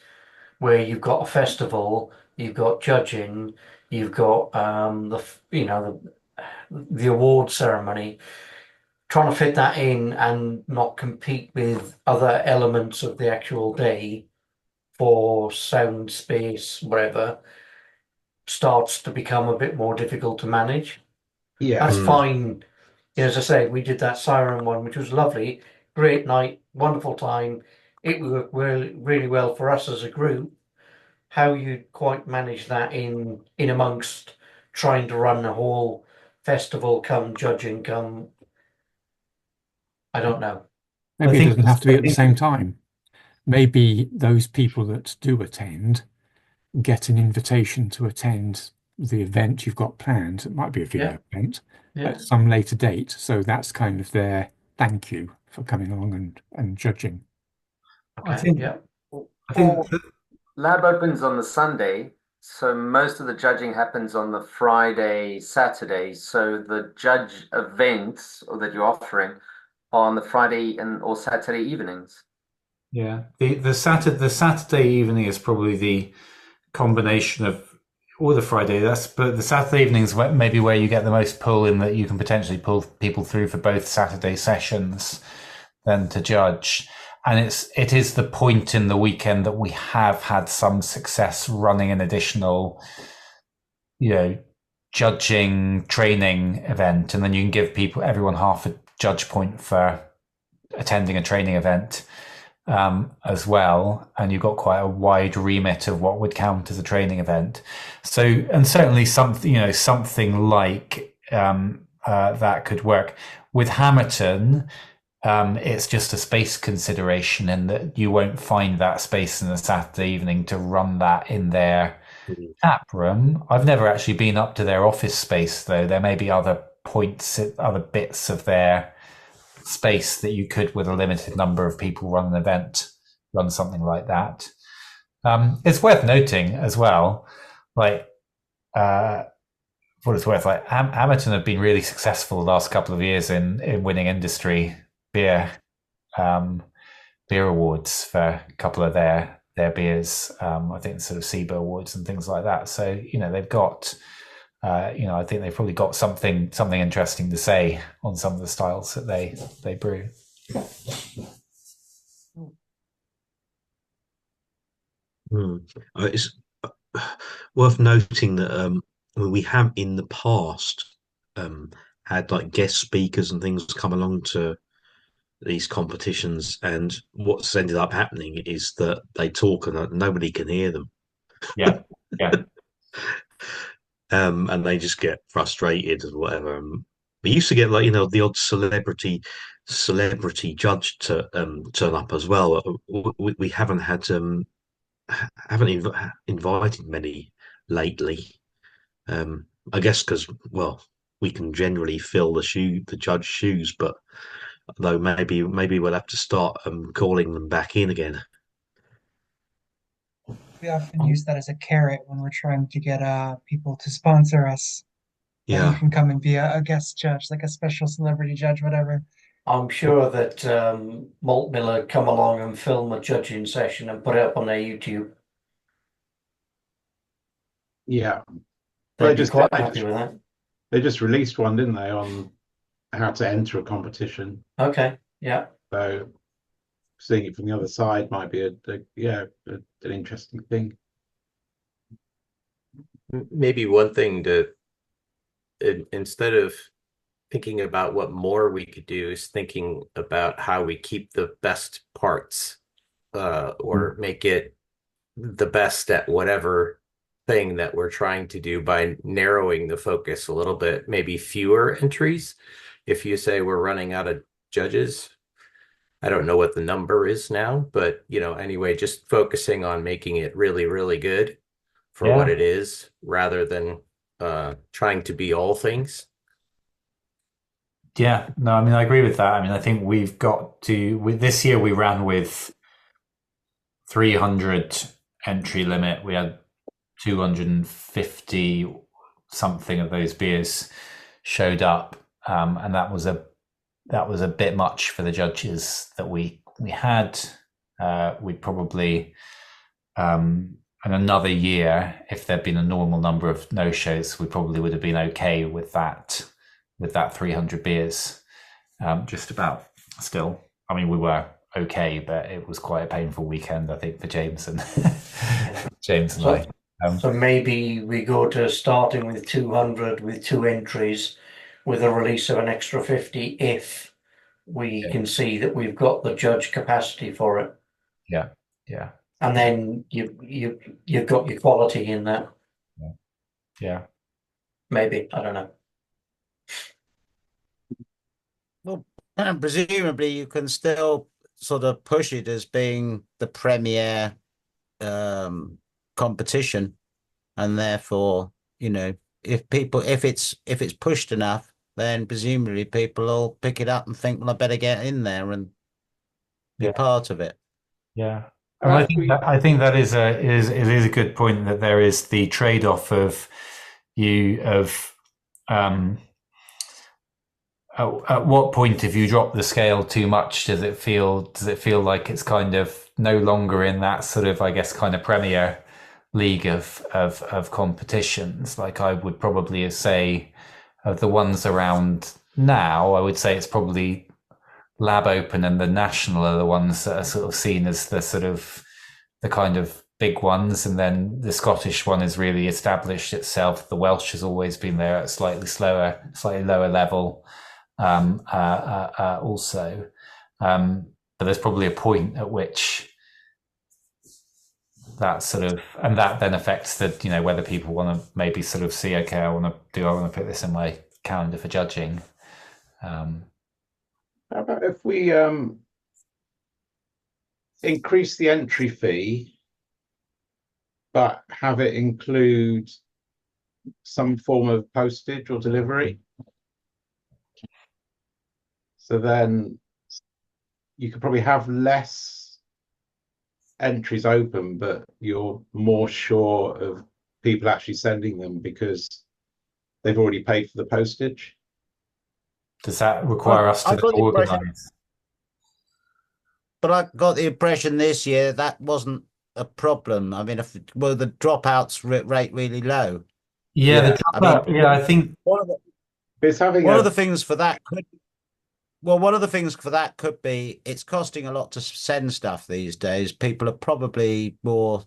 where you've got a festival, you've got judging, you've got the award ceremony, trying to fit that in and not compete with other elements of the actual day for sound, space, whatever, starts to become a bit more difficult to manage. Yeah, That's Mm. fine. As I say, we did that siren one, which was lovely, great night, wonderful time. It worked really, really well for us as a group. How you quite manage that in amongst trying to run the whole festival, come judging, come, I don't know. I Maybe it think, doesn't have to be I at the think same time. Maybe those people that do attend get an invitation to attend the event you've got planned. It might be a Yeah, video event yeah, at some later date. So that's kind of their thank you for coming along and judging. I okay, think yeah, I think Or lab opens on the Sunday, so most of the judging happens on the Friday, Saturday. So the judge events that you're offering are on the Friday and or Saturday evenings. yeah. The Saturday evening is probably the combination of or the Friday. But the Saturday evening is maybe where you get the most pull in that you can potentially pull people through for both Saturday sessions than to judge. And it is the point in the weekend that we have had some success running an additional, you know, judging training event, and then you can give everyone half a judge point for attending a training event as well, and you've got quite a wide remit of what would count as a training event. So, and certainly something like that could work. With Hamilton, it's just a space consideration, in that you won't find that space in a Saturday evening to run that in their Mm. tap room. I've never actually been up to their office space, though. There may be other points, other bits of their space that you could, with a limited number of people, run an event, run something like that. It's worth noting as well, like what it's worth, like Hamilton have been really successful the last couple of years in winning industry beer um, beer awards for a couple of their beers. I think sort of SIBA awards and things like that. So they've got. I think they've probably got something interesting to say on some of the styles that they brew. Mm. It's worth noting that we have in the past had like guest speakers and things come along to these competitions, and what's ended up happening is that they talk and nobody can hear them, Yeah, yeah, and they just get frustrated or whatever. We used to get like the odd celebrity judge to turn up as well. We haven't had haven't invited many lately. I guess because, well, we can generally fill the judge shoes, but though maybe we'll have to start calling them back in again. We often use that as a carrot when we're trying to get people to sponsor us. That you Yeah. can come and be a guest judge, like a special celebrity judge, whatever. I'm sure that Malt Miller come along and film a judging session and put it up on their YouTube. yeah. Well, They'd be quite happy with that. they just released one, didn't they, on how to enter a competition. Okay, yeah. So seeing it from the other side might be an interesting thing. Maybe one thing to instead of thinking about what more we could do is thinking about how we keep the best parts, or make it the best at whatever thing that we're trying to do by narrowing the focus a little bit, maybe fewer entries. If you say we're running out of judges, I don't know what the number is now, but anyway, just focusing on making it really, really good for what Yeah. it is rather than trying to be all things. Yeah, no, I mean, I agree with that. I mean, I think we've got to, with this year we ran with 300 entry limit. We had 250 something of those beers showed up. And that was a bit much for the judges that we had. We probably, in another year, if there'd been a normal number of no shows, we probably would have been okay with that 300 beers. Just about still. I mean, we were okay, but it was quite a painful weekend, I think, for James and James and So, I. so maybe we go to starting with 200 with 2 entries with a release of an extra 50 if we can see that we've got the judge capacity for it. Yeah, yeah, And then you've got your quality in that. yeah. Maybe, I don't know. Well, and presumably you can still sort of push it as being the premier competition, and therefore, if it's pushed enough, then presumably people will pick it up and think, well, I better get in there and be part of it. Yeah. And I think that is a good point, that there is the trade-off of at what point, if you drop the scale too much, does it feel like it's kind of no longer in that sort of, I guess, kind of premier league of competitions? Like, I would probably say of the ones around now, I would say it's probably Lab Open and the National are the ones that are sort of seen as the kind of big ones, and then the Scottish one has really established itself. The Welsh has always been there at slightly lower level, also. But there's probably a point at which that sort of, and that then affects the, whether people want to maybe sort of see, okay, I want to put this in my calendar for judging. How about if we increase the entry fee, but have it include some form of postage or delivery? So then you could probably have less entries open, but you're more sure of people actually sending them because they've already paid for the postage. Does that require us to organise? But I got the impression this year that wasn't a problem. I mean, the dropouts rate really low. Yeah, the dropout. I think one of the things for that could be it's costing a lot to send stuff these days. People are probably more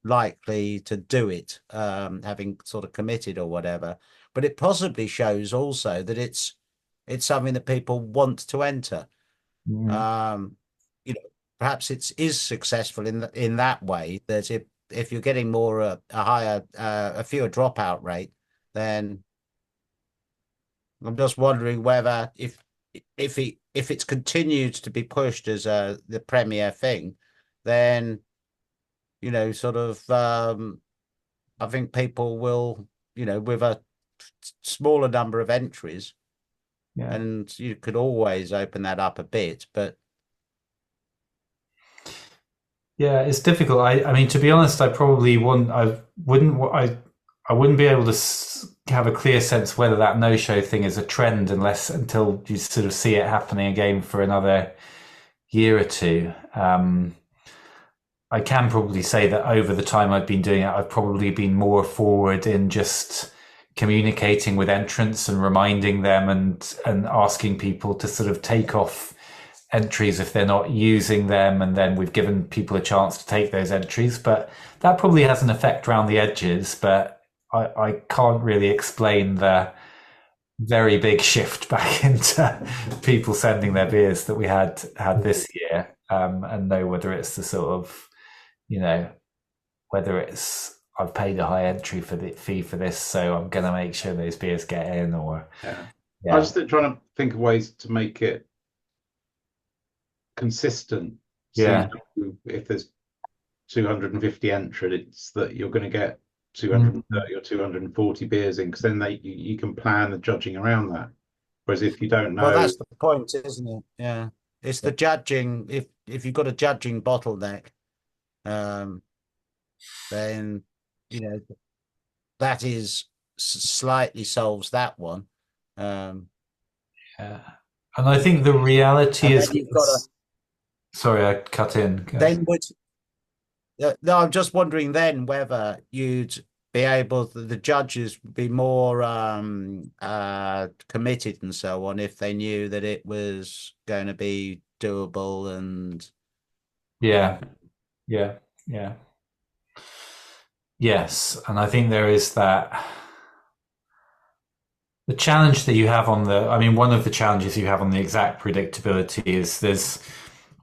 likely to do it, having sort of committed or whatever. But it possibly shows also that it's something that people want to enter. Perhaps it is successful in that way, that if you're getting more a fewer dropout rate, then I'm just wondering whether if it's continued to be pushed as the premier thing, then sort of I think people will, with a smaller number of entries, and you could always open that up a bit, but yeah, it's difficult. I mean, to be honest, I wouldn't be able to have a clear sense whether that no-show thing is a trend until you sort of see it happening again for another year or two. I can probably say that over the time I've been doing it, I've probably been more forward in just communicating with entrants and reminding them and asking people to sort of take off entries if they're not using them, and then we've given people a chance to take those entries. But that probably has an effect around the edges, but I can't really explain the very big shift back into people sending their beers that we had this year, and know whether it's the sort of, you know, whether it's I've paid a high entry for the fee for this, so I'm going to make sure those beers get in, or Yeah. I yeah, was trying to think of ways to make it consistent. So you yeah, know, if there's 250 entrants, that you're going to get mm, 230 or 240 beers in, because then you can plan the judging around that. Whereas if you don't Well, know, that's the point, isn't it? Yeah. It's the judging. If you've got a judging bottleneck, um, then you know that is slightly solves that one. Um, yeah. And I think the reality and then is, you've got to sorry, I cut in. then would no, I'm just wondering then whether you'd be able the judges would be more committed and so on if they knew that it was going to be doable and Yeah, yeah, yeah. Yes, and I think there is that the challenge that you have on I mean, one of the challenges you have on the exact predictability is there's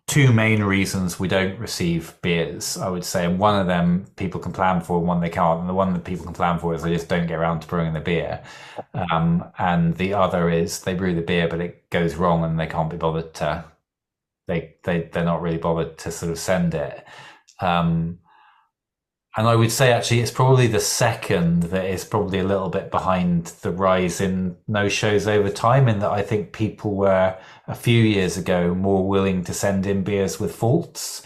two main reasons we don't receive beers, I would say. And one of them people can plan for, and one they can't. And the one that people can plan for is they just don't get around to brewing the beer. And the other is they brew the beer, but it goes wrong and they can't be bothered to, they're not really bothered to sort of send it. Um, and I would say actually it's probably the second that is probably a little bit behind the rise in no shows over time, in that I think people were a few years ago more willing to send in beers with faults.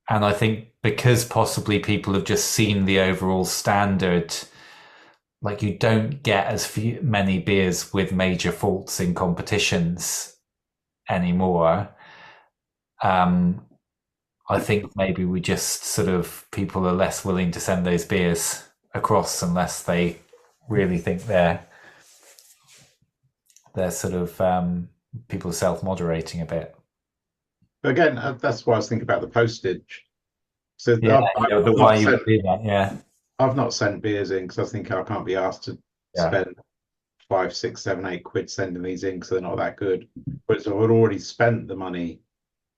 And I think because possibly people have just seen the overall standard, like you don't get many beers with major faults in competitions anymore. Um, I think maybe we just sort of people are less willing to send those beers across unless they really think they're sort of people self-moderating a bit. but again, that's why I was thinking about the postage. So Yeah, yeah, the why you would do that. Yeah, I've not sent beers in because I think I can't be asked to yeah, spend 5, 6, 7, 8 quid sending these in because they're not that good. Whereas if I'd already spent the money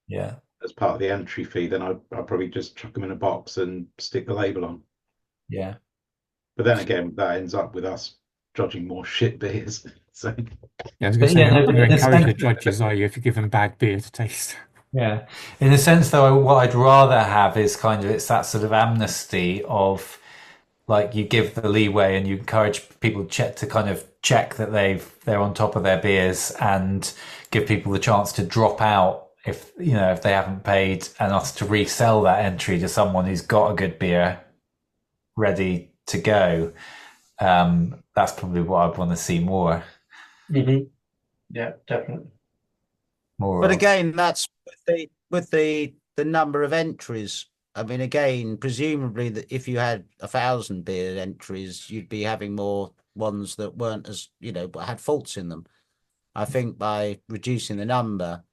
yeah, as part of the entry fee, then I'd probably just chuck them in a box and stick the label on. yeah. But then again, that ends up with us judging more shit beers. So Yeah, I was going But to say, yeah, you're not no, going to in a encourage sense, the judges, are you, if you give them bad beer to taste? yeah, in a sense though, what I'd rather have is kind of it's that sort of amnesty of like you give the leeway and you encourage people to kind of check that they're on top of their beers, and give people the chance to drop out if if they haven't paid, and us to resell that entry to someone who's got a good beer ready to go. That's probably what I'd want to see more Yeah, definitely. but of. again that's with the number of entries. I mean, again, presumably that if you had 1,000 beer entries, you'd be having more ones that weren't as but had faults in them. I think by reducing the number,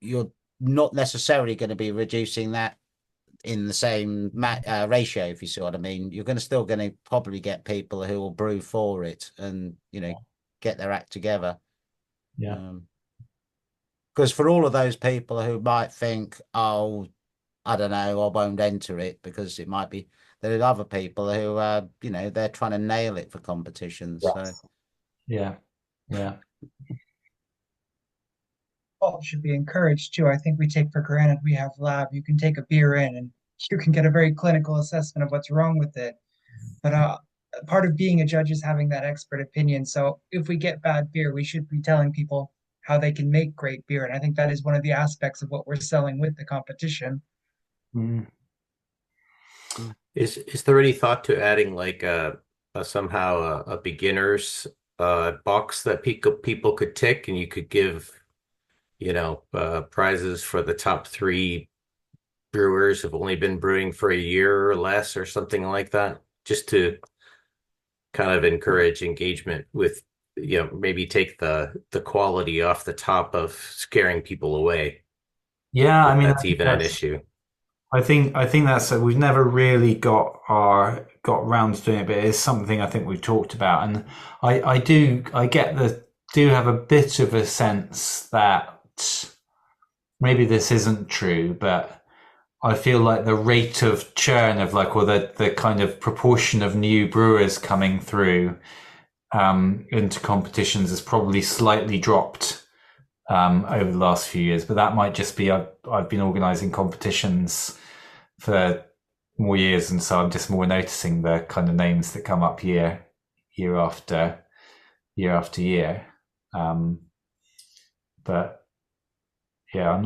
you're not necessarily going to be reducing that in the same ratio, if you see what I mean. You're still going to probably get people who will brew for it and get their act together. Yeah. Because for all of those people who might think, oh, I don't know, I won't enter it because it might be, there are other people who they're trying to nail it for competitions. So Yes. Yeah. Yeah. Well, it should be encouraged too. I think we take for granted we have lab. You can take a beer in and you can get a very clinical assessment of what's wrong with it. But part of being a judge is having that expert opinion. So if we get bad beer, we should be telling people how they can make great beer. And I think that is one of the aspects of what we're selling with the competition. Mm. Is there any thought to adding like a somehow a beginner's box that people could tick, and you could give prizes for the top three brewers who've only been brewing for a year or less or something like that, just to kind of encourage engagement with maybe take the quality off the top of scaring people away, Yeah, I if mean, that's even an issue. I think that's we've never really got round to doing it, but it is something I think we've talked about, and I get do have a bit of a sense that maybe this isn't true, but I feel like the rate of churn of like, or the kind of proportion of new brewers coming through into competitions has probably slightly dropped over the last few years. But that might just be I've been organising competitions for more years, and so I'm just more noticing the kind of names that come up year after year. But yeah, I'm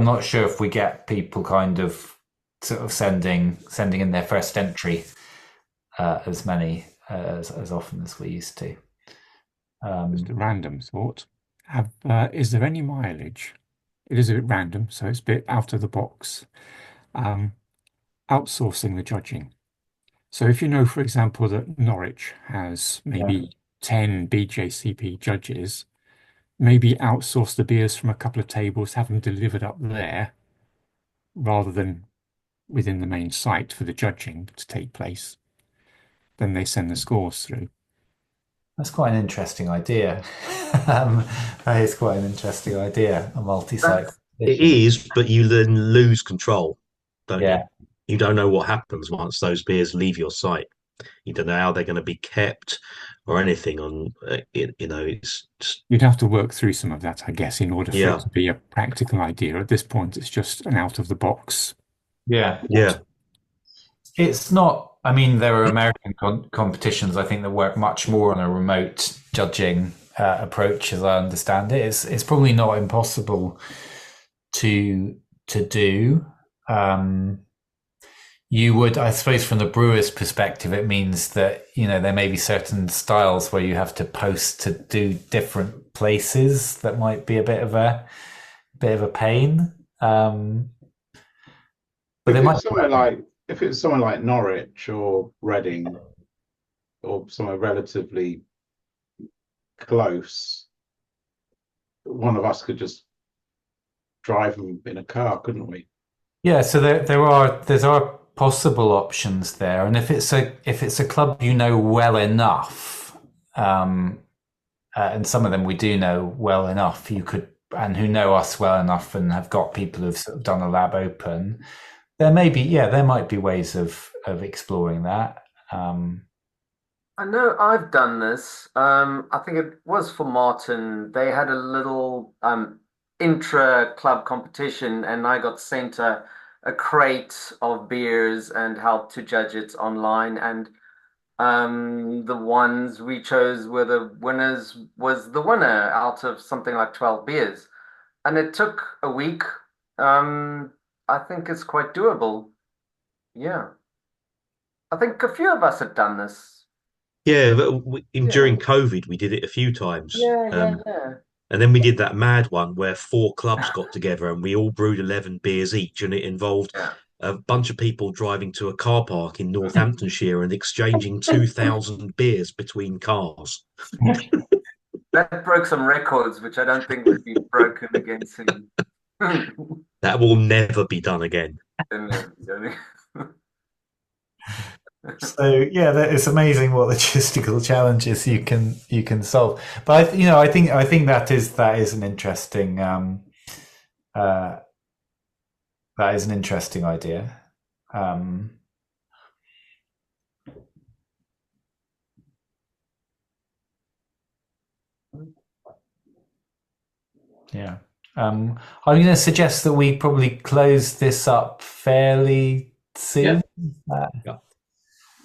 not sure if we get people kind of sort of sending in their first entry as many as often as we used to. Just a random thought. Is there any mileage? It is a bit random, so it's a bit out of the box. Outsourcing the judging. So if you know, for example, that Norwich has maybe 10 BJCP judges, maybe outsource the beers from a couple of tables, have them delivered up there rather than within the main site for the judging to take place. Then they send the scores through. That's quite an interesting idea. That is quite an interesting idea, a multi-site. It is, but you then lose control, don't Yeah. you? You don't know what happens once those beers leave your site. You don't know how they're going to be kept or anything on, it's just, You'd have to work through some of that, I guess, in order for yeah, it to be a practical idea. At this point, it's just an out of the box. Yeah. yeah. It's not, I mean, there are American competitions, I think, that work much more on a remote judging approach, as I understand it. It's probably not impossible to do. You would, I suppose, from the brewer's perspective, it means that, there may be certain styles where you have to post to do different places that might be a bit of a pain. But If they might. it's somewhere like if it's somewhere like Norwich or Reading or somewhere relatively close, one of us could just drive them in a car, couldn't we? Yeah, so there are possible options there, and if it's a club well enough, and some of them we do know well enough, you could, and who know us well enough, and have got people who've sort of done a lab open. There might be ways of exploring that. I know I've done this. I think it was for Martin. They had a little intra club competition, and I got sent a crate of beers and helped to judge it online. And the ones we chose were the winners, was the winner out of something like 12 beers. And it took a week. I think it's quite doable. Yeah. I think a few of us have done this. Yeah, but Yeah. during COVID, we did it a few times. Yeah. And then we did that mad one where 4 clubs got together and we all brewed 11 beers each. And it involved Yeah. a bunch of people driving to a car park in Northamptonshire and exchanging 2,000 beers between cars. That broke some records, which I don't think would be broken again soon. That will never be done again. So yeah, it's amazing what logistical challenges you can solve. But I think that is an interesting that is an interesting idea. Yeah. I'm going to suggest that we probably close this up fairly soon.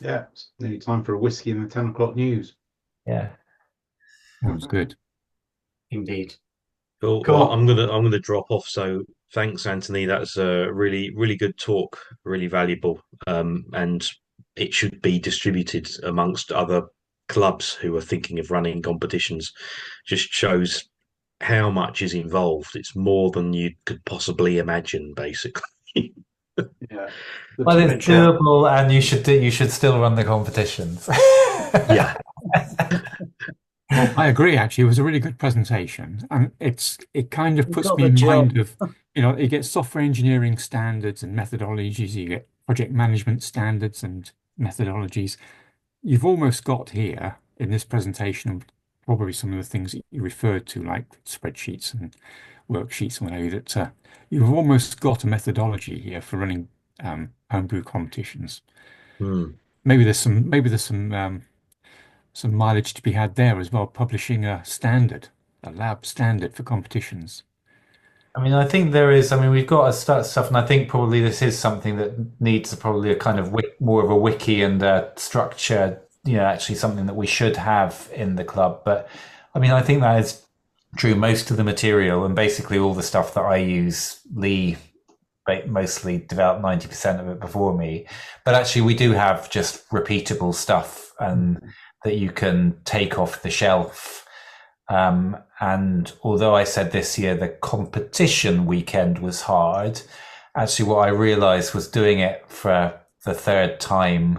Yeah, it's nearly time for a whiskey in the 10 o'clock news. Yeah. Sounds good. Indeed. Cool. Cool. Well, I'm gonna drop off. So thanks, Anthony. That's a really good talk, really valuable. And it should be distributed amongst other clubs who are thinking of running competitions. Just shows how much is involved. It's more than you could possibly imagine, basically. Yeah. Well, it's doable, and you should still run the competitions. Yeah. Well, I agree, actually. It was a really good presentation. And it kind of You puts got me the in job. mind of, you get software engineering standards and methodologies, you get project management standards and methodologies. You've almost got here in this presentation probably some of the things that you referred to, like spreadsheets and worksheets and whatever, that you've almost got a methodology here for running homebrew competitions. Hmm. Maybe there's some mileage to be had there as well, publishing a lab standard for competitions. I mean, I think there is. I mean, we've got to start stuff, and I think probably this is something that needs probably a kind of more of a wiki and a structure. Actually, something that we should have in the club. But I mean, I think that is true. Most of the material and basically all the stuff that I use, Lee mostly developed 90% of it before me. But actually, we do have just repeatable stuff and that you can take off the shelf. And although I said this year the competition weekend was hard, actually what I realized was doing it for the third time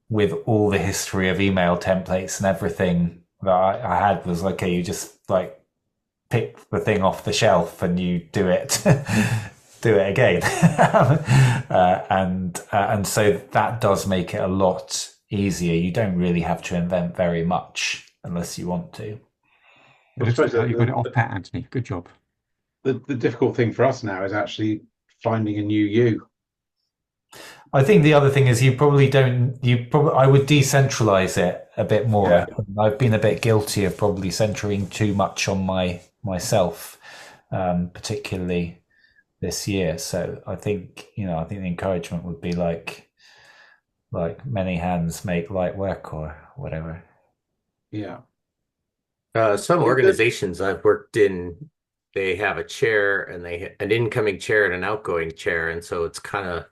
with all the history of email templates and everything that I had was okay, you just like pick the thing off the shelf and you do it. Do it again, and so that does make it a lot easier. You don't really have to invent very much unless you want to. But I suppose You got it off pat, Anthony. Good job. the difficult thing for us now is actually finding a new you. I think the other thing is you probably don't. I would decentralize it a bit more. Yeah. I've been a bit guilty of probably centering too much on myself, particularly this year. So I think the encouragement would be like many hands make light work or whatever. Yeah. Some organizations I've worked in, they have a chair and an incoming chair and an outgoing chair, and so it's kind of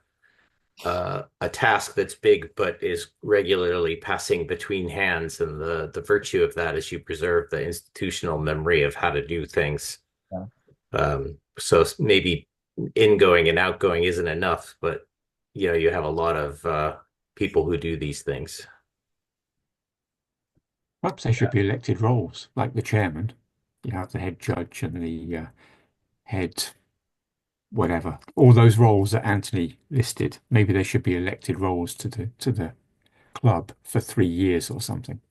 a task that's big but is regularly passing between hands. And the virtue of that is you preserve the institutional memory of how to do things. Yeah. So maybe ingoing and outgoing isn't enough, but you have a lot of people who do these things. Perhaps they should be elected roles, like the chairman. You have the head judge and the head whatever. All those roles that Anthony listed, maybe they should be elected roles to the club for 3 years or something.